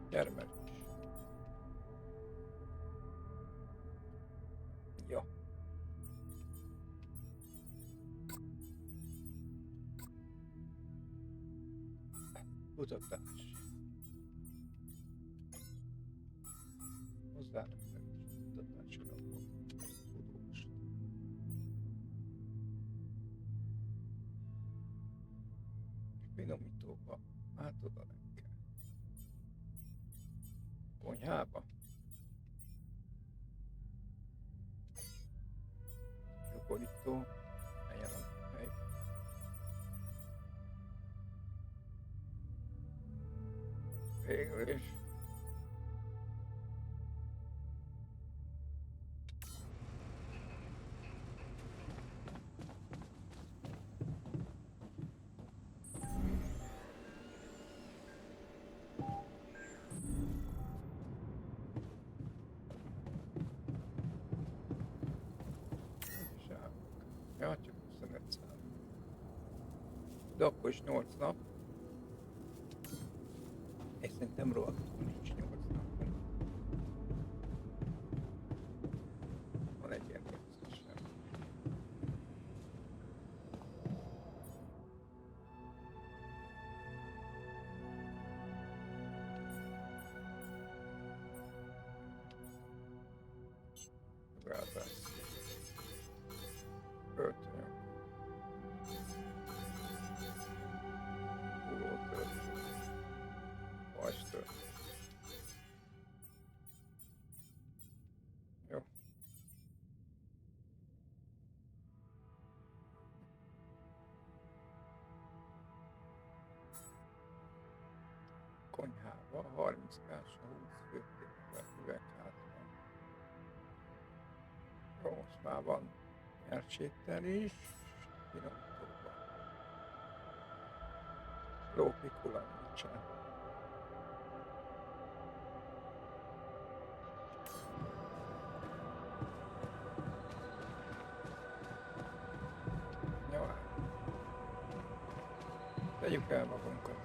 Gyere meg. Jó. Kutatás. Hozzárendelés. Kutatási raport. Tudós. Finomítóba. Hát oda nem kell. Konyhába. Borító, helyen végül is. Ja, csak 25 szám. De akkor is 8 nap. És szerintem rohadtul nincs 8 nap. Van egy ilyen képzésem. Ráadásul. Öltönyök. Urótört. Vastört. Jó. Konyhába 30 kás, 20 főtétel, üvegházban. Jó, most már van nyersétel is, finomítóban. Lópikula nincsen. Jó, hát. Tegyük el magunkat.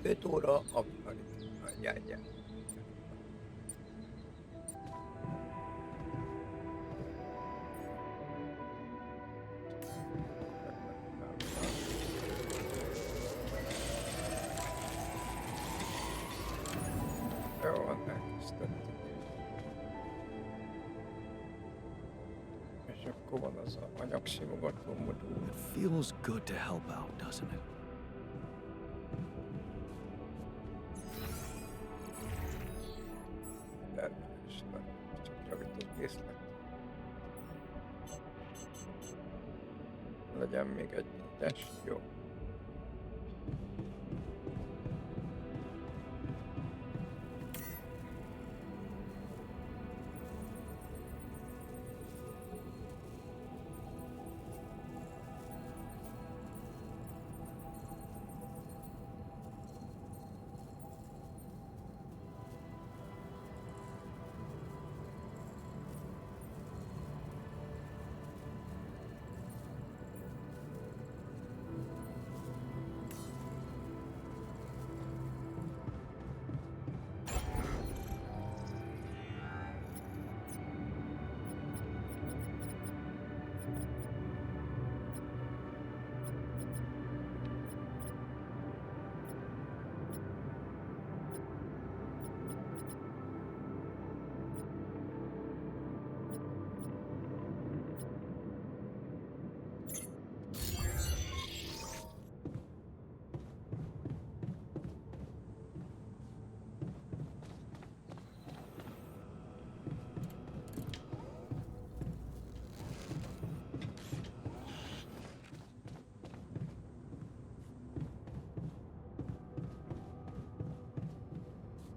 Öt óra a járján. Jó, elkezdtettük. És akkor van az a anyagsimogató modul. It feels good to help out, doesn't it? Természetesen csak javított készlet. Legyen még egy négyes, jó.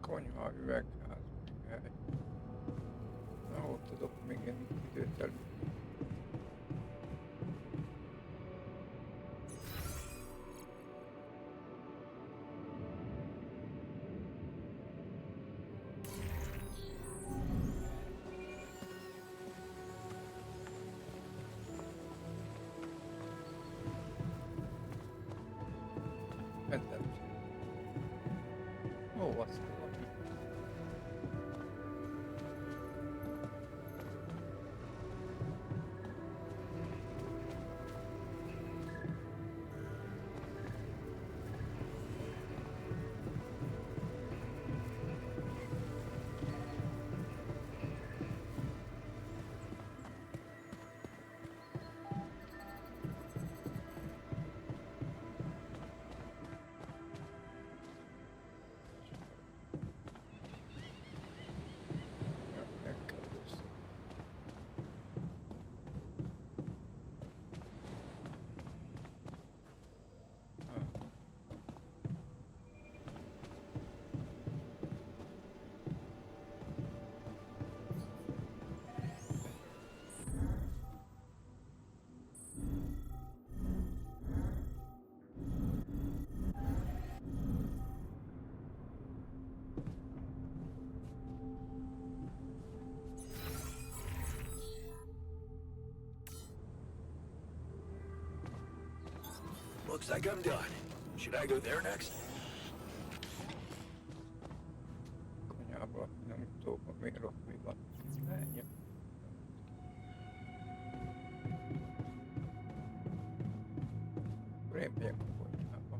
Konyha, üvegház, hely. Na, hol tudok még én időt elő? Mentem. Ó, azt valami. Looks like I'm done. Should I go there next? Konyába nem tudom, mi rossz mi van. Ennyi. Akkor én megyek a konyhába.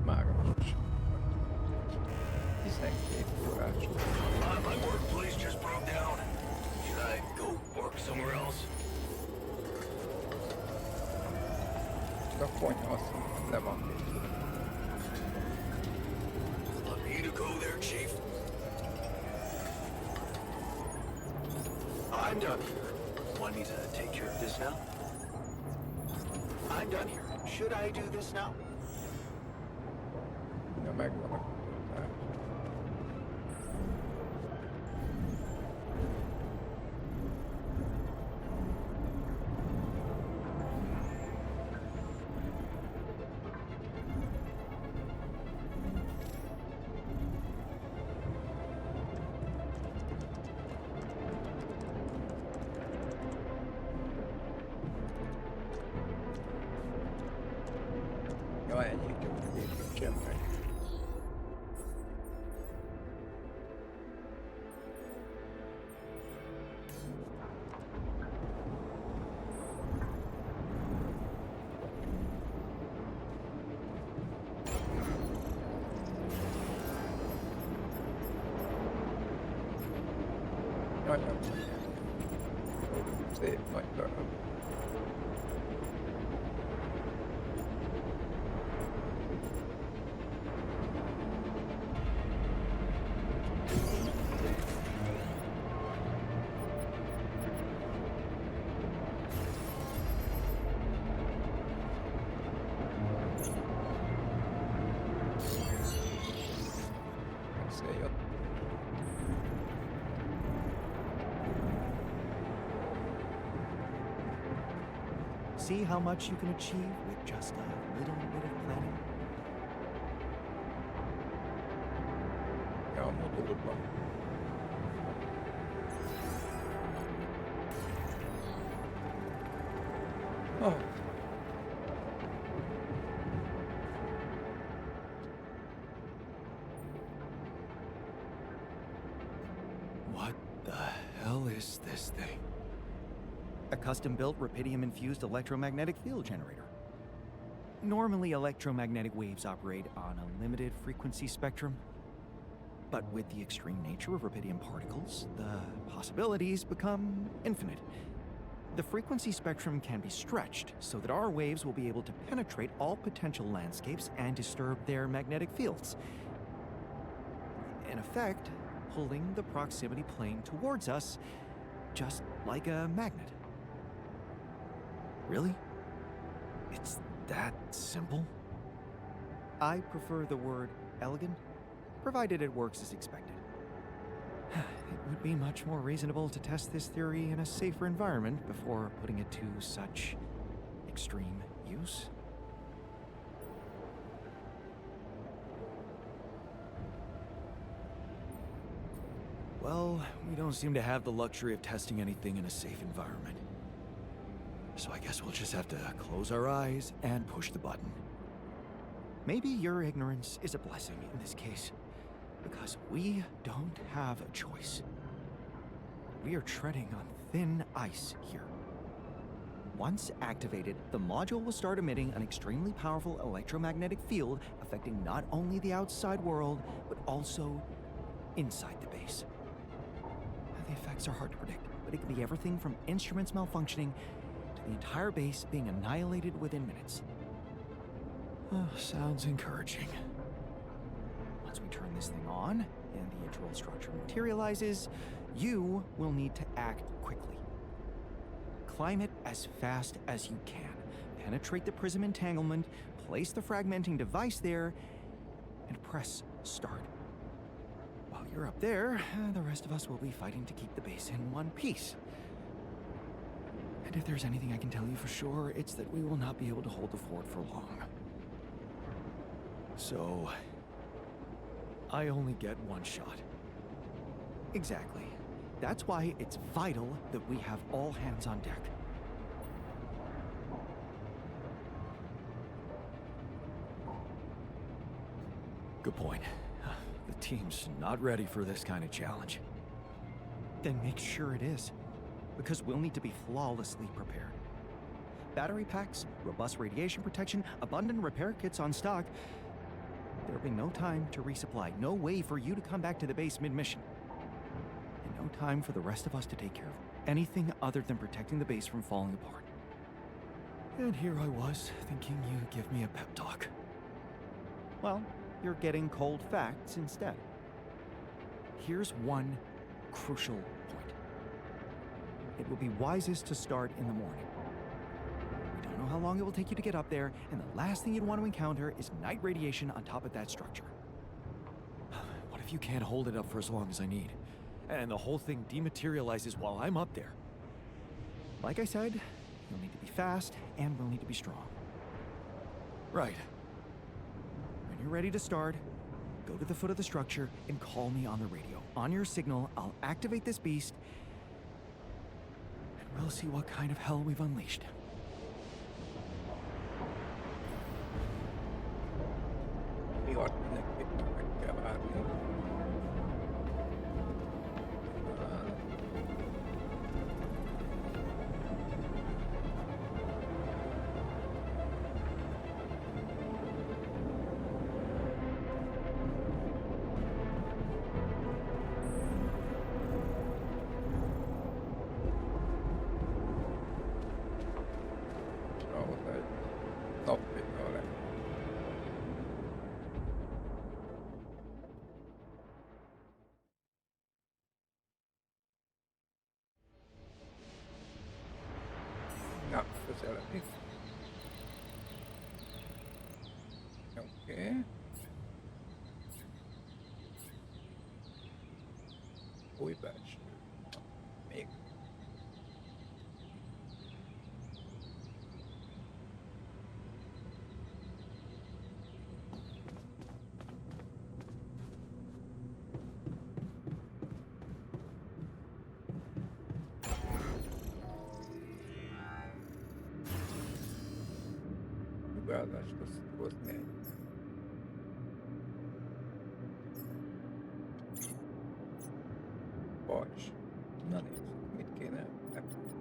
Már most 12 órás. My workplace just broke down. Should I go work somewhere else? A konyha azt hiszem le van készülve. Want me to go there, Chief? I'm done here. Want me to take care of this now? I'm done here. Should I do this now? Ja, megvan a kutatás. Ja, ennyi, csak építsen meg. Nagyon szép nagy darab. Összejött. See how much you can achieve with just a little bit of planning? Ja, a modulban. Oh. What the hell is this thing? A custom-built rubidium-infused electromagnetic field generator. Normally, electromagnetic waves operate on a limited frequency spectrum. But with the extreme nature of rubidium particles, the possibilities become infinite. The frequency spectrum can be stretched so that our waves will be able to penetrate all potential landscapes and disturb their magnetic fields. In effect, pulling the proximity plane towards us, just like a magnet. Really? It's that simple? I prefer the word elegant, provided it works as expected. It would be much more reasonable to test this theory in a safer environment before putting it to such extreme use. Well, we don't seem to have the luxury of testing anything in a safe environment. So I guess we'll just have to close our eyes and push the button. Maybe your ignorance is a blessing in this case, because we don't have a choice. We are treading on thin ice here. Once activated, the module will start emitting an extremely powerful electromagnetic field affecting not only the outside world, but also inside the base. The effects are hard to predict, but it can be everything from instruments malfunctioning to the entire base being annihilated within minutes. Oh, sounds encouraging. Once we turn this thing on, and the supernatural structure materializes, you will need to act quickly. Climb it as fast as you can. Penetrate the prism entanglement, place the fragmenting device there, and press start. While you're up there, the rest of us will be fighting to keep the base in one piece. And if there's anything I can tell you for sure, it's that we will not be able to hold the fort for long. So, I only get one shot. Exactly. That's why it's vital that we have all hands on deck. Good point. The team's not ready for this kind of challenge. Then make sure it is, because we'll need to be flawlessly prepared. Battery packs, robust radiation protection, abundant repair kits on stock. There'll be no time to resupply, no way for you to come back to the base mid-mission. And no time for the rest of us to take care of anything other than protecting the base from falling apart. And here I was, thinking you'd give me a pep talk. Well, you're getting cold facts instead. Here's one crucial point. It will be wisest to start in the morning. We don't know how long it will take you to get up there, and the last thing you'd want to encounter is night radiation on top of that structure. What if you can't hold it up for as long as I need? And the whole thing dematerializes while I'm up there? Like I said, you'll need to be fast, and we'll need to be strong. Right. When you're ready to start, go to the foot of the structure and call me on the radio. On your signal, I'll activate this beast, and we'll see what kind of hell we've unleashed. Miatt mindenképpen meg kell várni. Ahhoz egy napvétel lesz. Ja, közeledik. Oké. Új belső. Még. Sugárzást hozni egy. Pajzs. Na nézzük, mit kéne megtenni.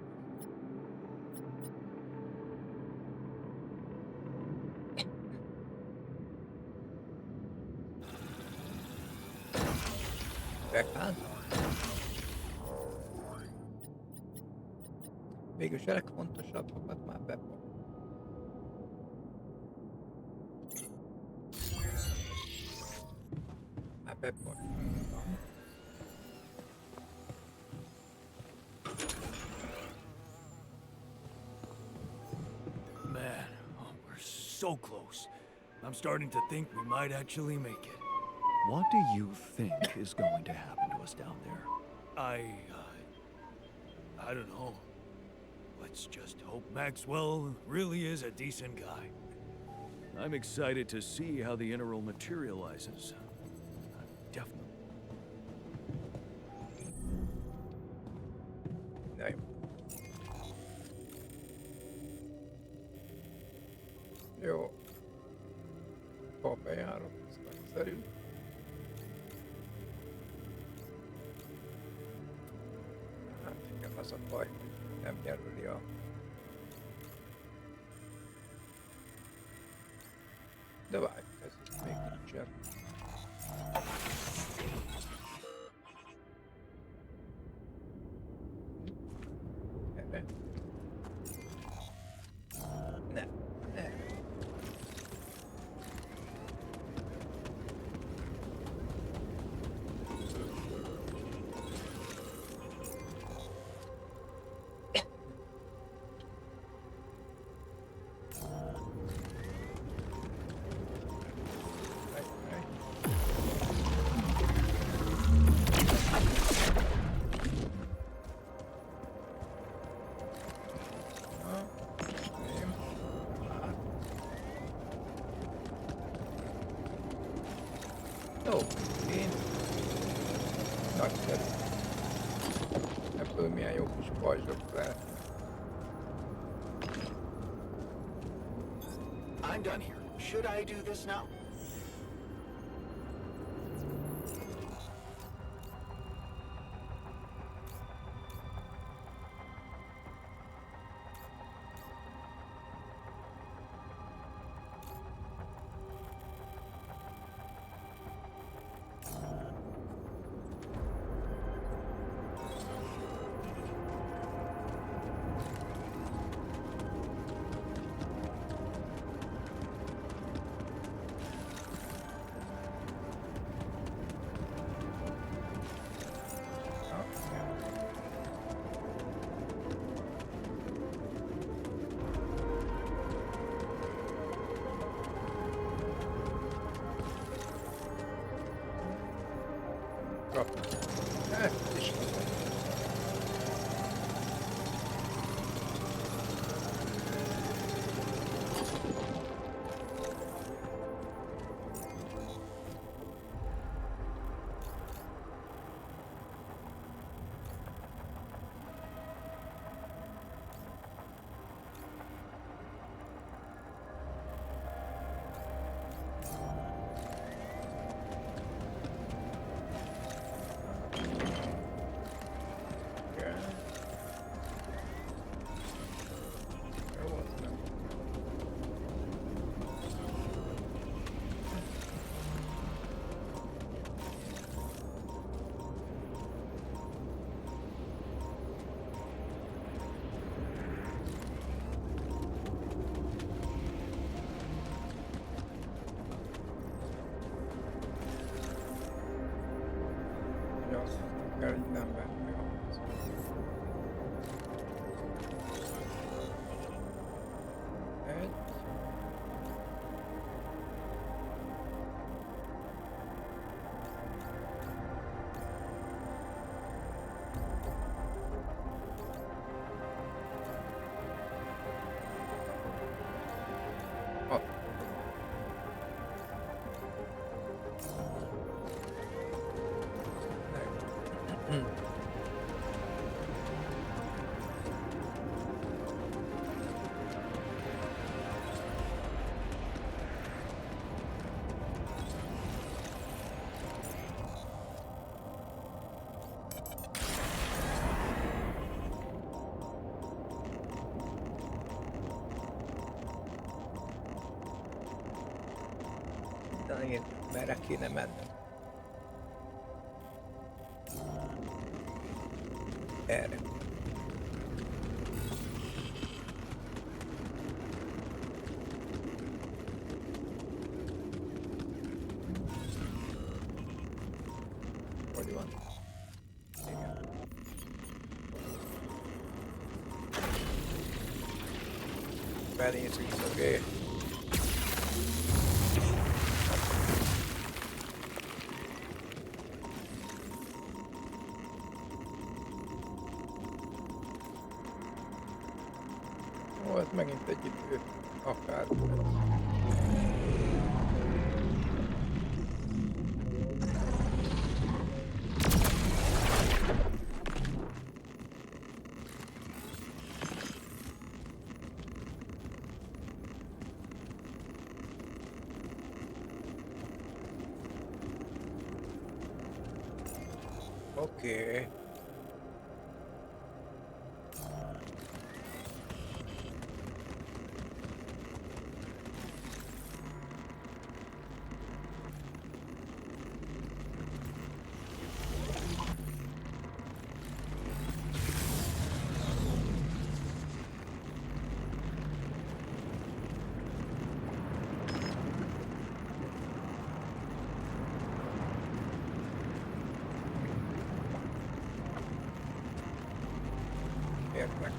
Backház. Végülis a legfontosabbakat már bepont. Már bepont. Man, we're so close. I'm starting to think we might actually make it. What do you think is going to happen to us down there? I don't know. Let's just hope Maxwell really is a decent guy. I'm excited to see how the integral materializes. Definitely. Na jó. Jó. Ha bejárok, ez nagyszerű. Hát igen, az a baj, hogy nem jelöli a... De várj, ez itt még nincsen. Erre. Ne, ne. I'm done here. Should I do this now? Kell így nem venni ahhoz. Egy. Hat. Na én merre kéne mennem? Erre. Hogy van? Igen. Benézzük szögé. Volt megint egy idő, akár. Oké. Értek.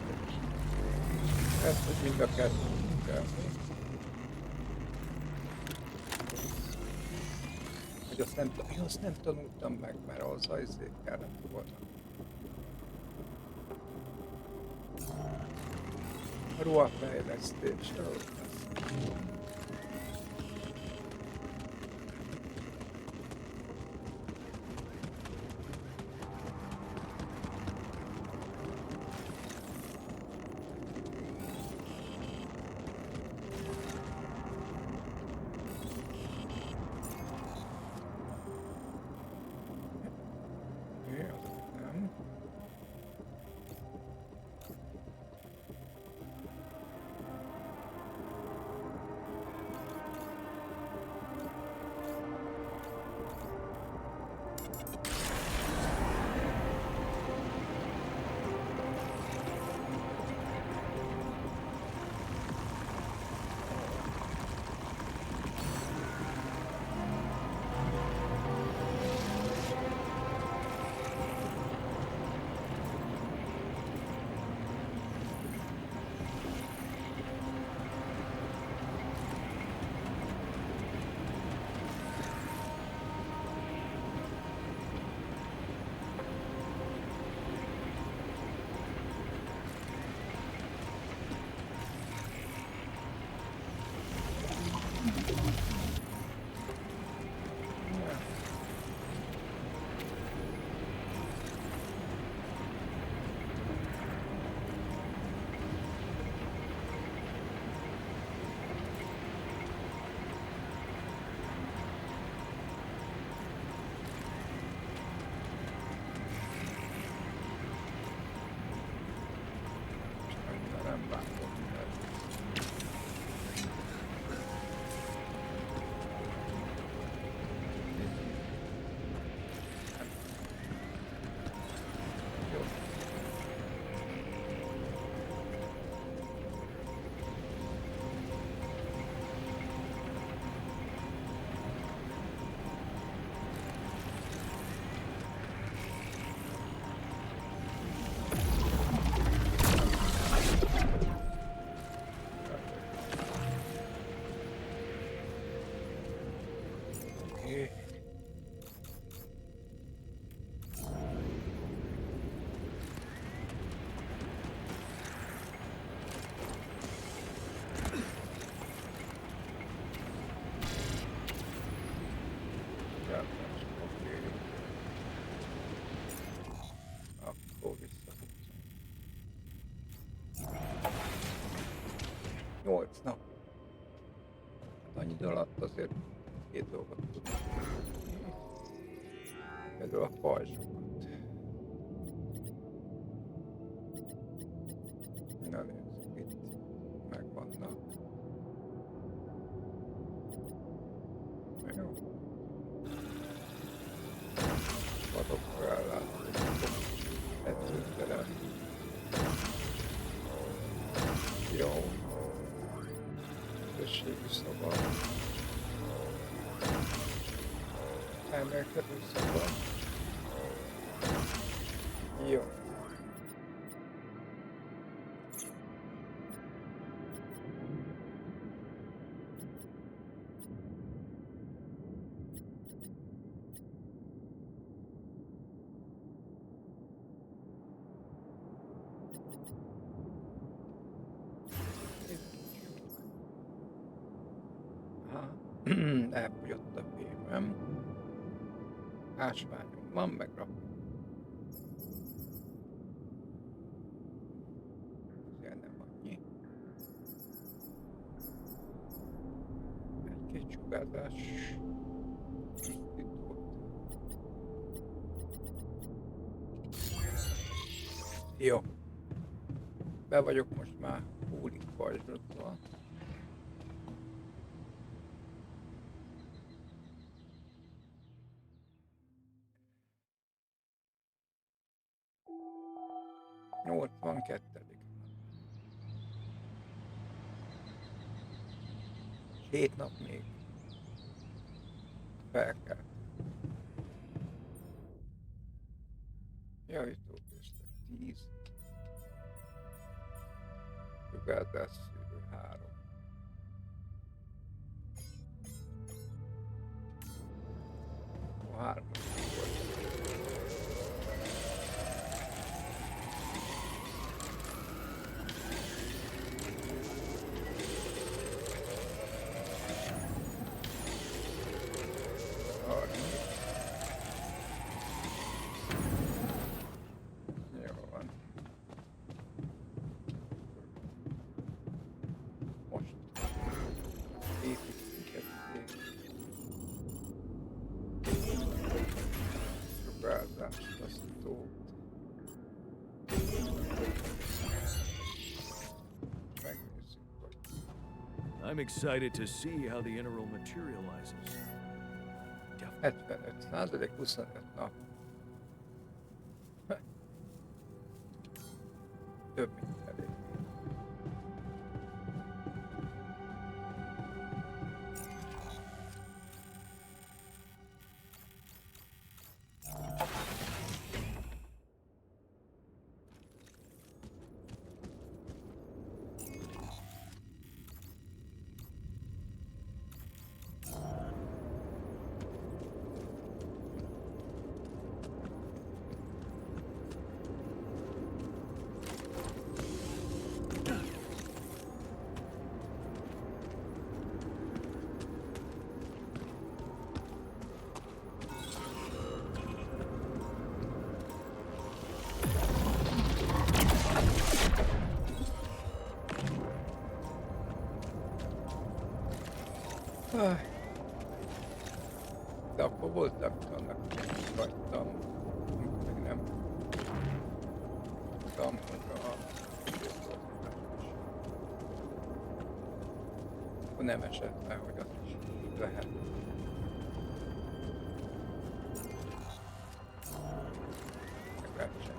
Ezt, hogy mind a kettőt kell. Hogy azt nem tanultam meg, mert ahhoz a izé kellett volna. A ruhafejlesztésről. 8 nap. Annyi idő alatt azért 2 dolgot tudunk. Például a pajzsokat. Na nézzük, itt megvannak. Jó. Vadokra ellátunk. Edzőterem. Jó. Közösségi szoba. Emelkedő szoba. Jó. Elfogyott a fémem. Ásványom van, megrakom. Azért nem annyi. Egy-két sugárzás. Itt volt. Jó. Be vagyok most már húlik pajzsodva. Van 2. 7 nap még. Fel kell. Javítókészlet 10. Sugárzás szűrő 3. A 3. I'm excited to see how the interal materializes. 75%, 25 nap. Több mint elég. De akkor voltak annak hagytam, meg nem tudtam, hogy akkor nem esett le, hogy azt is lehet. Meg lehet sem.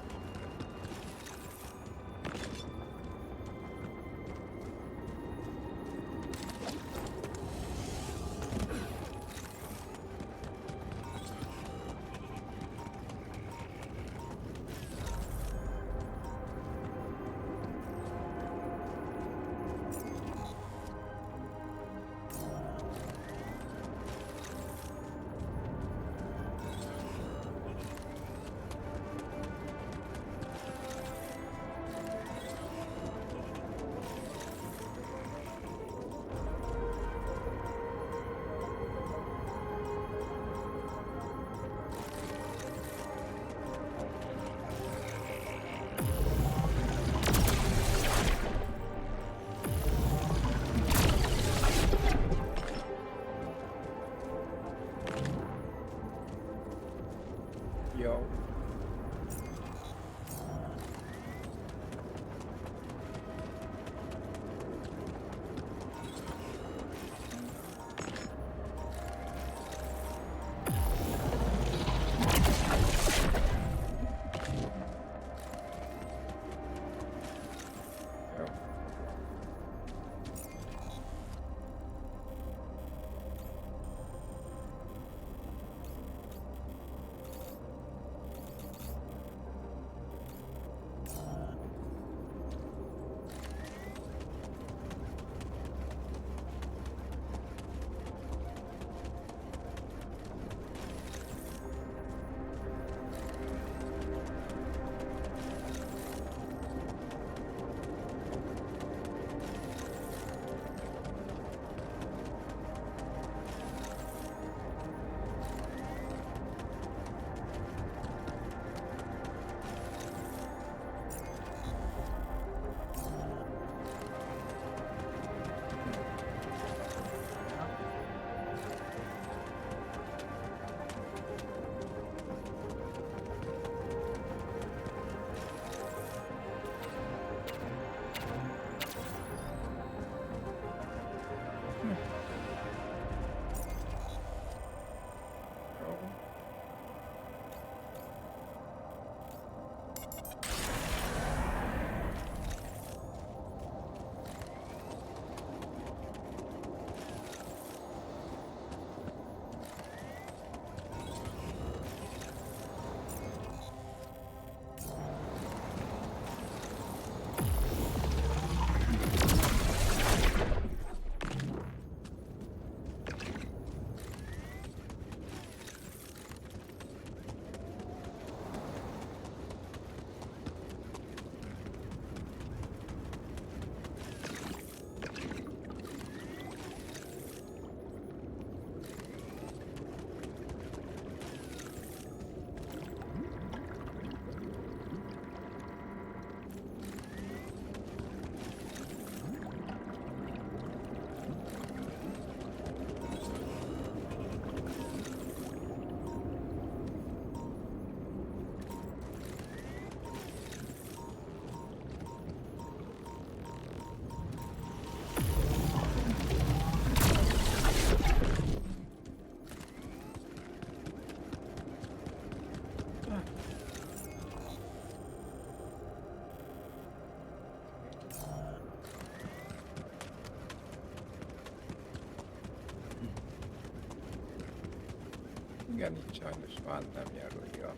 Igen, itt sajnos már nem jelöli a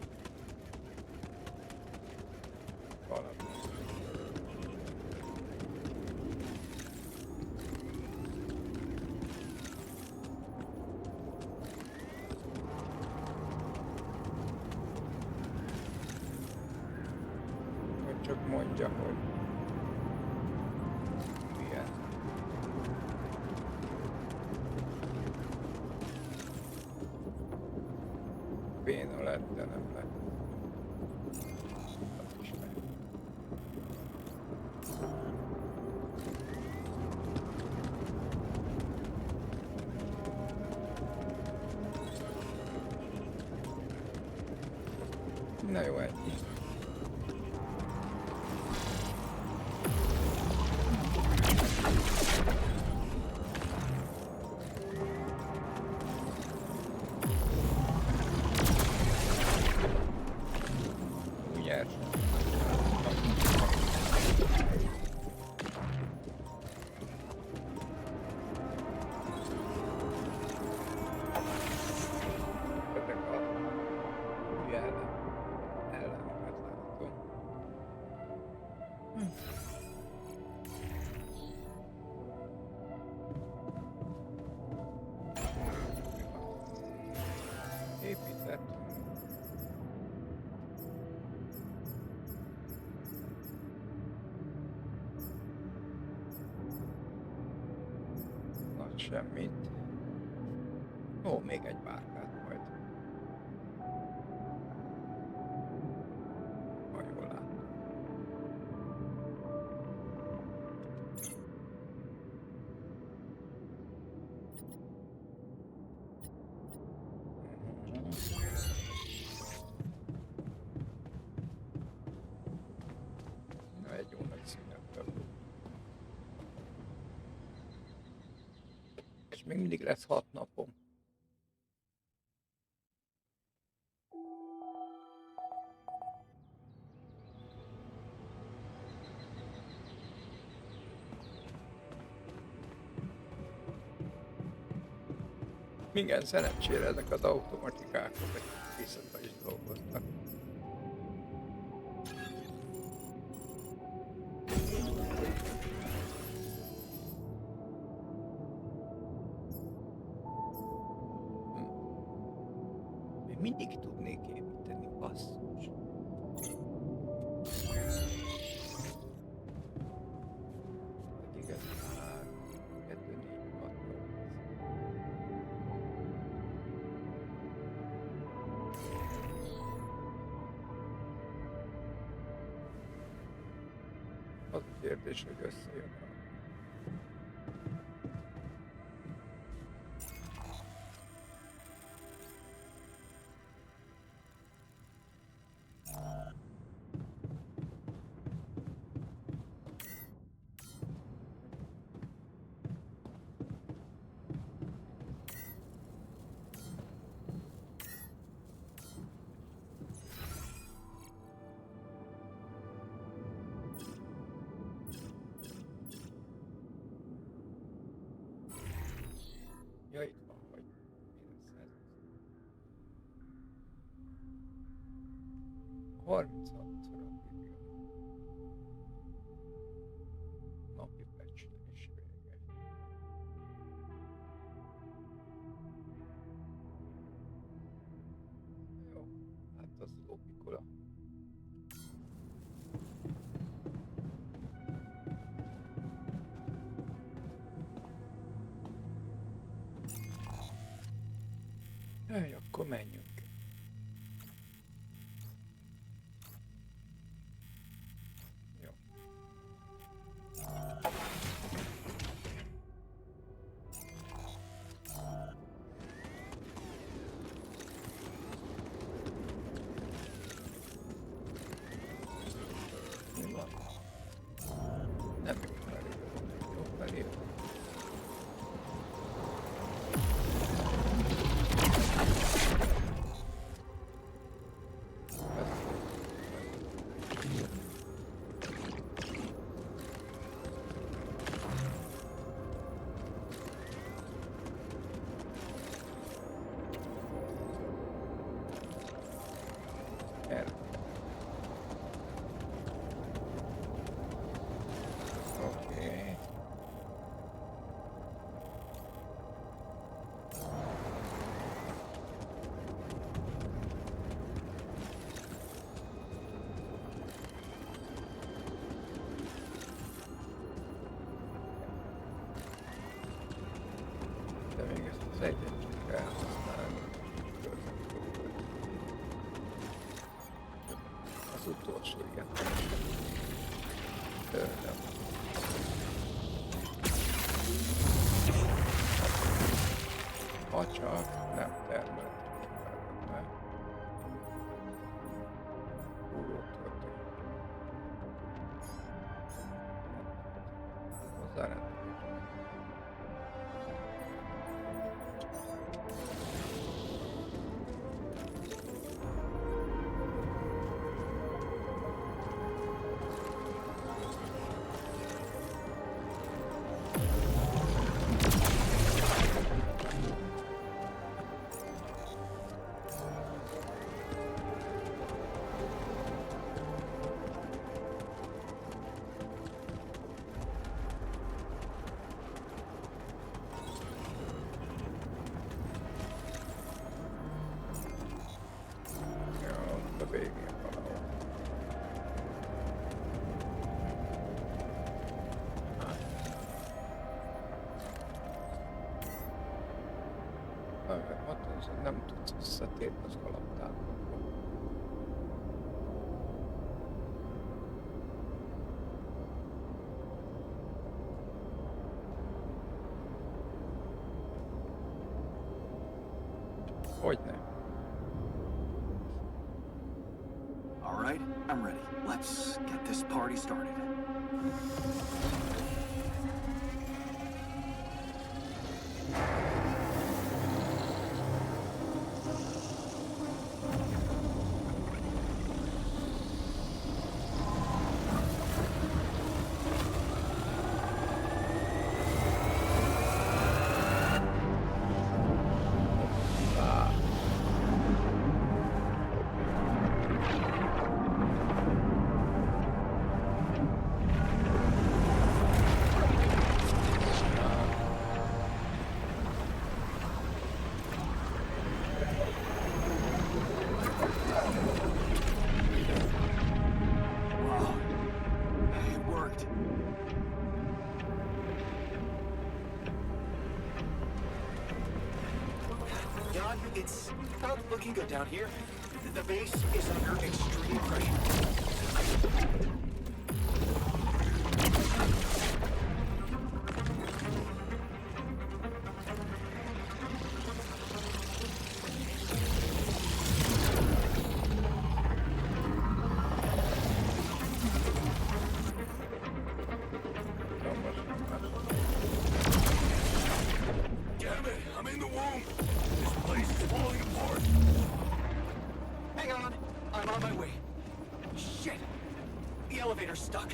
valamit. Hogy csak mondja, hogy milyen. Béna lett, de nem lett. Az is megy. Na jó, ennyi. Nyers. Ezek a hülye elleneket látom. Épített. Nagy semmit. Ó, még egy bárkát majd. Ha jól látom. Na, egy jó nagy szünettel. És még mindig lesz 6 napom. Igen, szerencsére ezek az automatikák, ezek visszata is dolgoznak. Még mindig tudnék építeni, basszus. Pedig ez már 2, 4, 6, 8. Az a kérdés, hogy összejön a... Ja, itt van, hogy mi lesz ez. 36-szor a video. Napi becslés vége. Jó, hát az logikula. Jaj, akkor menjünk. Jó. Mi van? Nem jó felé. Jó felé. még ezt az egyet csak elhasználni. Az utolsó, igen. Tőlem. Ha csak nem termelt. Mert úró történt. Hozzárendben. Végén valahol. Ott nem tudsz visszatérni az alaptáborba. Hogyne. All right, I'm ready. Let's get this party started. It's not looking good down here. The base is under extreme pressure. Damn it, I'm in the womb. This place is falling apart. Hang on, I'm on my way. Shit, the elevator's stuck.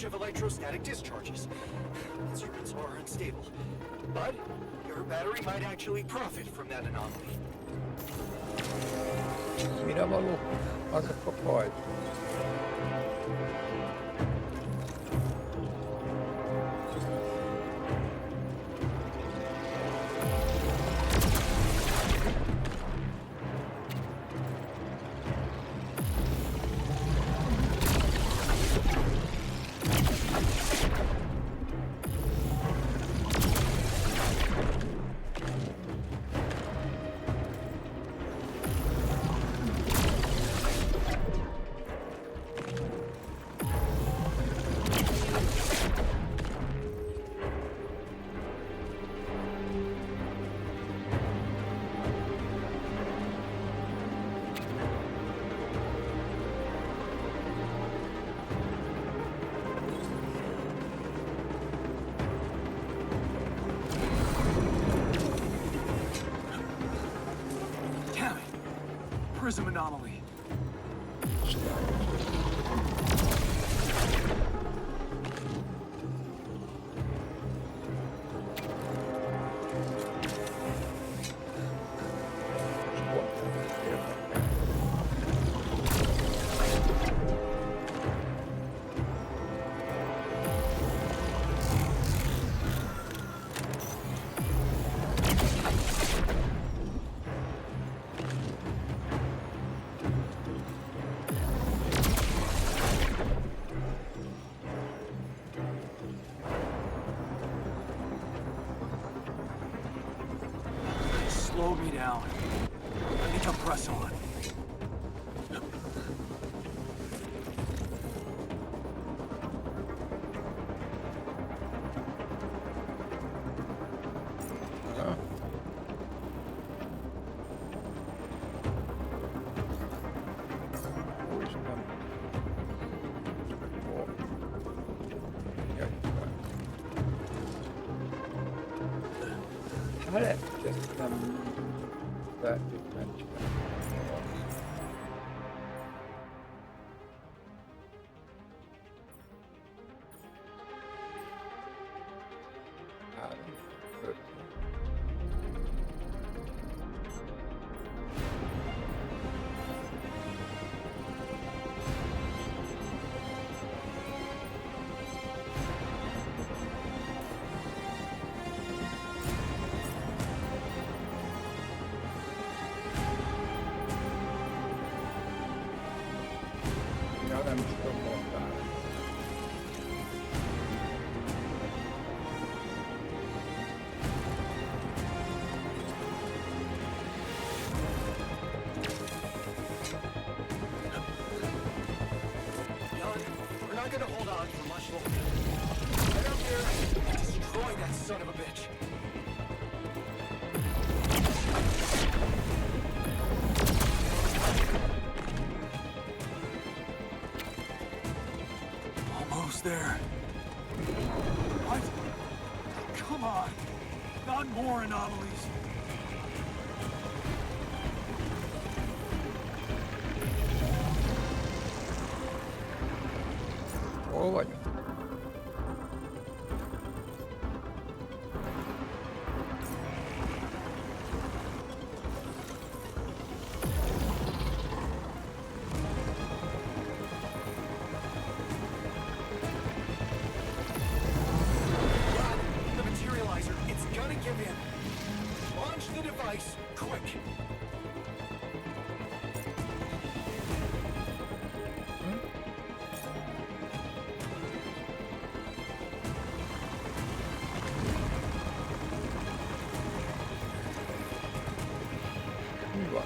Of electrostatic discharges. Instruments are unstable, but your battery might actually profit from that anomaly. Mire való? Azok a faj. me down. I need to press on. Hát lehet, hogy ezt nem feltétlenül csinálom. Nem is tudom mondani. We're not gonna hold on for much longer. Get up there and destroy that son of a bitch. Almost there. What? Come on. Not more anomalies. Hol vagyok? The materializer, it's gonna give in. Launch the device, quick. Mi van?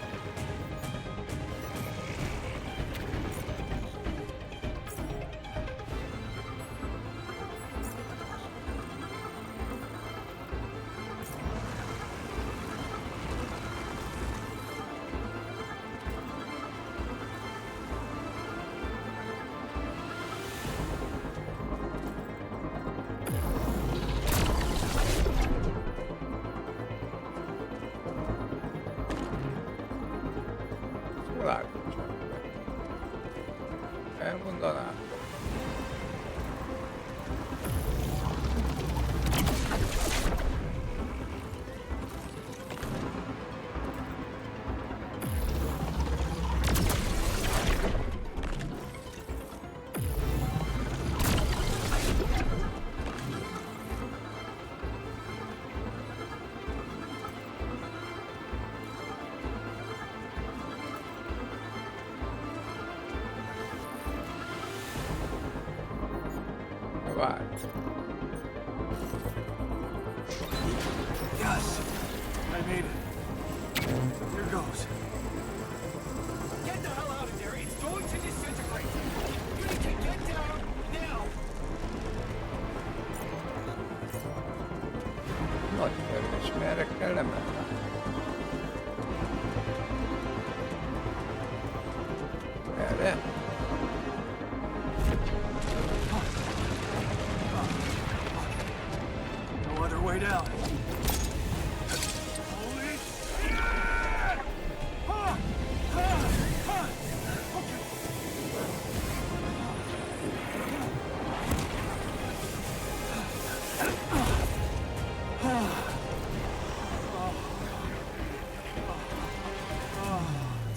Világosan. Elmondanám. Várj. Yes, I made it. Here goes. Get the hell out of there. It's going to disintegrate. You need to get down now. Nagy kérdés, merre kell lemennem? Erre? No other way down. Holy shit! Okay.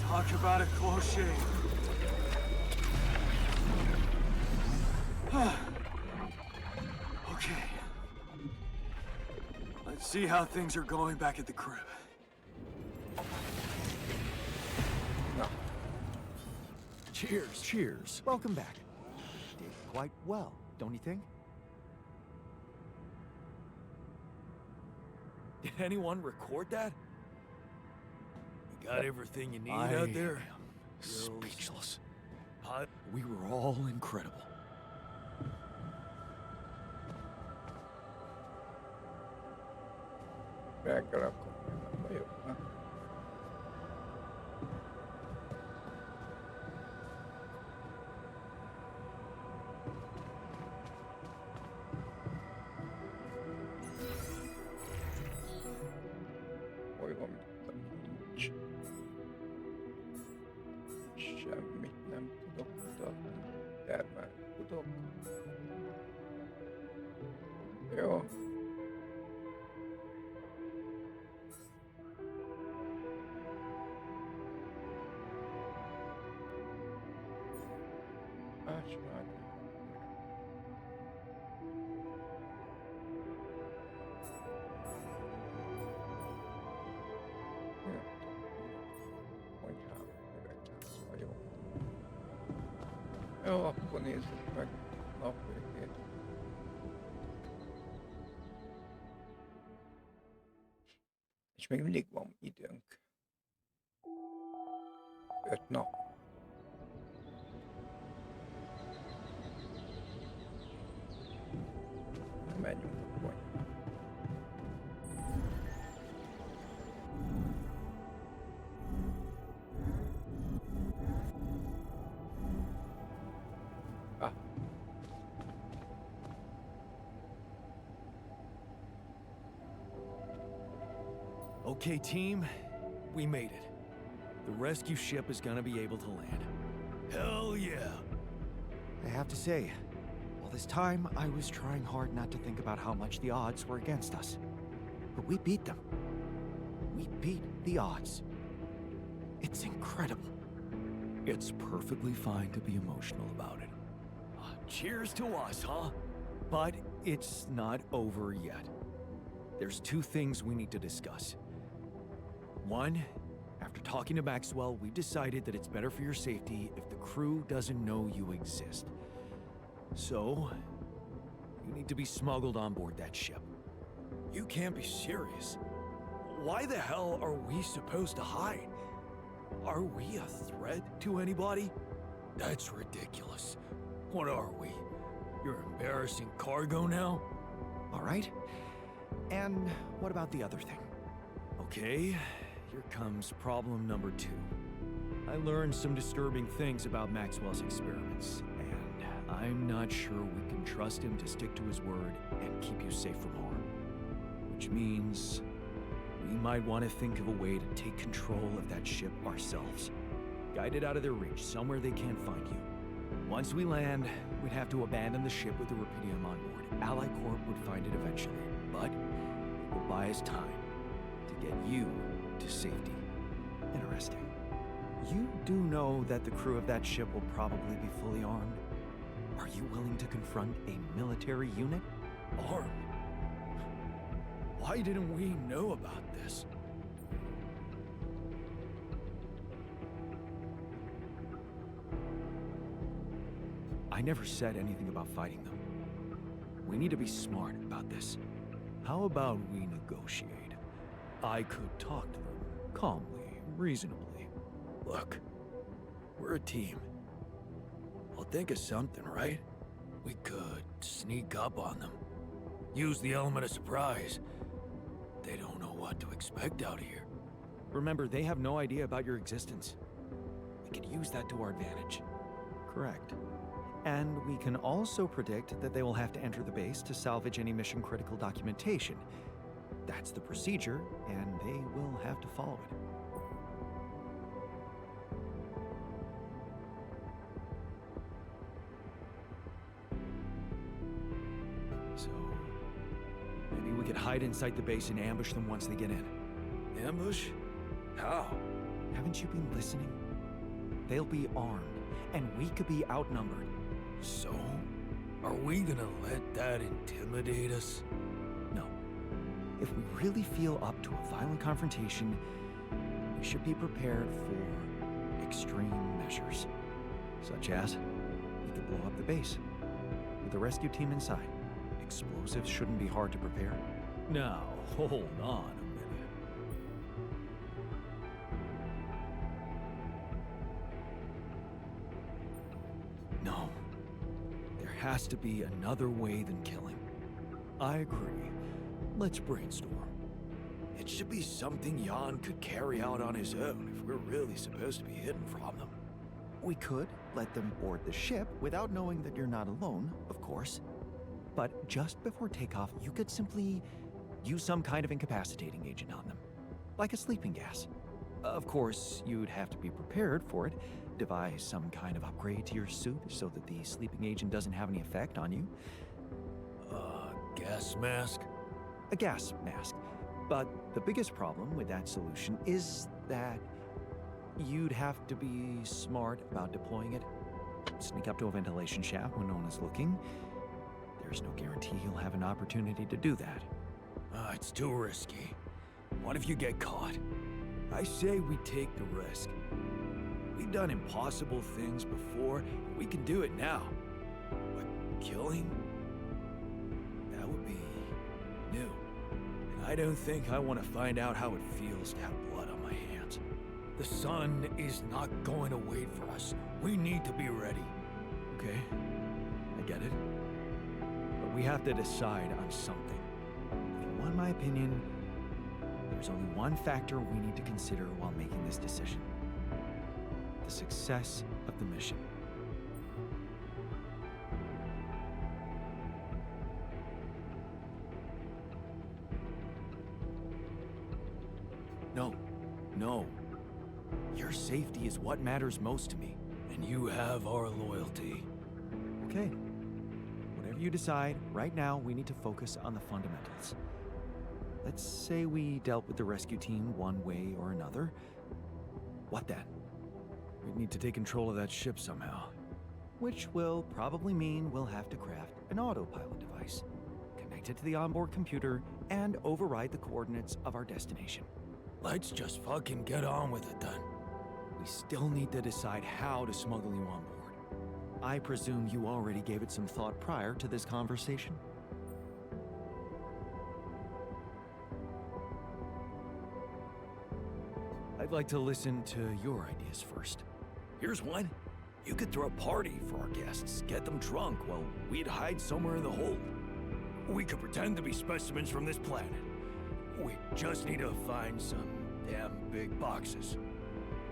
Talk about a close shave. Okay. Let's see how things are going back at the crib. Cheers. Cheers. Welcome back. Did quite well, don't you think? Did anyone record that? Got everything you need I out there? am speechless. We were all incredible. Reggel akkor nem vagyok. Hol van, nincs. Semmit nem tudok mutatni. Termelni tudok. Jó. Ásvány. Konyhám, üvegház vagyok. Jó, akkor nézzük meg napvégét. És még mindig van időnk. 5 nap. Menjünk akkor. Ah. Okay, team, we made it. The rescue ship is gonna be able to land. Hell yeah! I have to say, all this time I was trying hard not to think about how much the odds were against us. But we beat them. We beat the odds. It's incredible. It's perfectly fine to be emotional about it. Cheers to us, huh? But it's not over yet. There's 2 things we need to discuss. One, after talking to Maxwell, we've decided that it's better for your safety if the crew doesn't know you exist. So, you need to be smuggled on board that ship. You can't be serious. Why the hell are we supposed to hide? Are we a threat to anybody? That's ridiculous. What are we? Your embarrassing cargo now? All right? And what about the other thing? Okay, here comes problem number 2. I learned some disturbing things about Maxwell's experiments, and I'm not sure we can trust him to stick to his word and keep you safe from harm. Which means we might want to think of a way to take control of that ship ourselves. Guide it out of their reach, somewhere they can't find you. Once we land, we'd have to abandon the ship with the Rupidium on board. Ally Corp would find it eventually, but it will buy us time to get you to safety. Interesting. You do know that the crew of that ship will probably be fully armed? Are you willing to confront a military unit? Armed? Why didn't we know about this? I never said anything about fighting them. We need to be smart about this. How about we negotiate? I could talk to them calmly, reasonably. Look, we're a team. We'll think of something, right? We could sneak up on them. Use the element of surprise. They don't know what to expect out here. Remember, they have no idea about your existence. We could use that to our advantage. Correct. And we can also predict that they will have to enter the base to salvage any mission-critical documentation. That's the procedure, and they will have to follow it. So, maybe we could hide inside the base and ambush them once they get in. Ambush? How? Haven't you been listening? They'll be armed, and we could be outnumbered. So? Are we gonna let that intimidate us? No. If we really feel up to a violent confrontation, we should be prepared for extreme measures. Such as, we could blow up the base with the rescue team inside. Explosives shouldn't be hard to prepare. Now, hold on a minute. has to be another way than killing. I agree. Let's brainstorm. It should be something Jan could carry out on his own if we're really supposed to be hidden from them. We could let them board the ship without knowing that you're not alone, of course. But just before takeoff, you could simply use some kind of incapacitating agent on them, like a sleeping gas. Of course, you'd have to be prepared for it, devise some kind of upgrade to your suit so that the sleeping agent doesn't have any effect on you. Gas mask? A gas mask. But the biggest problem with that solution is that you'd have to be smart about deploying it. Sneak up to a ventilation shaft when no one is looking. There's no guarantee you'll have an opportunity to do that. It's too risky. What if you get caught? I say we take the risk. We've done impossible things before, and we can do it now. But killing? That would be new. And I don't think I want to find out how it feels to have blood on my hands. The sun is not going to wait for us. We need to be ready. Okay, I get it. But we have to decide on something. If you want my opinion, there's only one factor we need to consider while making this decision. The success of the mission. No. Your safety is what matters most to me. And you have our loyalty. Okay. Whatever you decide, right now we need to focus on the fundamentals. Let's say we dealt with the rescue team one way or another. What then? We need to take control of that ship somehow. Which will probably mean we'll have to craft an autopilot device, connect it to the onboard computer, and override the coordinates of our destination. Let's just fucking get on with it then. We still need to decide how to smuggle you on board. I presume you already gave it some thought prior to this conversation? I'd like to listen to your ideas first. Here's one. You could throw a party for our guests, get them drunk while we'd hide somewhere in the hold. We could pretend to be specimens from this planet. We just need to find some damn big boxes.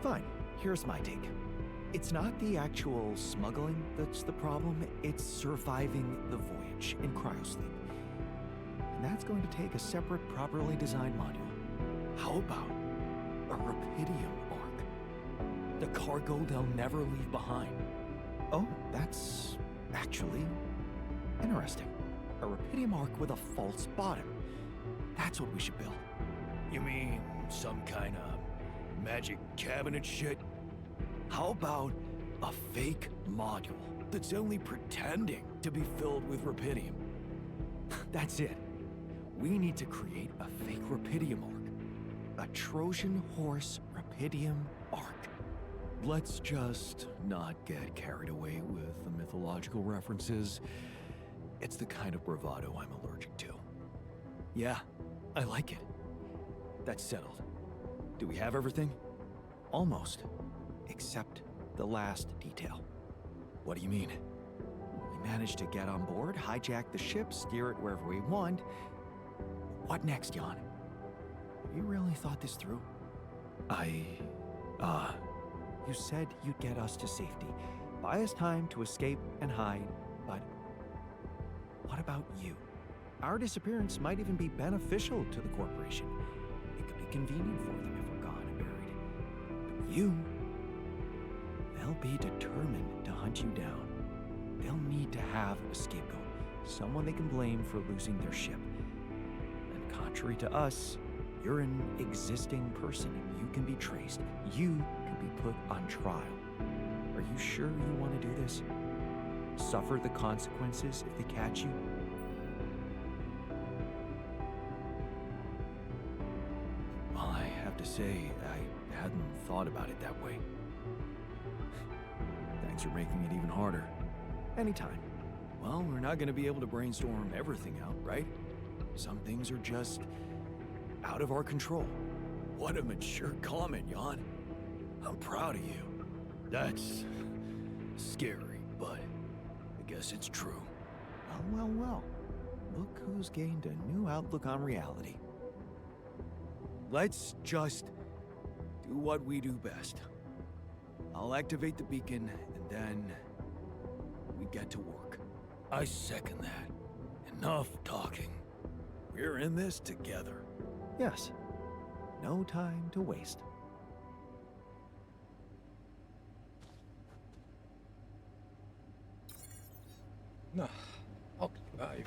Fine, here's my take. It's not the actual smuggling that's the problem, it's surviving the voyage in cryosleep. And that's going to take a separate, properly designed module. How about a Rapidium arc? The cargo they'll never leave behind. Oh, that's actually interesting. A Rapidium arc with a false bottom. That's what we should build. You mean some kind of magic cabinet shit? How about a fake module that's only pretending to be filled with Rapidium? That's it. We need to create a fake Rapidium arc. A Trojan horse Rapidium arc. Let's just not get carried away with the mythological references. It's the kind of bravado I'm allergic to. Yeah, I like it. That's settled. Do we have everything? Almost. Except the last detail. What do you mean? We managed to get on board, hijack the ship, steer it wherever we want. What next, Jan? Have you really thought this through? You said you'd get us to safety, buy us time to escape and hide, but what about you? Our disappearance might even be beneficial to the corporation. It could be convenient for them if we're gone and buried. But you, they'll be determined to hunt you down. They'll need to have a scapegoat, someone they can blame for losing their ship. And contrary to us, you're an existing person. You can be traced. You can be put on trial. Are you sure you want to do this? Suffer the consequences if they catch you? Well, I have to say, I hadn't thought about it that way. Thanks for making it even harder. Anytime. Well, we're not going to be able to brainstorm everything out, right? Some things are just out of our control. What a mature comment, Jan. I'm proud of you. That's scary, but I guess it's true. Well, well, well. Look who's gained a new outlook on reality. Let's just do what we do best. I'll activate the beacon, and then we get to work. I second that. Enough talking. We're in this together. Yes. No time to waste. Na, aktiváljuk.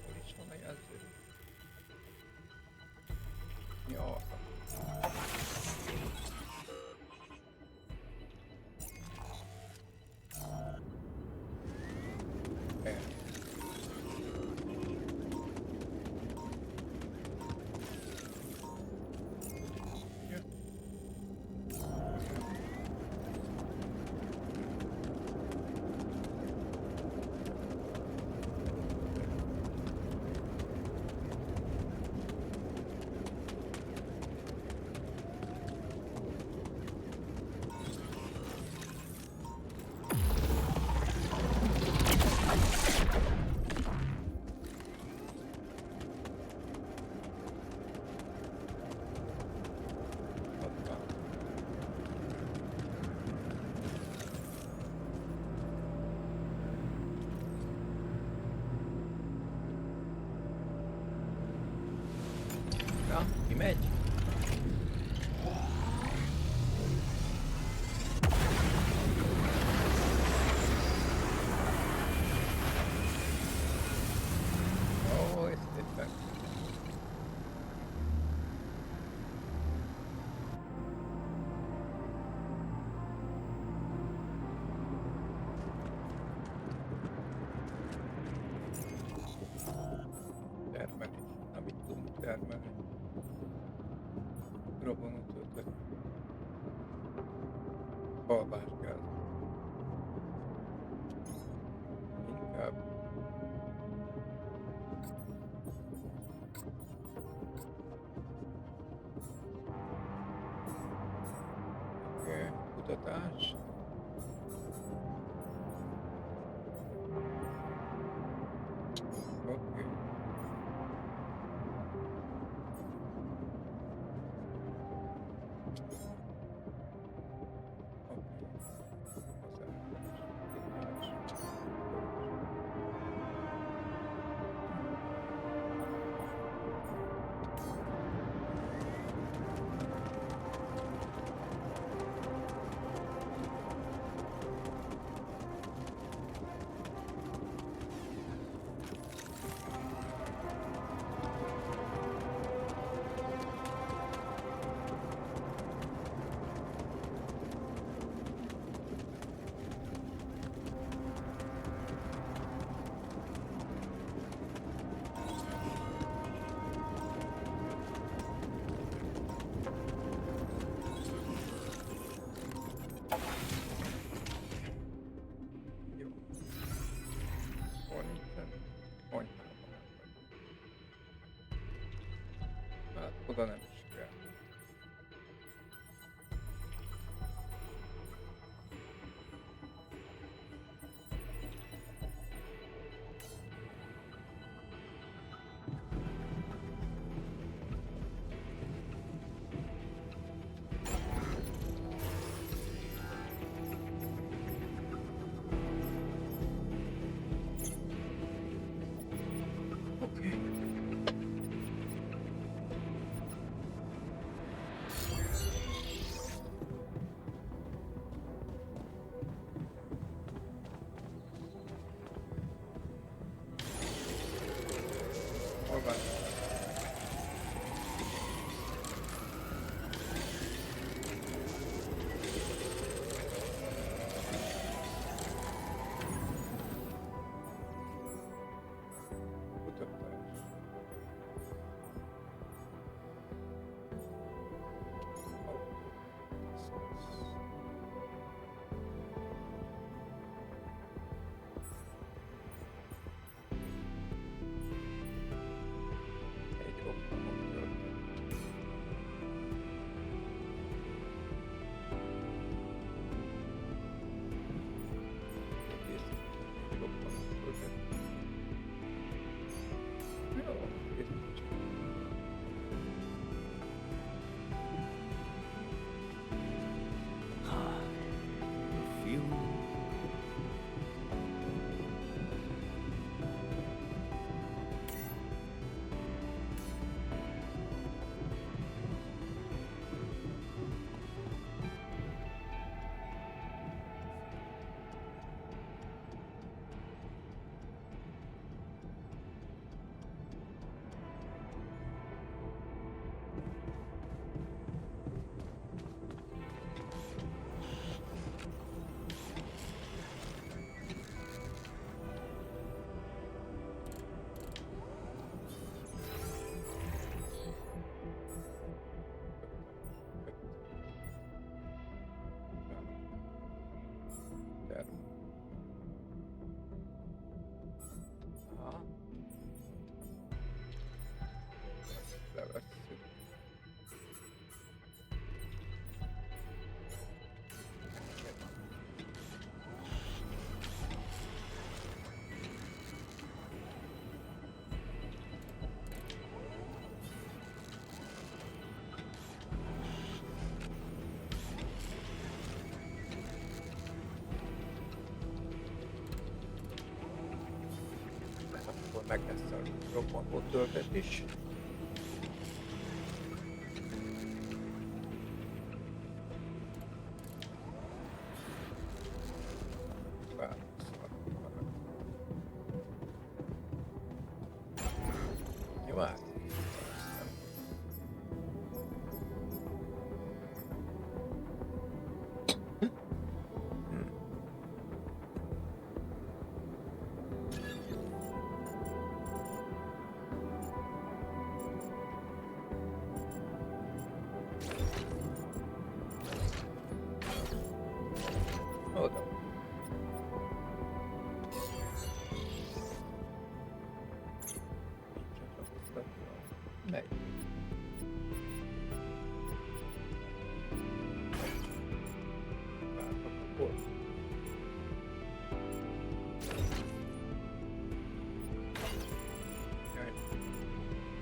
Hol is van a jelző? Ja. Na, ki megy? Ó, ezt éppen. Termelés, amit tudunk termelni. Robbanut ötlet. Balbásgáz. Inkább. Oké, kutatás. Oké. Hát oda nem is kell. meg lesz a robbantó töltetés. Jó, hát. Oda. Megy. Hol? Jaj.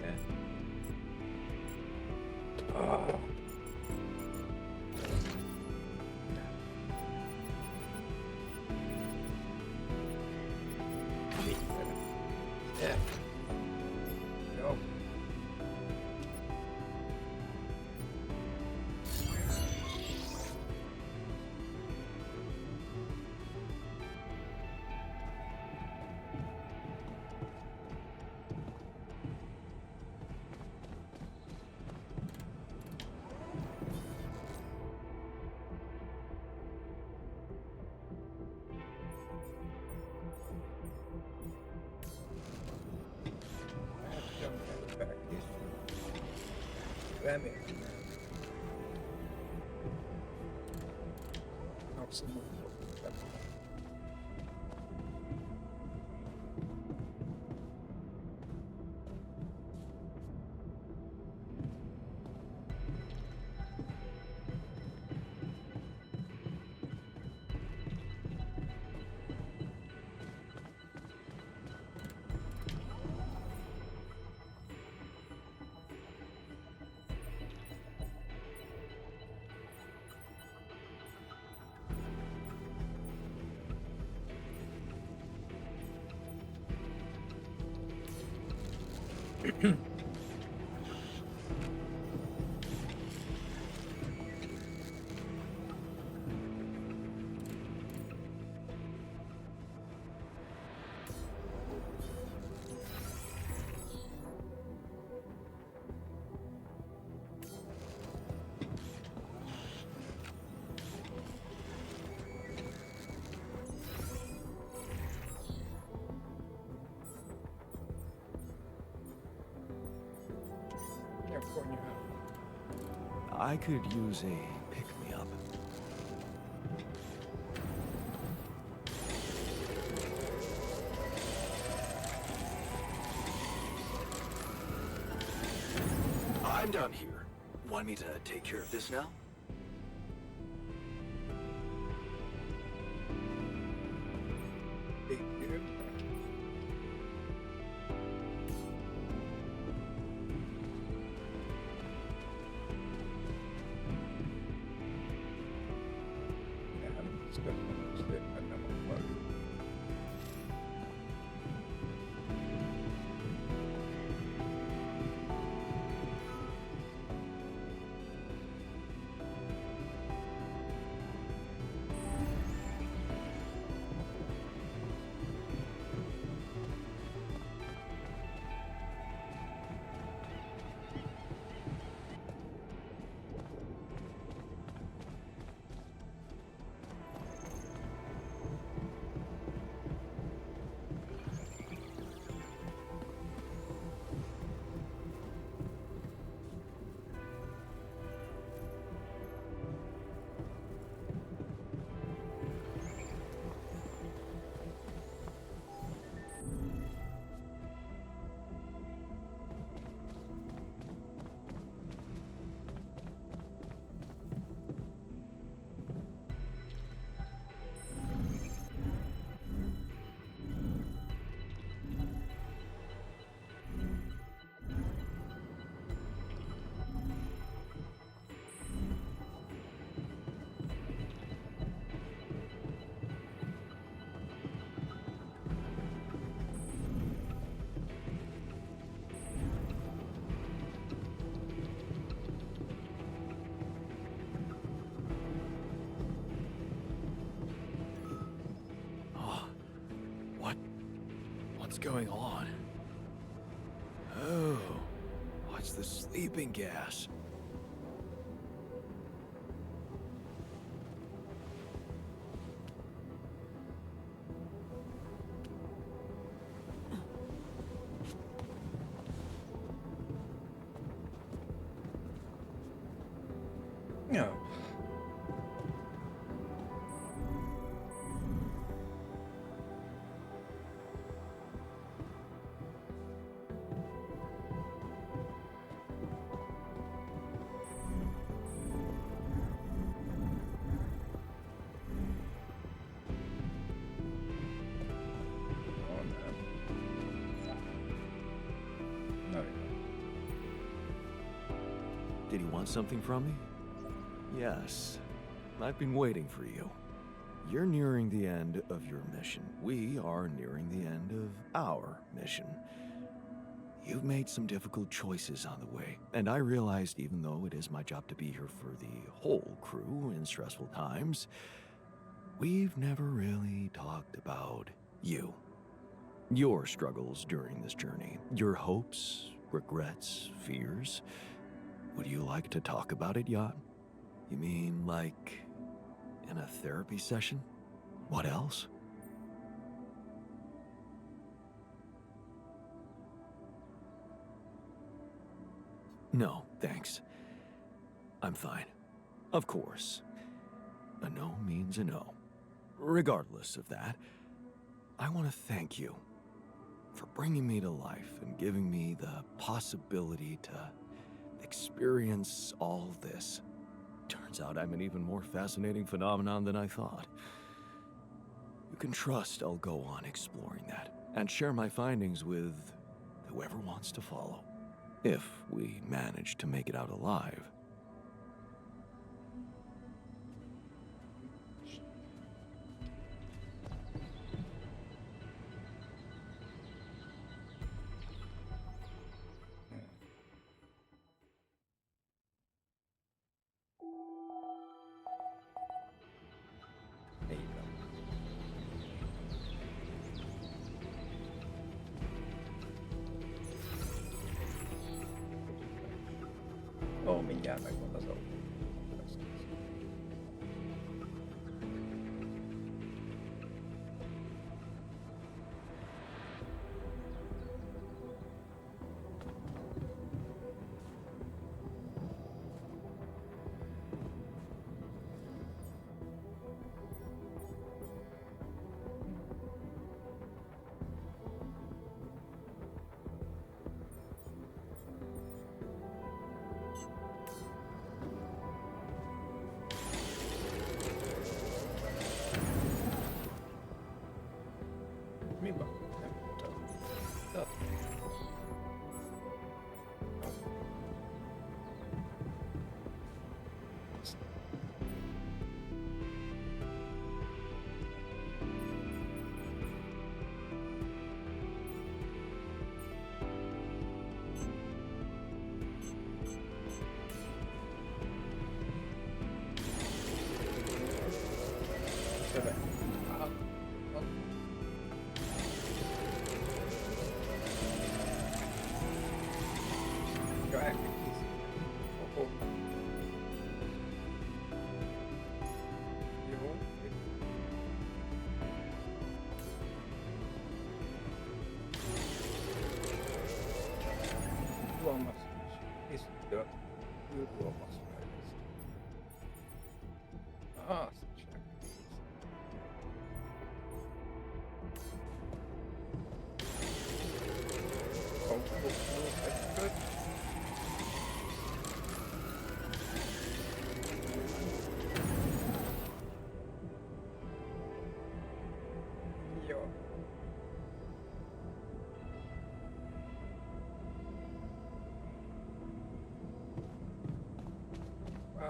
Ne. Ah. Yeah. Jó. Remélem. Maximum. I could use a pick-me-up. I'm done here. Want me to take care of this now? going on? Oh, what's the sleeping gas? No. Did he want something from me? Yes. I've been waiting for you. You're nearing the end of your mission. We are nearing the end of our mission. You've made some difficult choices on the way, and I realized even though it is my job to be here for the whole crew in stressful times, we've never really talked about you. Your struggles during this journey, your hopes, regrets, fears. Would you like to talk about it, Yacht? You mean like in a therapy session? What else? No, thanks. I'm fine. Of course. A no means a no. Regardless of that, I want to thank you for bringing me to life and giving me the possibility to experience all this. Turns out I'm an even more fascinating phenomenon than I thought. You can trust I'll go on exploring that and share my findings with whoever wants to follow. If we manage to make it out alive. Ó, mindjárt megvan az autó. Mi van? Nem tudom. Szöveg.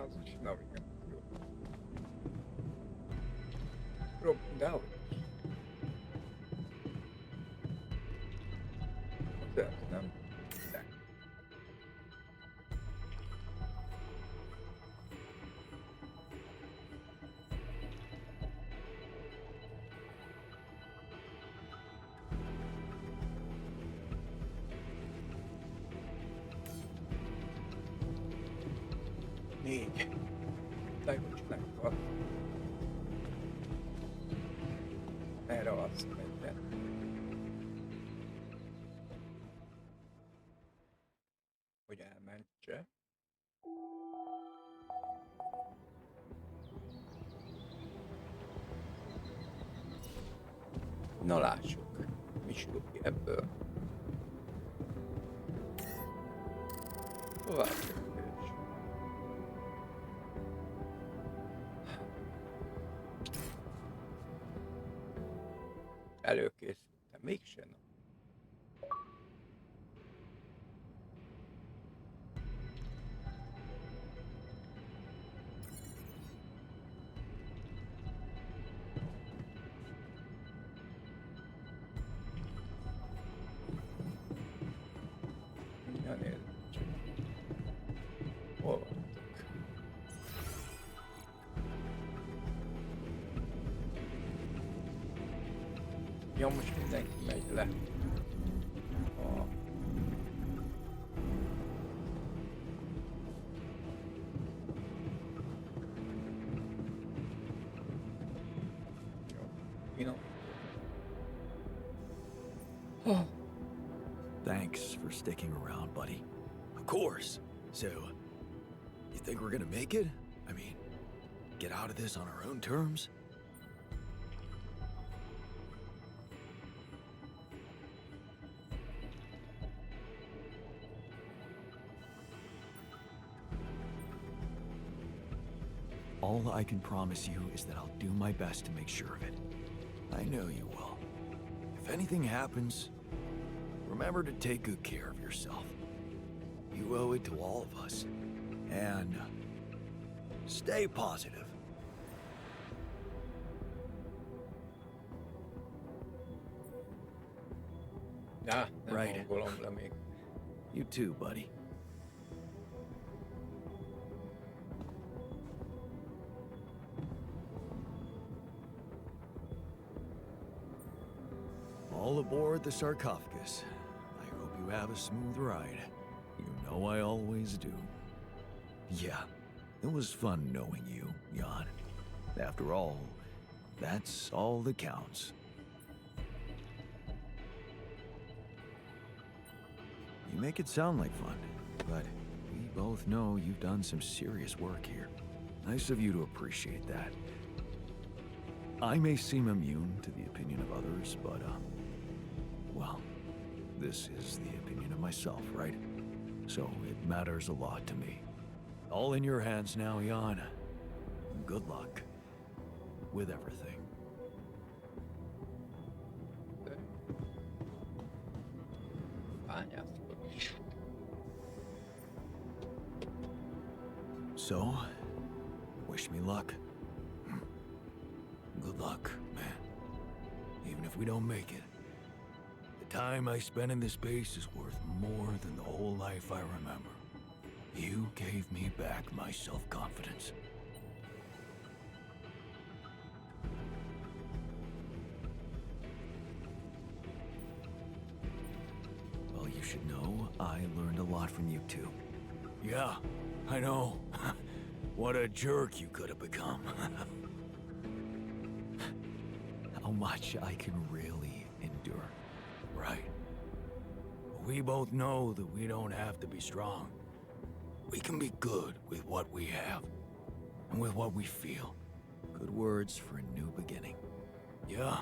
Az is, na igen. Jó. De ahogy is. De, nem? De. 4. De jó csináljuk. Erre alszom egyet. Hogy elmentse. Na lássuk, mi sül ki ebből. Tovább lépés. Előkészítem, mégsem. Ja, nézd csak. Hol vannak? Ja, most mindenki megy le. A... Jó, finom. Oh. Thanks for sticking around, buddy. Of course. So, you think we're gonna make it? I mean, get out of this on our own terms? All I can promise you is that I'll do my best to make sure of it. I know you will. If anything happens, remember to take good care of yourself. You owe it to all of us. And stay positive. Ja, nem Right. hangolom le még. You too, buddy. All aboard the sarcophagus. I hope you have a smooth ride. You know I always do. Yeah, it was fun knowing you, Jan. After all, that's all that counts. You make it sound like fun, but we both know you've done some serious work here. Nice of you to appreciate that. I may seem immune to the opinion of others, but, well, this is the opinion of myself, right? So it matters a lot to me. All in your hands now, Jan. Good luck with everything. So, wish me luck. Good luck, man. Even if we don't make it, the time I spent in this base is worth more than the whole life I remember. You gave me back my self-confidence. Well, you should know I learned a lot from you too. Yeah, I know. What a jerk you could have become. How much I can really endure. Right. We both know that we don't have to be strong. We can be good with what we have, and with what we feel. Good words for a new beginning. Yeah.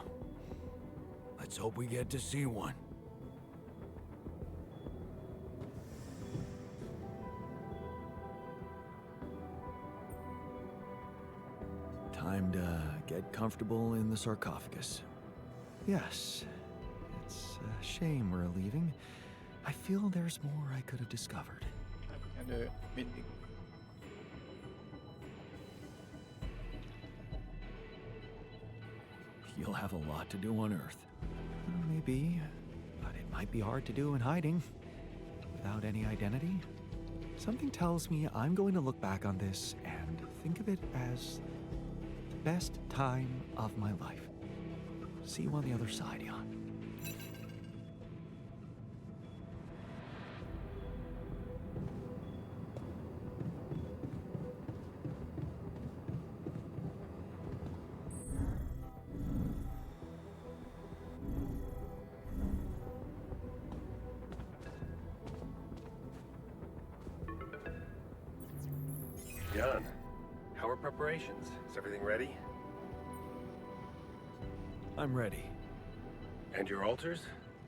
Let's hope we get to see one. Time to get comfortable in the sarcophagus. Yes, it's a shame we're leaving. I feel there's more I could have discovered. Mindig. You'll have a lot to do on Earth. Maybe, but it might be hard to do in hiding. Without any identity. Something tells me I'm going to look back on this and think of it as the best time of my life. See you on the other side, Jan. Jan, how are preparations? Is everything ready? I'm ready. And your altars?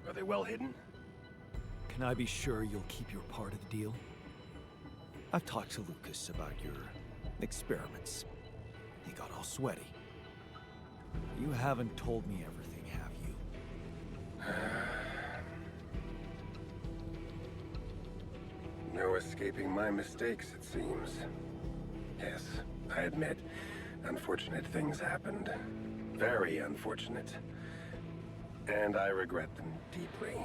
Are they well hidden? Can I be sure you'll keep your part of the deal? I've talked to Lucas about your experiments. He got all sweaty. You haven't told me everything, have you? No escaping my mistakes, it seems. Yes, I admit, unfortunate things happened. Very unfortunate. And I regret them deeply.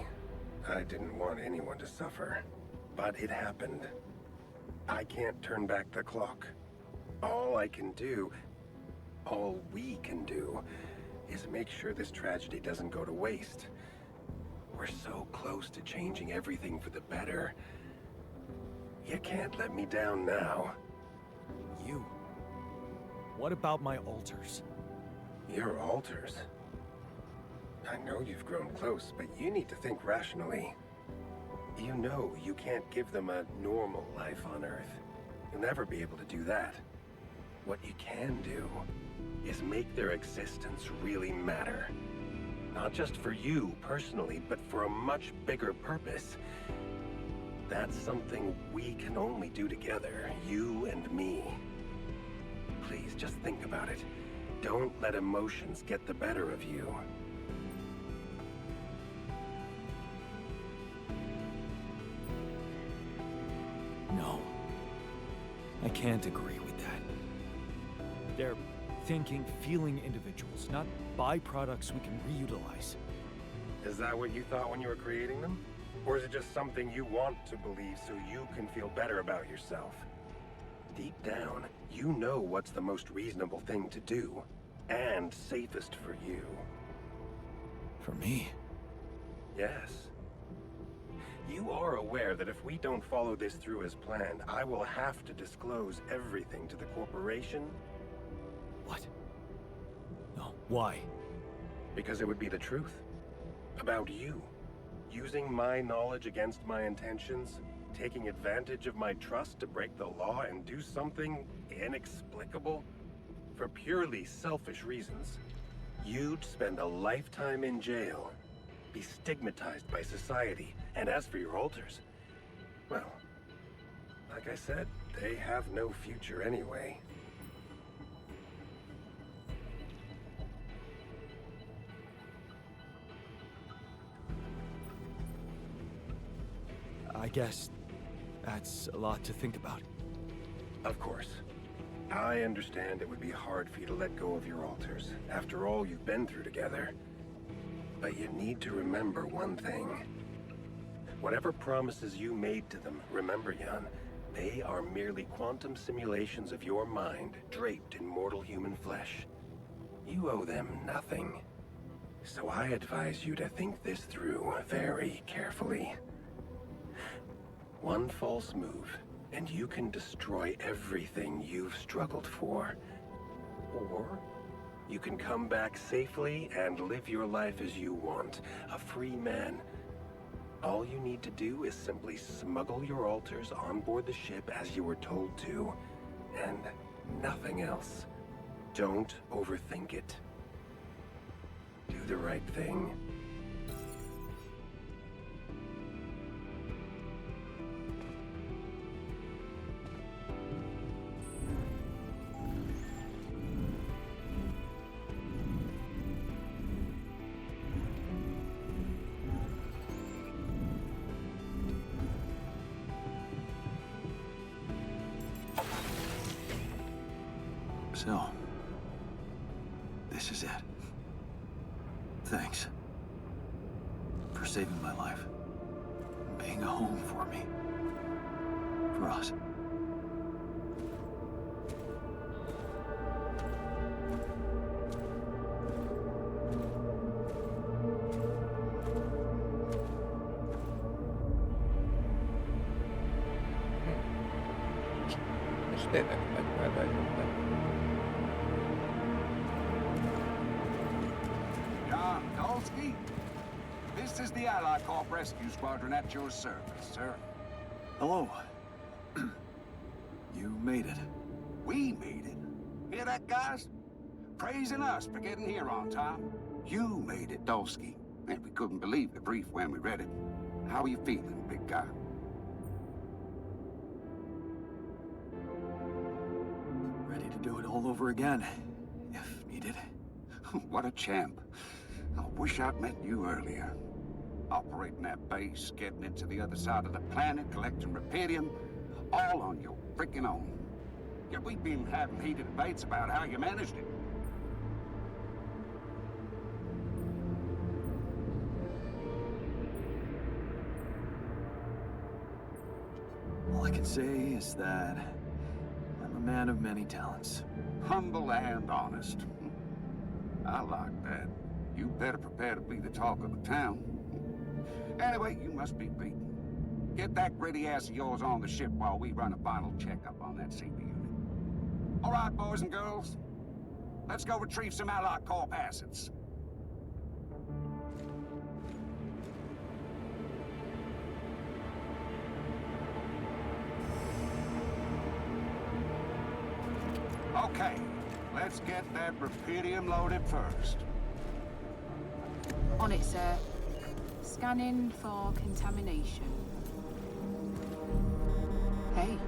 I didn't want anyone to suffer. But it happened. I can't turn back the clock. All I can do, all we can do, is make sure this tragedy doesn't go to waste. We're so close to changing everything for the better. You can't let me down now. You? What about my altars? Your altars? I know you've grown close, but you need to think rationally. You know you can't give them a normal life on Earth. You'll never be able to do that. What you can do is make their existence really matter. Not just for you personally, but for a much bigger purpose. That's something we can only do together, you and me. Please, just think about it. Don't let emotions get the better of you. No. I can't agree with that. They're thinking, feeling individuals, not byproducts we can reutilize. Is that what you thought when you were creating them? Or is it just something you want to believe so you can feel better about yourself? Deep down, you know what's the most reasonable thing to do, and safest for you. For me? Yes. You are aware that if we don't follow this through as planned, I will have to disclose everything to the corporation? What? No, why? Because it would be the truth. About you. Using my knowledge against my intentions, taking advantage of my trust to break the law and do something inexplicable for purely selfish reasons. You'd spend a lifetime in jail, be stigmatized by society, and as for your altars, well, like I said, they have no future anyway. I guess that's a lot to think about. Of course. I understand it would be hard for you to let go of your altars, after all you've been through together. But you need to remember one thing. Whatever promises you made to them, remember, Jan, they are merely quantum simulations of your mind, draped in mortal human flesh. You owe them nothing. So I advise you to think this through very carefully. One false move, and you can destroy everything you've struggled for. Or you can come back safely and live your life as you want, a free man. All you need to do is simply smuggle your altars on board the ship as you were told to, and nothing else. Don't overthink it. Do the right thing. So, this is it. Thanks for saving my life, being a home for me, for us. És tényleg fegyverbe jöttek. John Dolsky, this is the Allied Corp Rescue Squadron at your service, sir. Hello. You made it. We made it. Hear that, guys? Praising us for getting here on time. You made it, Dolsky. And we couldn't believe the brief when we read it. How are you feeling, big guy? Ready to do it all over again, if needed. What a champ. I wish I'd met you earlier. Operating that base, getting into the other side of the planet, collecting Repedium, all on your freaking own. Yet we've been having heated debates about how you managed it. All I can say is that I'm a man of many talents. Humble and honest. I like that. You better prepare to be the talk of the town. Anyway, you must be beaten. Get that gritty ass of yours on the ship while we run a final checkup on that CB unit. All right, boys and girls. Let's go retrieve some Allied Corp assets. Okay, let's get that Repedium loaded first. On it, sir. Scanning for contamination. Hey,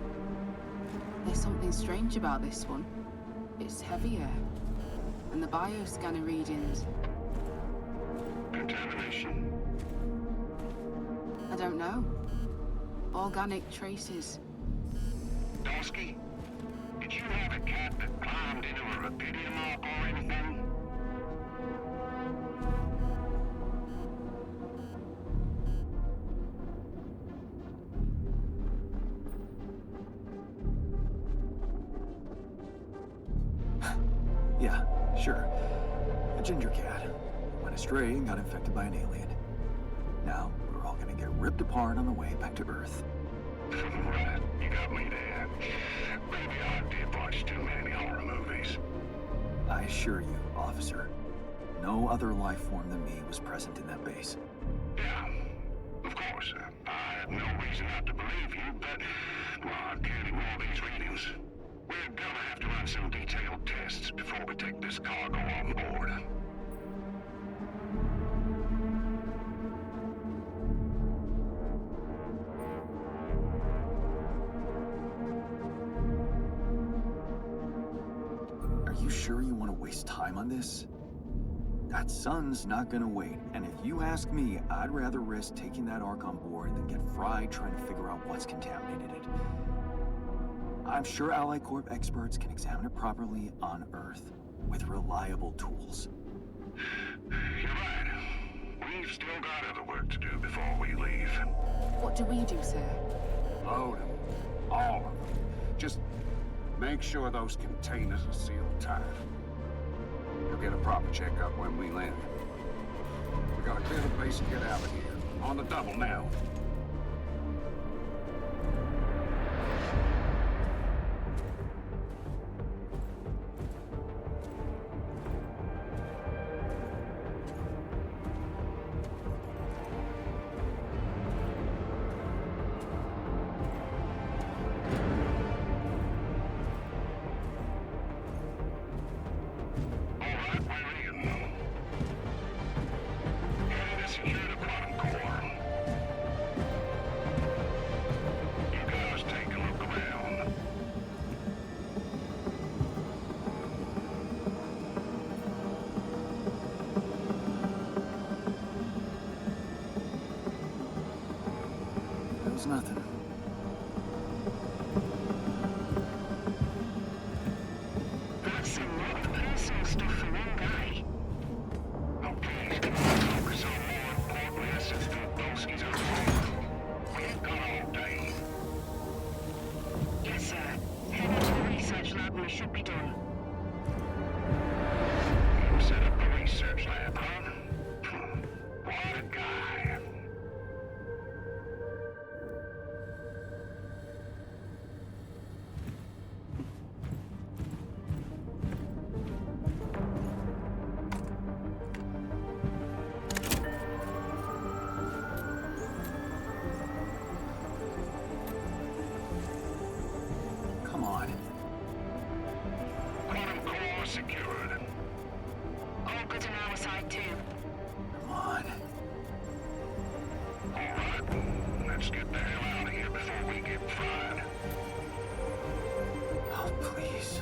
there's something strange about this one. It's heavier. And the bioscanner readings. Contamination? I don't know. Organic traces. Dosky, did you have a cat that climbed into a Repedium arc or anything? Yeah, sure. A ginger cat. Went astray and got infected by an alien. Now, we're all gonna get ripped apart on the way back to Earth. Right, you got me there. Maybe I did watch too many horror movies. I assure you, officer, no other life form than me was present in that base. Yeah, of course. I have no reason not to believe you, but, well, I can't ignore these readings. We're gonna have to run some detailed tests before we take this cargo on board. Are you sure you want to waste time on this? That sun's not gonna wait, and if you ask me, I'd rather risk taking that Ark on board than get fried trying to figure out what's contaminated it. I'm sure Ally Corp experts can examine it properly on Earth with reliable tools. You're right. We've still got other work to do before we leave. What do we do, sir? Load them. All of them. Just make sure those containers are sealed tight. You'll get a proper checkup when we land. We gotta clear the base and get out of here. On the double now. There was nothing. That's a lot of personal stuff for one guy. Okay, focus on more important assets than Dolsky's own home. We ain't got all day. Yes, sir. Head into the research lab and it should be done. You set up a research lab, huh? What a guy. Come on. secured. All good on our side too. Come on. Alright, let's get the hell out of here before we get fried. Oh, please.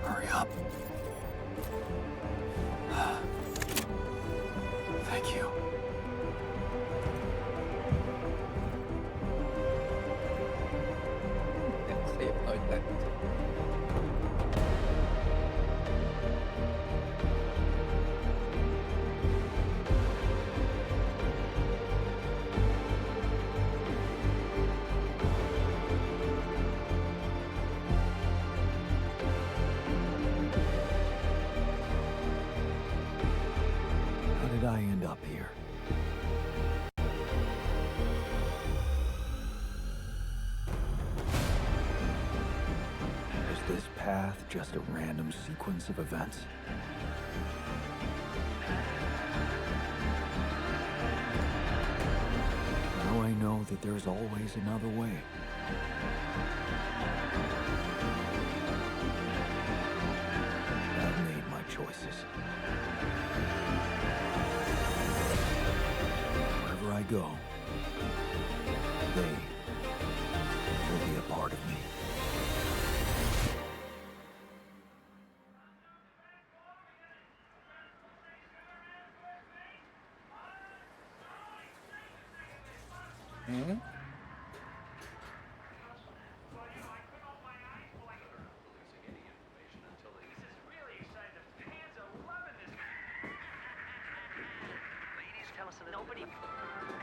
Hurry up. Thank you. Szép nagy lett. How did I end up here? Was this path just a random sequence of events? Now I know that there's always another way. I've made my choices. Wherever I go, they will be a part of me. Hmm?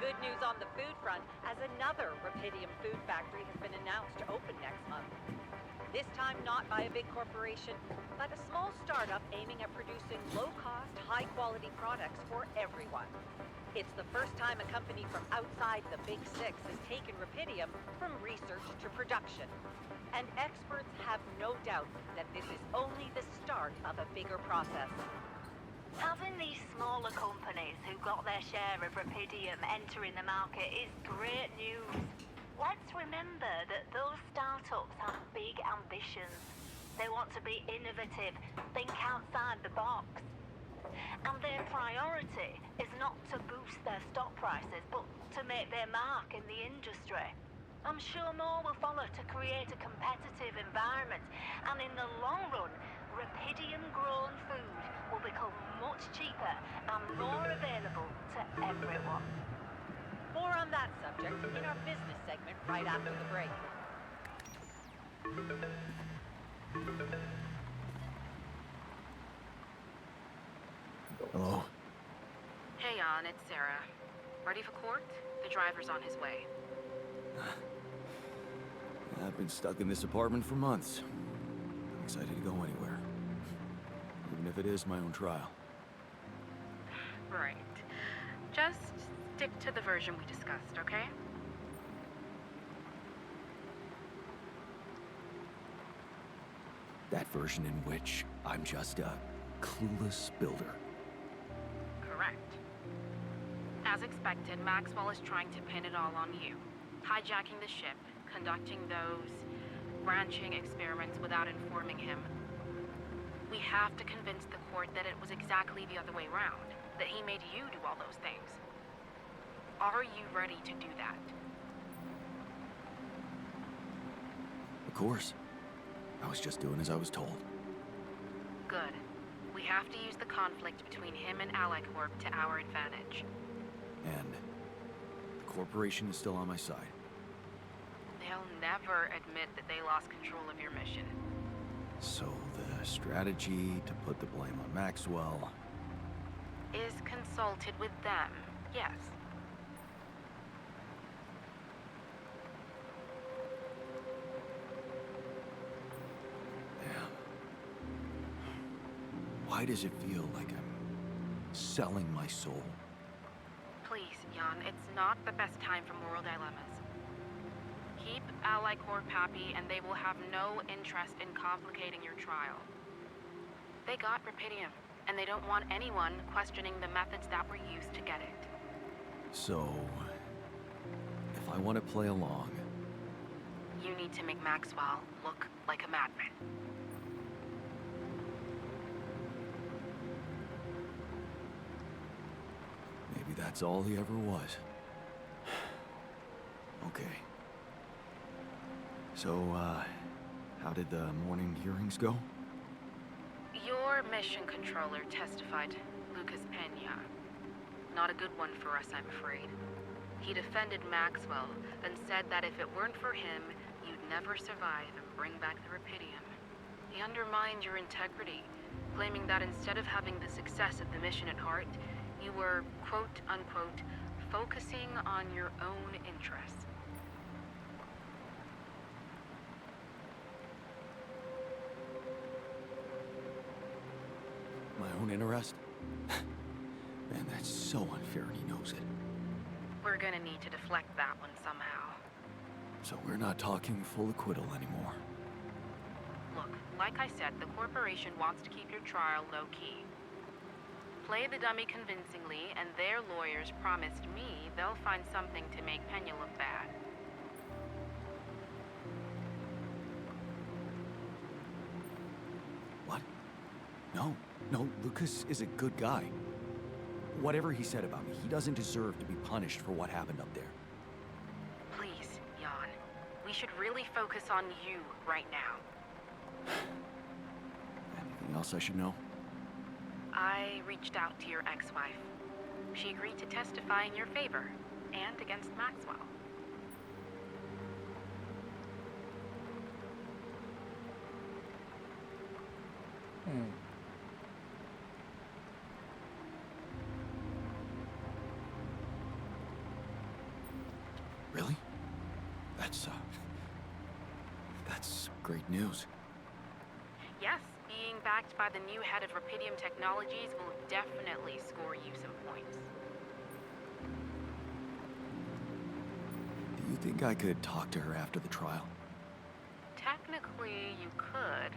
Good news on the food front, as another Rapidium food factory has been announced to open next month. This time not by a big corporation, but a small startup aiming at producing low-cost, high-quality products for everyone. It's the first time a company from outside the Big Six has taken Rapidium from research to production. And experts have no doubt that this is only the start of a bigger process. Having these smaller companies who got their share of Rapidium entering the market is great news. Let's remember that those startups have big ambitions. They want to be innovative, think outside the box. And their priority is not to boost their stock prices, but to make their mark in the industry. I'm sure more will follow to create a competitive environment, and in the long run, Rapidium-grown food will become much cheaper and more available to everyone. More on that subject in our business segment right after the break. Hello? Hey, Jan, it's Sarah. Ready for court? The driver's on his way. I've been stuck in this apartment for months. I'm excited to go anywhere. Even if it is my own trial. Right. Just stick to the version we discussed, okay? That version in which I'm just a clueless builder. Correct. As expected, Maxwell is trying to pin it all on you. Hijacking the ship, conducting those branching experiments without informing him. We have to convince the court that it was exactly the other way around, that he made you do all those things. Are you ready to do that? Of course. I was just doing as I was told. Good. We have to use the conflict between him and Ally Corp to our advantage. And the corporation is still on my side. They'll never admit that they lost control of your mission. So the strategy to put the blame on Maxwell... Is consulted with them, yes. Damn. Why does it feel like I'm selling my soul? Please, Jan, it's not the best time for moral dilemmas. Keep Ally Corp happy and they will have no interest in complicating your trial. They got Rapidium, and they don't want anyone questioning the methods that were used to get it. So... if I want to play along... You need to make Maxwell look like a madman. that's all he ever was. Okay. So, how did the morning hearings go? Your mission controller testified, Lucas Pena. Not a good one for us, I'm afraid. He defended Maxwell and said that if it weren't for him, you'd never survive and bring back the Rapidium. He undermined your integrity, claiming that instead of having the success of the mission at heart, you were, quote-unquote, focusing on your own interests. My own interest? Man, that's so unfair and he knows it. We're gonna need to deflect that one somehow. So we're not talking full acquittal anymore. Look, like I said, the corporation wants to keep your trial low-key. Play the dummy convincingly, and their lawyers promised me they'll find something to make Pena look bad. What? No, Lucas is a good guy. Whatever he said about me, he doesn't deserve to be punished for what happened up there. Please, Jan. We should really focus on you right now. Anything else I should know? I reached out to your ex-wife. She agreed to testify in your favor, and against Maxwell. Really? That's great news. Yes, being backed by the new head of Rapidium Technologies will definitely score you some points. Do you think I could talk to her after the trial? Technically, you could,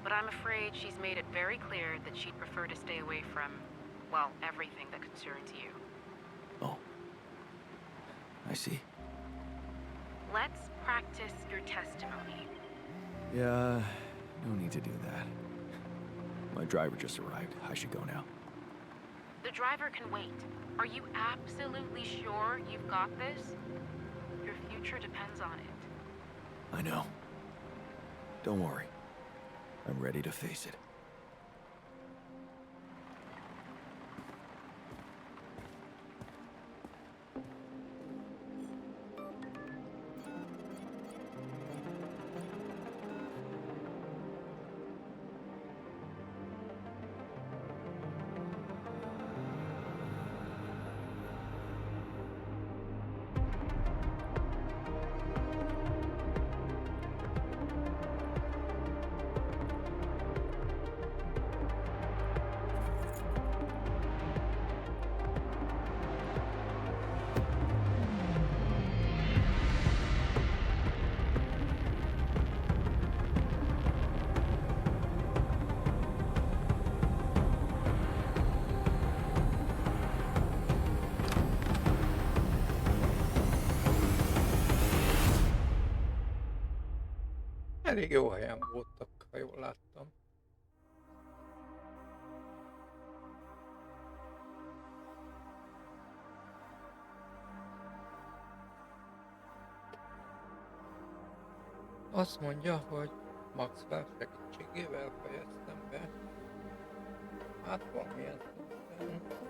but I'm afraid she's made it very clear that she'd prefer to stay away from, well, everything that concerns you. Oh. I see. Let's practice your testimony. Yeah, no need to do that. My driver just arrived. I should go now. The driver can wait. Are you absolutely sure you've got this? Your future depends on it. I know. Don't worry. I'm ready to face it. Elég jó helyen voltak, ha jól láttam. Azt mondja, hogy Maxwell segítségével fejeztem be. Hát valamilyen szinten.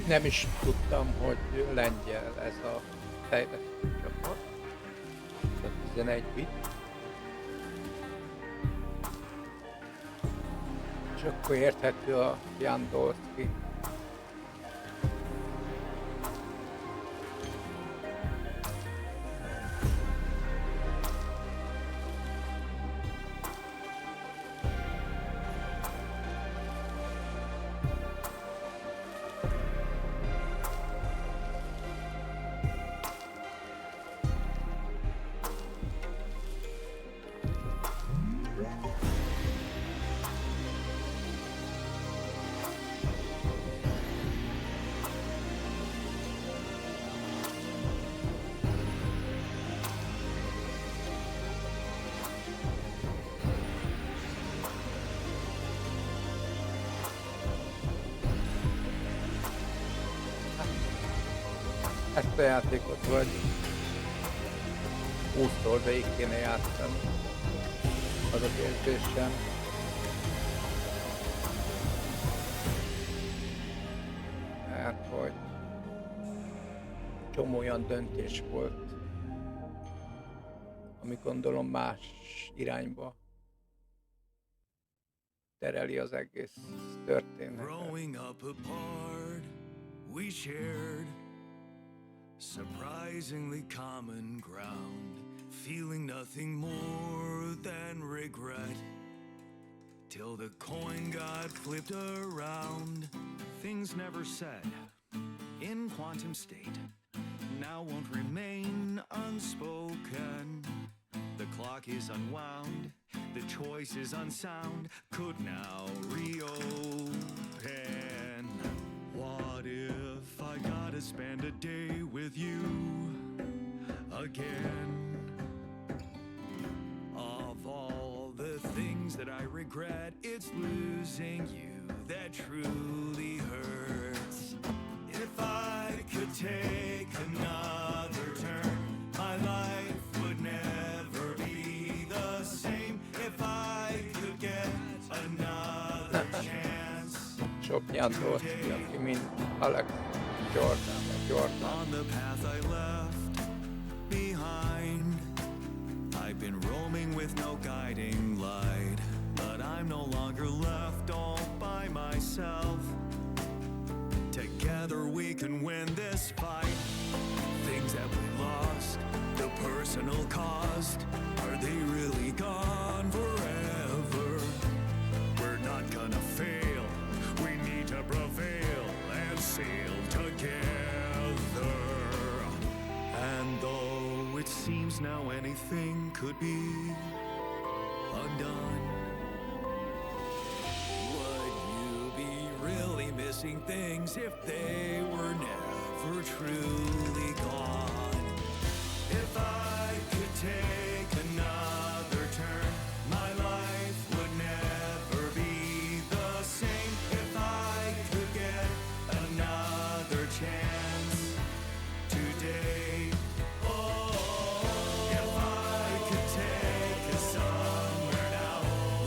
Nem is tudtam, hogy lengyel ez a fejlesztő csapat. Ez a 11 bit. És akkor érthető a Jan Dolszky. Ezt a játékot vagy 20-tól végig kéne játszani. Az az érzésem. Mert hogy csomó olyan döntés volt, ami gondolom más irányba tereli az egész történetet. Growing up apart, we shared surprisingly common ground, feeling nothing more than regret, till the coin got flipped around. Things never said in quantum state now won't remain unspoken. The clock is unwound, the choice is unsound, could now reopen. What if I gotta spend a day with you again? Of all the things that I regret, it's losing you that truly hurts. If I could take another turn, my life would never be the same. If I could get another chance. Sok Jan Dolszky, aki mint Alex Jordan, vagy Jordan. On the path I left behind, I've been roaming with no guiding light, but I'm no longer left all by myself. Together we can win this fight. Things that we lost, the personal cost, are they really gone forever? We're not gonna fail, we need to prevail and sail together. And though it seems now anything could be undone, would you be really missing things if they were never truly gone? If I could take another turn, my life would never be the same. If I could get another chance today, oh, if I could take us somewhere now,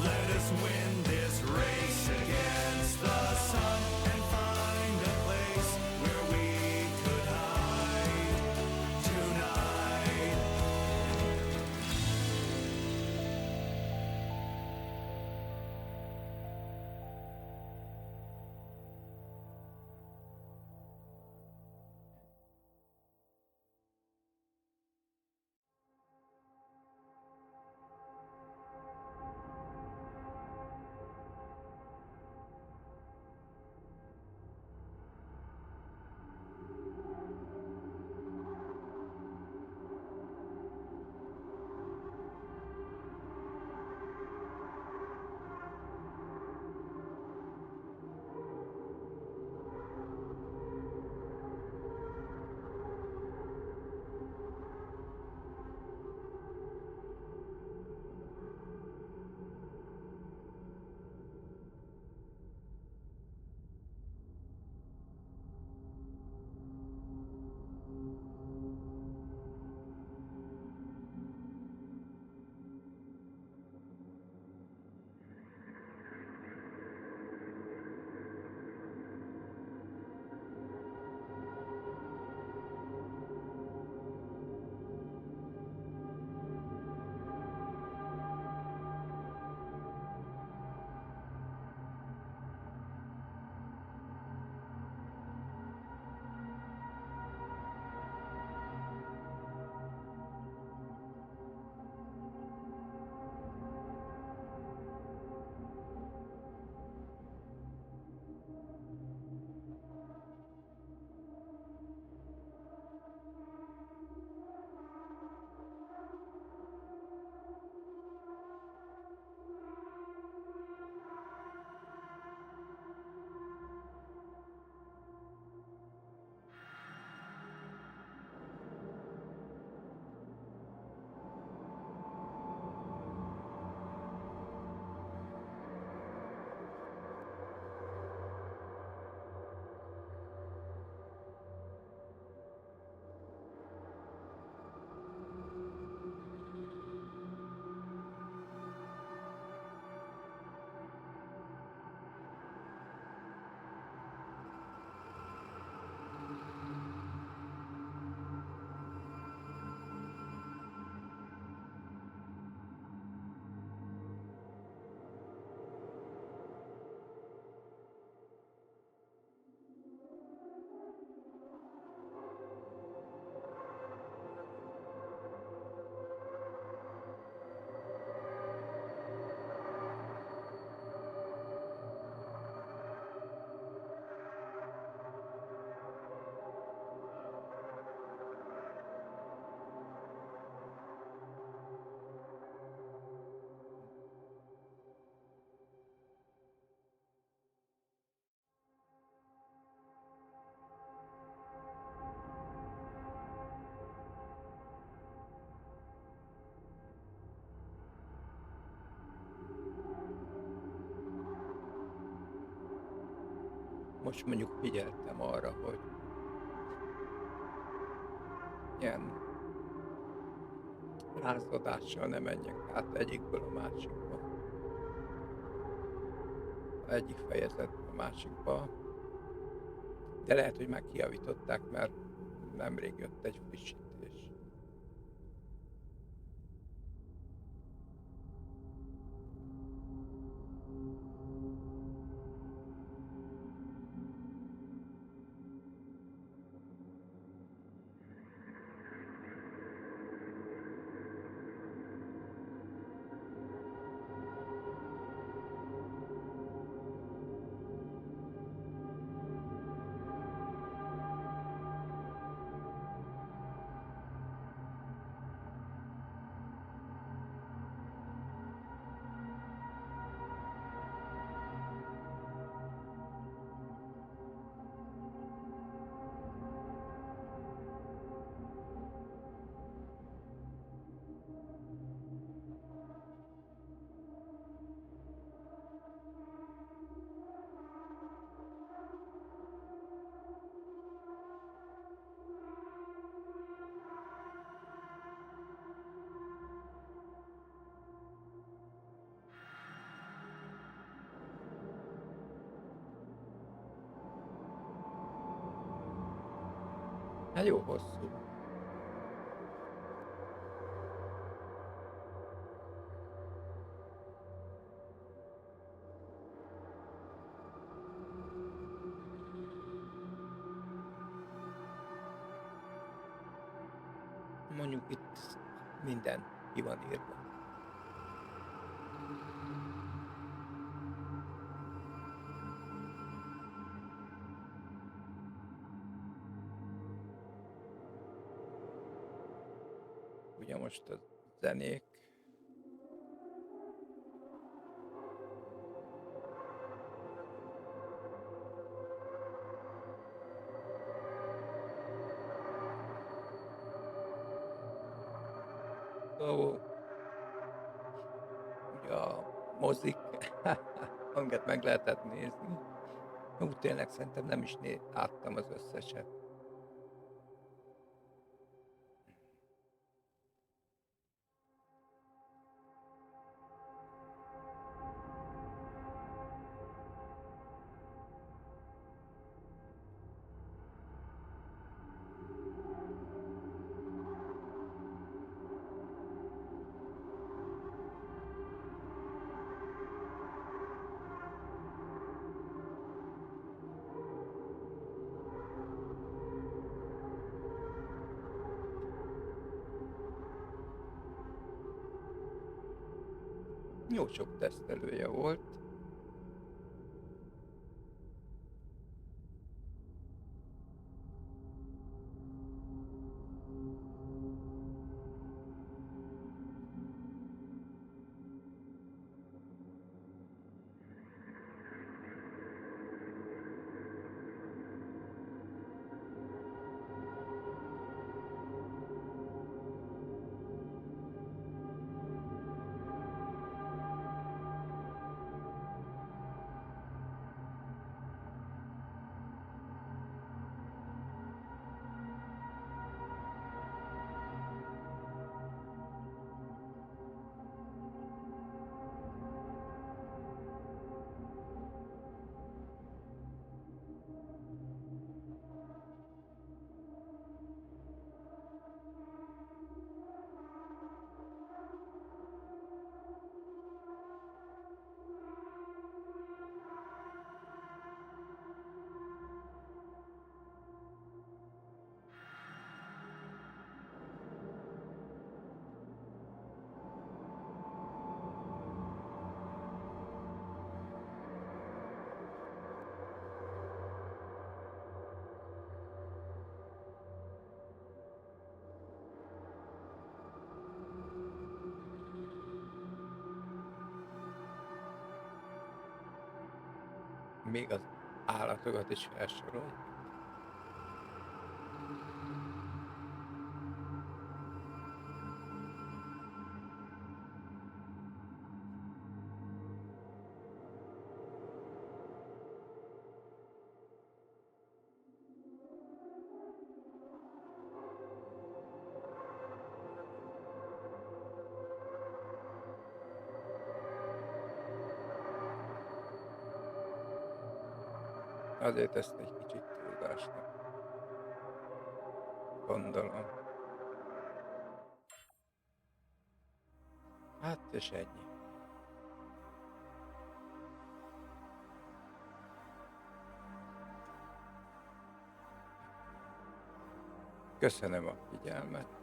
let us win this race against the sun and find a place where we could hide tonight. most mondjuk figyeltem arra, hogy ilyen rázadással ne menjek át egyikből a másikba. Egyik fejezetből a másikba. De lehet, hogy már kijavították, mert nemrég jött egy frissítés. Hát jó hosszú. Mondjuk itt minden ki van írva. Ugye most a zenék. Ugye a mozik, amiket meg lehetett nézni. Úgy tényleg szerintem nem is láttam az összeset. Jó sok tesztelője volt. Még az állatokat is felsoroljuk. Azért ezt egy kicsit túlzásnak gondolom. Hát és ennyi. Köszönöm a figyelmet.